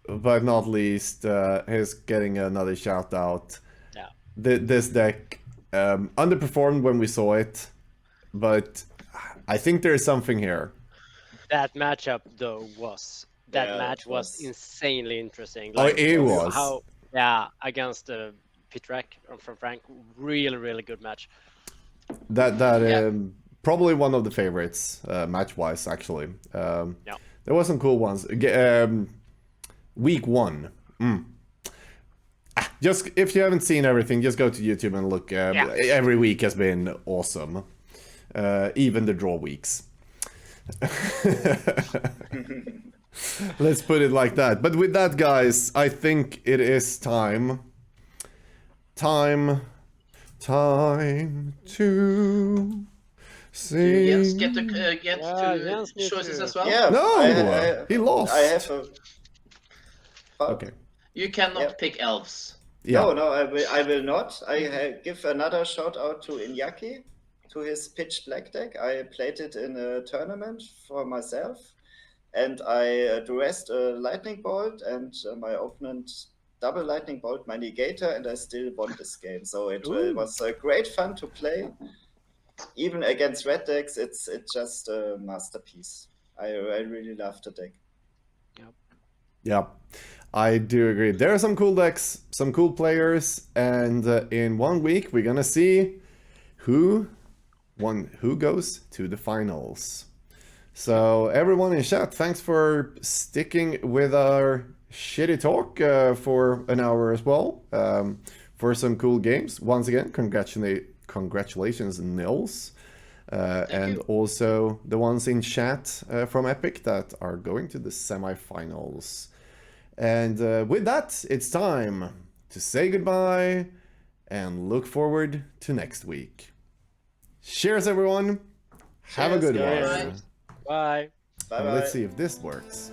but not least, he's getting another shout out. Yeah. This deck underperformed when we saw it, but I think there's something here. that matchup though was Yeah, match it was was. insanely interesting. Oh, it was. Against Pitrak from Frank, really good match. That Yeah. Probably one of the favorites match-wise, actually. Yeah. There were some cool ones. Week 1. Just if you haven't seen everything, just go to YouTube and look. Every week has been awesome. Even the draw weeks. Let's put it like that. But with that, guys, I think it is time to sing. Jens get to Jens needs choices to- as well. Yeah. No, he lost. I have a. Okay. You cannot Yeah. pick elves. Yeah. No, I will not. Give another shout out to Inyaki, to his pitch black deck. I played it in a tournament for myself, and I dressed a lightning bolt, and my opponent double lightning bolt my negator, and I still won this game. So it was great fun to play. Even against red decks, it's just a masterpiece. I really love the deck. Yeah, I do agree. There are some cool decks, some cool players, and in 1 week we're gonna see who one who goes to the finals. So everyone in chat, thanks for sticking with our shitty talk for an hour as well, for some cool games. Once again, congratulations, Nils. And you. also the ones in chat from Epic that are going to the semifinals. And with that, it's time to say goodbye and look forward to next week. Cheers, everyone. Have a Cheers, good guys. one. Bye. Bye bye. Let's see if this works.